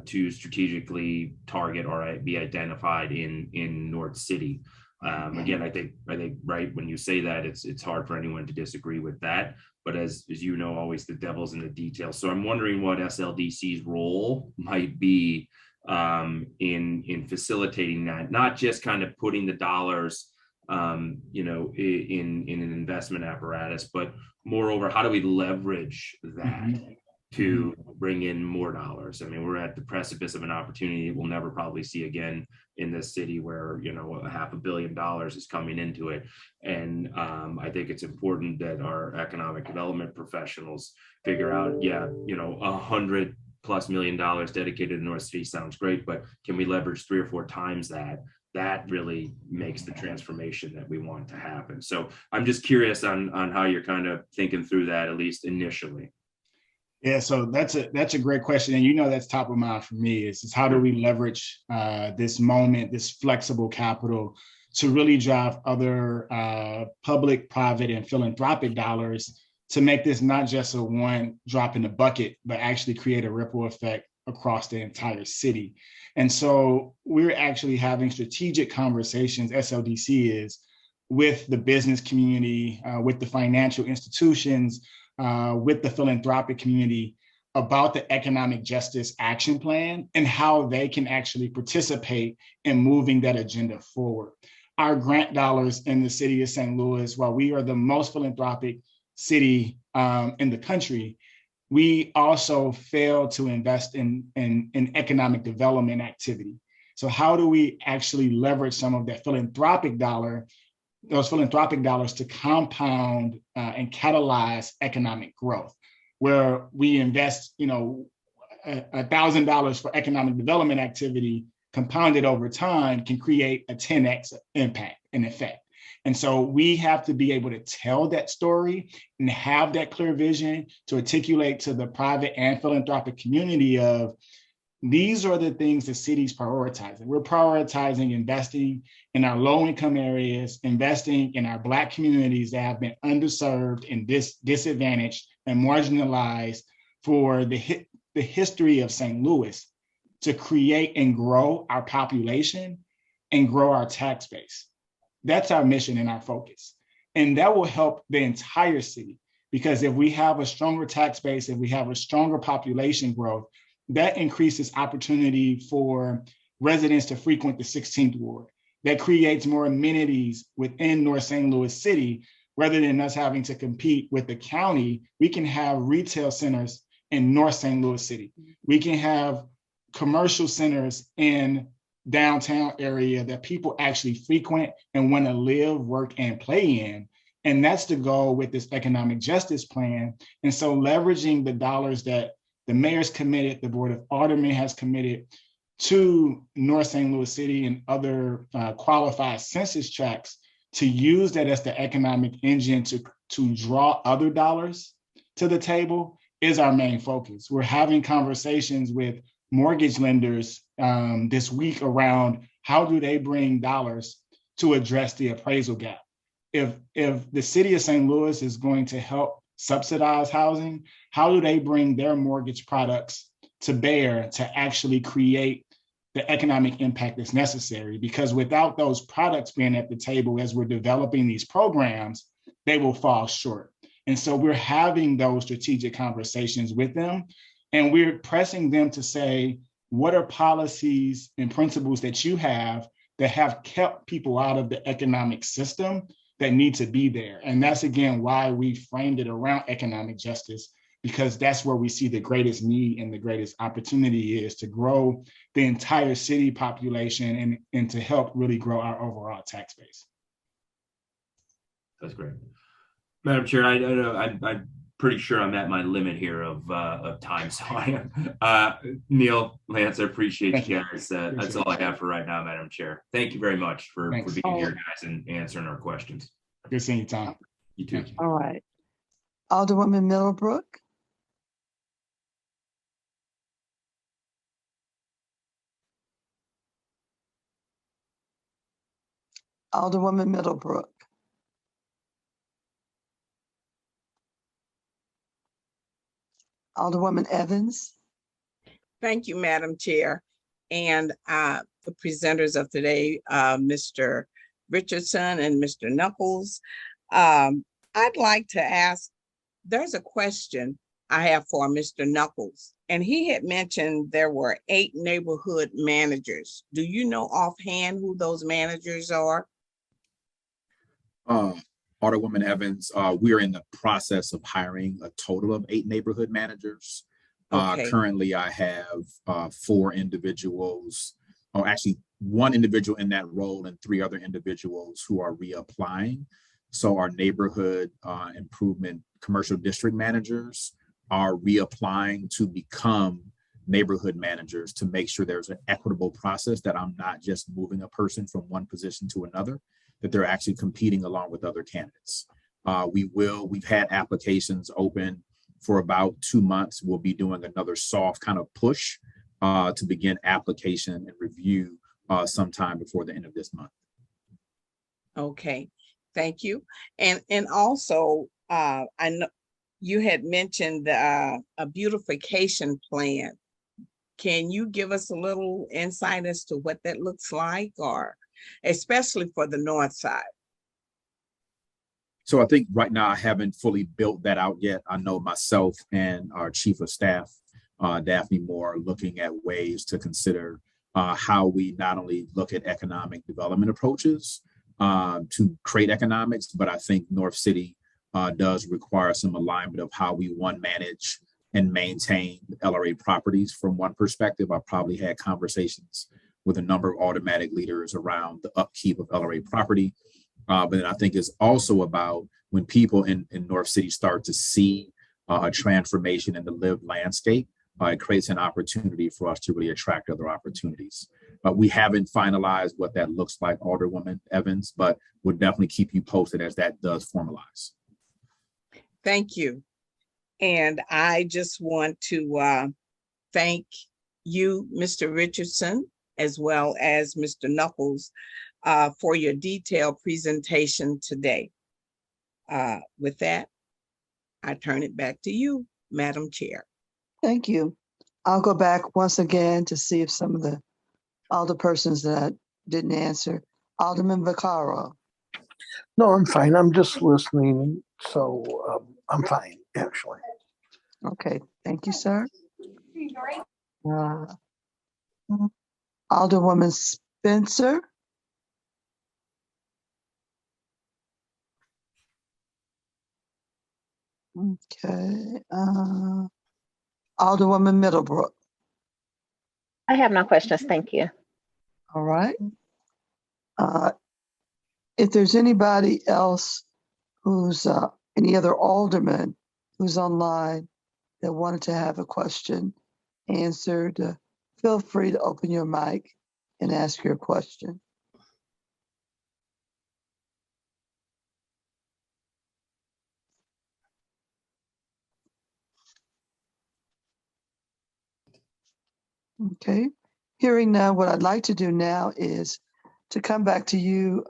to strategically target or be identified in North City. Again, I think right when you say that, it's hard for anyone to disagree with that. But as you know, always the devil's in the details. So I'm wondering what SLDC's role might be in facilitating that, not just kind of putting the dollars in an investment apparatus, but moreover, how do we leverage that to bring in more dollars? I mean, we're at the precipice of an opportunity we'll never probably see again in this city, where $500 million is coming into it. And I think it's important that our economic development professionals figure out, $100+ million dedicated to North City sounds great, but can we leverage 3 or 4 times that? That really makes the transformation that we want to happen. So I'm just curious on how you're kind of thinking through that, at least initially. Yeah, so that's a great question. And that's top of mind for me is how do we leverage this moment, this flexible capital, to really drive other public, private, and philanthropic dollars to make this not just a one drop in the bucket, but actually create a ripple effect across the entire city. And so we're actually having strategic conversations, SLDC is, with the business community, with the financial institutions, with the philanthropic community about the economic justice action plan and how they can actually participate in moving that agenda forward. Our grant dollars in the city of St. Louis, while we are the most philanthropic city in the country, we also fail to invest in economic development activity. So how do we actually leverage some of that those philanthropic dollars to compound and catalyze economic growth, where we invest, $1,000 for economic development activity compounded over time can create a 10x impact and effect. And so we have to be able to tell that story and have that clear vision to articulate to the private and philanthropic community of, these are the things the city's prioritizing. We're prioritizing investing in our low-income areas, investing in our Black communities that have been underserved and disadvantaged and marginalized for the history of St. Louis, to create and grow our population and grow our tax base. That's our mission and our focus. And that will help the entire city, because if we have a stronger tax base, if we have a stronger population growth, that increases opportunity for residents to frequent the 16th Ward. That creates more amenities within North St. Louis City. Rather than us having to compete with the county, we can have retail centers in North St. Louis City. We can have commercial centers in downtown area that people actually frequent and want to live, work, and play in. And that's the goal with this economic justice plan. And so leveraging the dollars that the mayor's committed, the Board of Aldermen has committed to North St. Louis City and other qualified census tracts to use that as the economic engine to draw other dollars to the table is our main focus. We're having conversations with mortgage lenders this week around how do they bring dollars to address the appraisal gap. If the city of St. Louis is going to help subsidize housing, how do they bring their mortgage products to bear to actually create the economic impact that's necessary? Because without those products being at the table as we're developing these programs, they will fall short. And so we're having those strategic conversations with them, and we're pressing them to say, what are policies and principles that you have that have kept people out of the economic system that need to be there? And that's, again, why we framed it around economic justice, because that's where we see the greatest need and the greatest opportunity is to grow the entire city population and to help really grow our overall tax base. That's great. Madam Chair, I know I'm pretty sure I'm at my limit here of time, so I am. Neil, Lance, I appreciate you guys. That's all I have for right now, Madam Chair. Thank you very much for being here, guys, and answering our questions. Good seeing you, Tom. You too. All right. Alderwoman Middlebrook. Alderwoman Middlebrook. Alderwoman Evans. Thank you, Madam Chair. And the presenters of today, Mr. Richardson and Mr. Knuckles. I'd like to ask, there's a question I have for Mr. Knuckles, and he had mentioned there were 8 neighborhood managers. Do you know offhand who those managers are? Alderwoman Evans, we are in the process of hiring a total of 8 neighborhood managers. Okay. Currently, I have 4 individuals, or actually 1 individual in that role and 3 other individuals who are reapplying. So our neighborhood improvement commercial district managers are reapplying to become neighborhood managers to make sure there's an equitable process, that I'm not just moving a person from one position to another, that they're actually competing along with other candidates. We've had applications open for about 2 months. We'll be doing another soft kind of push to begin application and review sometime before the end of this month. Okay, thank you. And also, I know you had mentioned a beautification plan. Can you give us a little insight as to what that looks like, or especially for the north side? So I think right now I haven't fully built that out yet. I know myself and our chief of staff, Daphne Moore, are looking at ways to consider how we not only look at economic development approaches to create economics, but I think North City does require some alignment of how we manage and maintain LRA properties from one perspective. I probably had conversations with a number of automatic leaders around the upkeep of LRA property. But then I think it's also about when people in North City start to see a transformation in the lived landscape, it creates an opportunity for us to really attract other opportunities. We haven't finalized what that looks like, Alderwoman Evans, but we'll definitely keep you posted as that does formalize. Thank you. And I just want to thank you, Mr. Richardson, as well as Mr. Knuckles, for your detailed presentation today. With that, I turn it back to you, Madam Chair. Thank you. I'll go back once again to see if some of the alderpersons that didn't answer. Alderman Vaccaro. No, I'm fine. I'm just listening. So I'm fine, actually. Okay, thank you, sir. Uh, Alderwoman Spencer. Okay. Alderwoman Middlebrook. I have no questions. Thank you. All right. If there's anybody else who's any other alderman who's online that wanted to have a question answered, feel free to open your mic and ask your question. Okay. Hearing now, what I'd like to do now is to come back to you,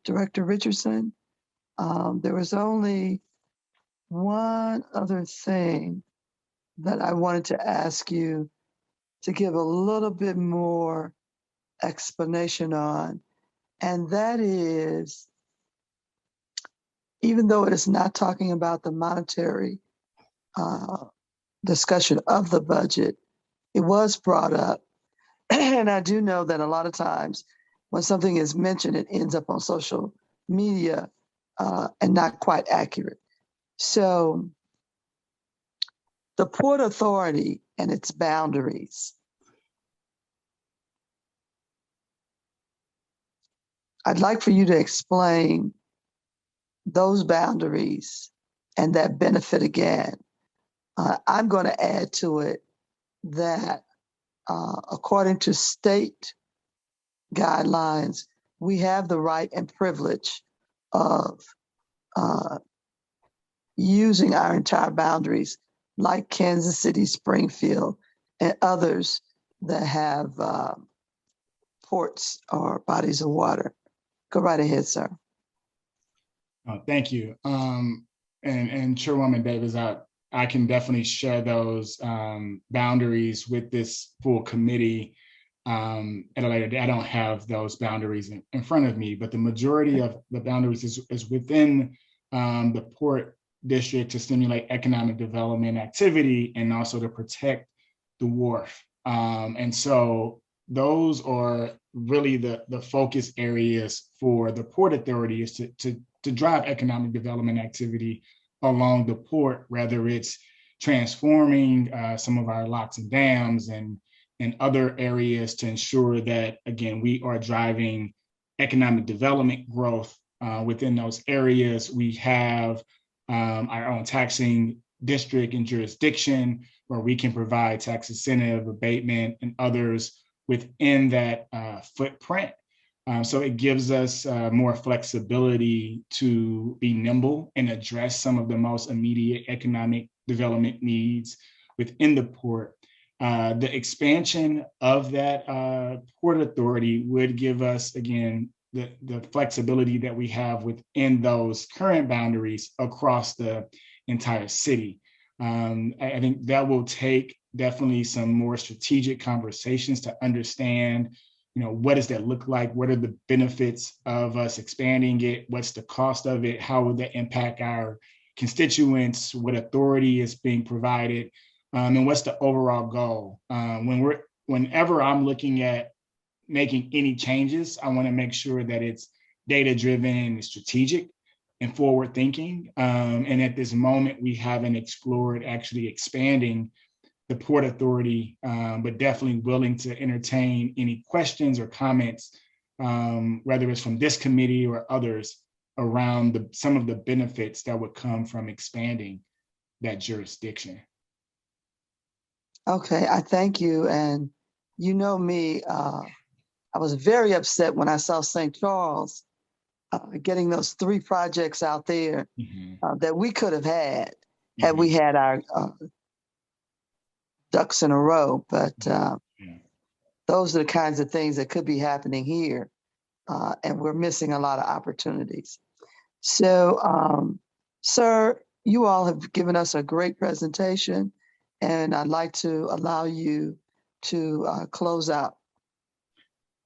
Director Richardson. There was only one other thing that I wanted to ask you to give a little bit more explanation on, and that is, even though it is not talking about the monetary discussion of the budget, it was brought up. And I do know that a lot of times when something is mentioned, it ends up on social media and not quite accurate. So the Port Authority and its boundaries. I'd like for you to explain those boundaries and that benefit again. I'm going to add to it that according to state guidelines, we have the right and privilege of using our entire boundaries, like Kansas City, Springfield, and others that have ports or bodies of water. Go right ahead, sir. Thank you. And Chairwoman Davis, I can definitely share those boundaries with this full committee at a later date. I don't have those boundaries in front of me, but the majority of the boundaries is within the port district to stimulate economic development activity and also to protect the wharf. And so those are really the focus areas for the Port Authority, is to drive economic development activity along the port, whether it's transforming some of our locks and dams and other areas to ensure that, again, we are driving economic development growth within those areas. We have our own taxing district and jurisdiction where we can provide tax incentive, abatement, and others within that footprint. So it gives us more flexibility to be nimble and address some of the most immediate economic development needs within the port. The expansion of that Port Authority would give us, again, the flexibility that we have within those current boundaries across the entire city. I think that will take definitely some more strategic conversations to understand, what does that look like? What are the benefits of us expanding it? What's the cost of it? How will that impact our constituents? What authority is being provided? And what's the overall goal? Whenever I'm looking at making any changes, I want to make sure that it's data-driven and strategic and forward-thinking. And at this moment, we haven't explored actually expanding the Port Authority, but definitely willing to entertain any questions or comments, whether it's from this committee or others, around some of the benefits that would come from expanding that jurisdiction. Okay, I thank you. And you know me, I was very upset when I saw St. Charles getting those 3 projects out there that we could have had we had our ducks in a row. But those are the kinds of things that could be happening here. And we're missing a lot of opportunities. So, sir, you all have given us a great presentation, and I'd like to allow you to close out.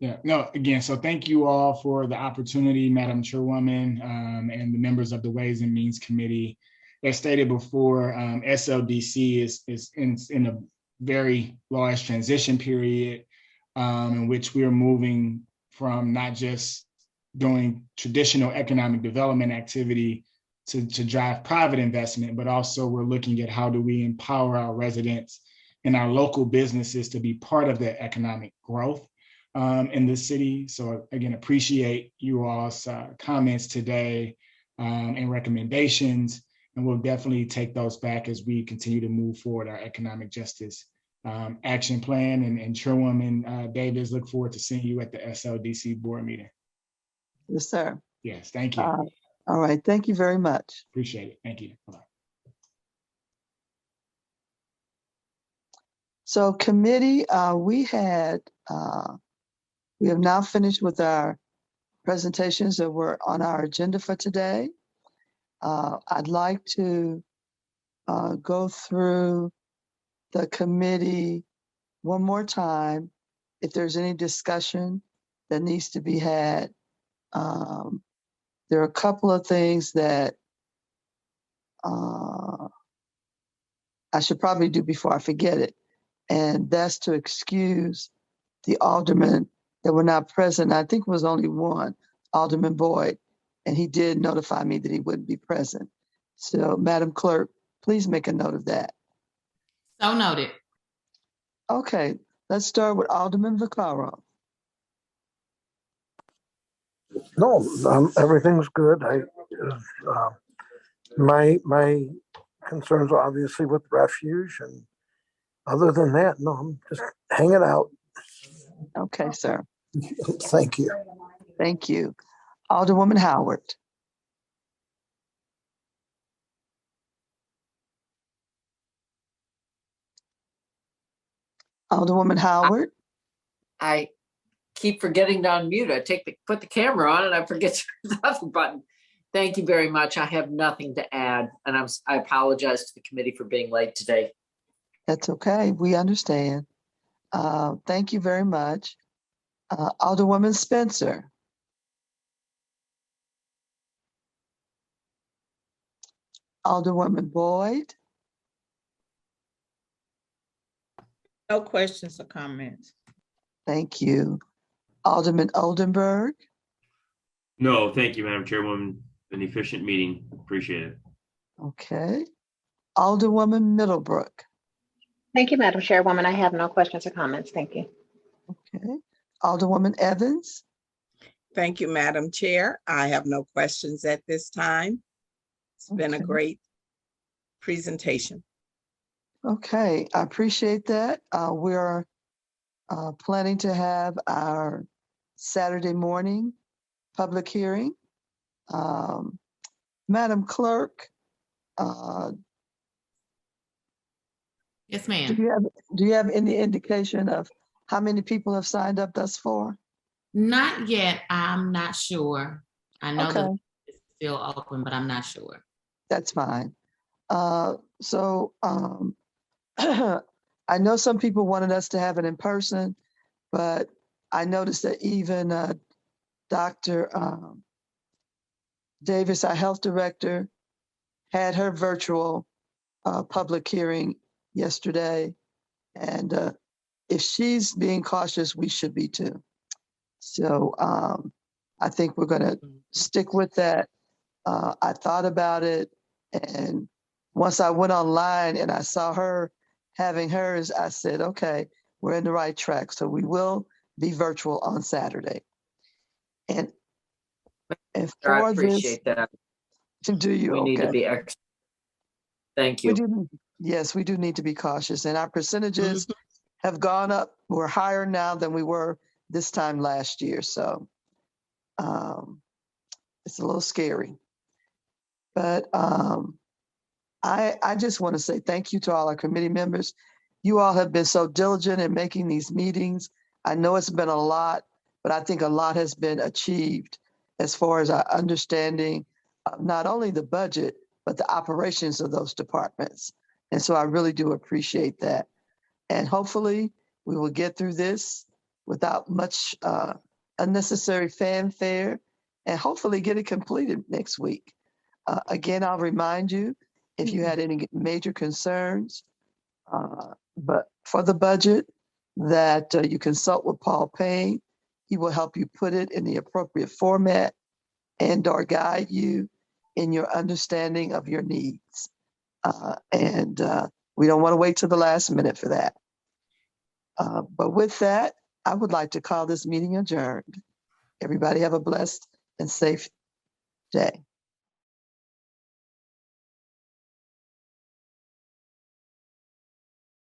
Yeah, no, again, so thank you all for the opportunity, Madam Chairwoman, and the members of the Ways and Means Committee. As stated before, SLDC is in a very large transition period in which we're moving from not just doing traditional economic development activity to drive private investment, but also we're looking at how do we empower our residents and our local businesses to be part of the economic growth in the city. So again, appreciate you all's comments today and recommendations, and we'll definitely take those back as we continue to move forward our economic justice action plan. And Chairwoman Davis, look forward to seeing you at the SLDC board meeting. Yes, sir. Yes, thank you. All right, thank you very much. Appreciate it. Thank you. Bye-bye. So committee, we have now finished with our presentations that were on our agenda for today. I'd like to go through the committee one more time. If there's any discussion that needs to be had, there are a couple of things that I should probably do before I forget it. And that's to excuse the aldermen that were not present. I think it was only one, Alderman Boyd, and he did notify me that he wouldn't be present. So, Madam Clerk, please make a note of that. So noted. Okay, let's start with Alderman Vaccaro. No, everything's good. My concerns are obviously with refuge, and other than that, no, I'm just hanging out. Okay, sir. Thank you. Thank you. Alderwoman Howard. Alderwoman Howard. I keep forgetting to unmute. Put the camera on and I forget the other button. Thank you very much. I have nothing to add, and I apologize to the committee for being late today. That's okay. We understand. Thank you very much. Alderwoman Spencer. Alderwoman Boyd. No questions or comments. Thank you. Alderman Oldenburg. No, thank you, Madam Chairwoman. An efficient meeting. Appreciate it. Okay. Alderwoman Middlebrook. Thank you, Madam Chairwoman. I have no questions or comments. Thank you. Okay. Alderwoman Evans. Thank you, Madam Chair. I have no questions at this time. It's been a Okay. great presentation. Okay, I appreciate that. We're planning to have our Saturday morning public hearing. Madam Clerk, Yes, do ma'am. you have any indication of how many people have signed up thus far? Not yet. I'm not sure. I know Okay. that it's still open, but I'm not sure. That's fine. I know some people wanted us to have it in person, but I noticed that even Dr. Davis, our health director, had her virtual public hearing yesterday. And if she's being cautious, we should be too. So I think we're going to stick with that. I thought about it, and once I went online and I saw her having hers, I said, okay, we're in the right track. So we will be virtual on Saturday. And I for appreciate that. this, do you? We need to Okay. be extra. Thank We you. do. Yes, we do need to be cautious, and our percentages have gone up. We're higher now than we were this time last year. So it's a little scary. But I just want to say thank you to all our committee members. You all have been so diligent in making these meetings. I know it's been a lot, but I think a lot has been achieved as far as our understanding of not only the budget, but the operations of those departments. And so I really do appreciate that. And hopefully we will get through this without much unnecessary fanfare, and hopefully get it completed next week. Again, I'll remind you, if you had any major concerns, but for the budget, that you consult with Paul Payne. He will help you put it in the appropriate format and or guide you in your understanding of your needs. And we don't want to wait till the last minute for that. But with that, I would like to call this meeting adjourned. Everybody have a blessed and safe day.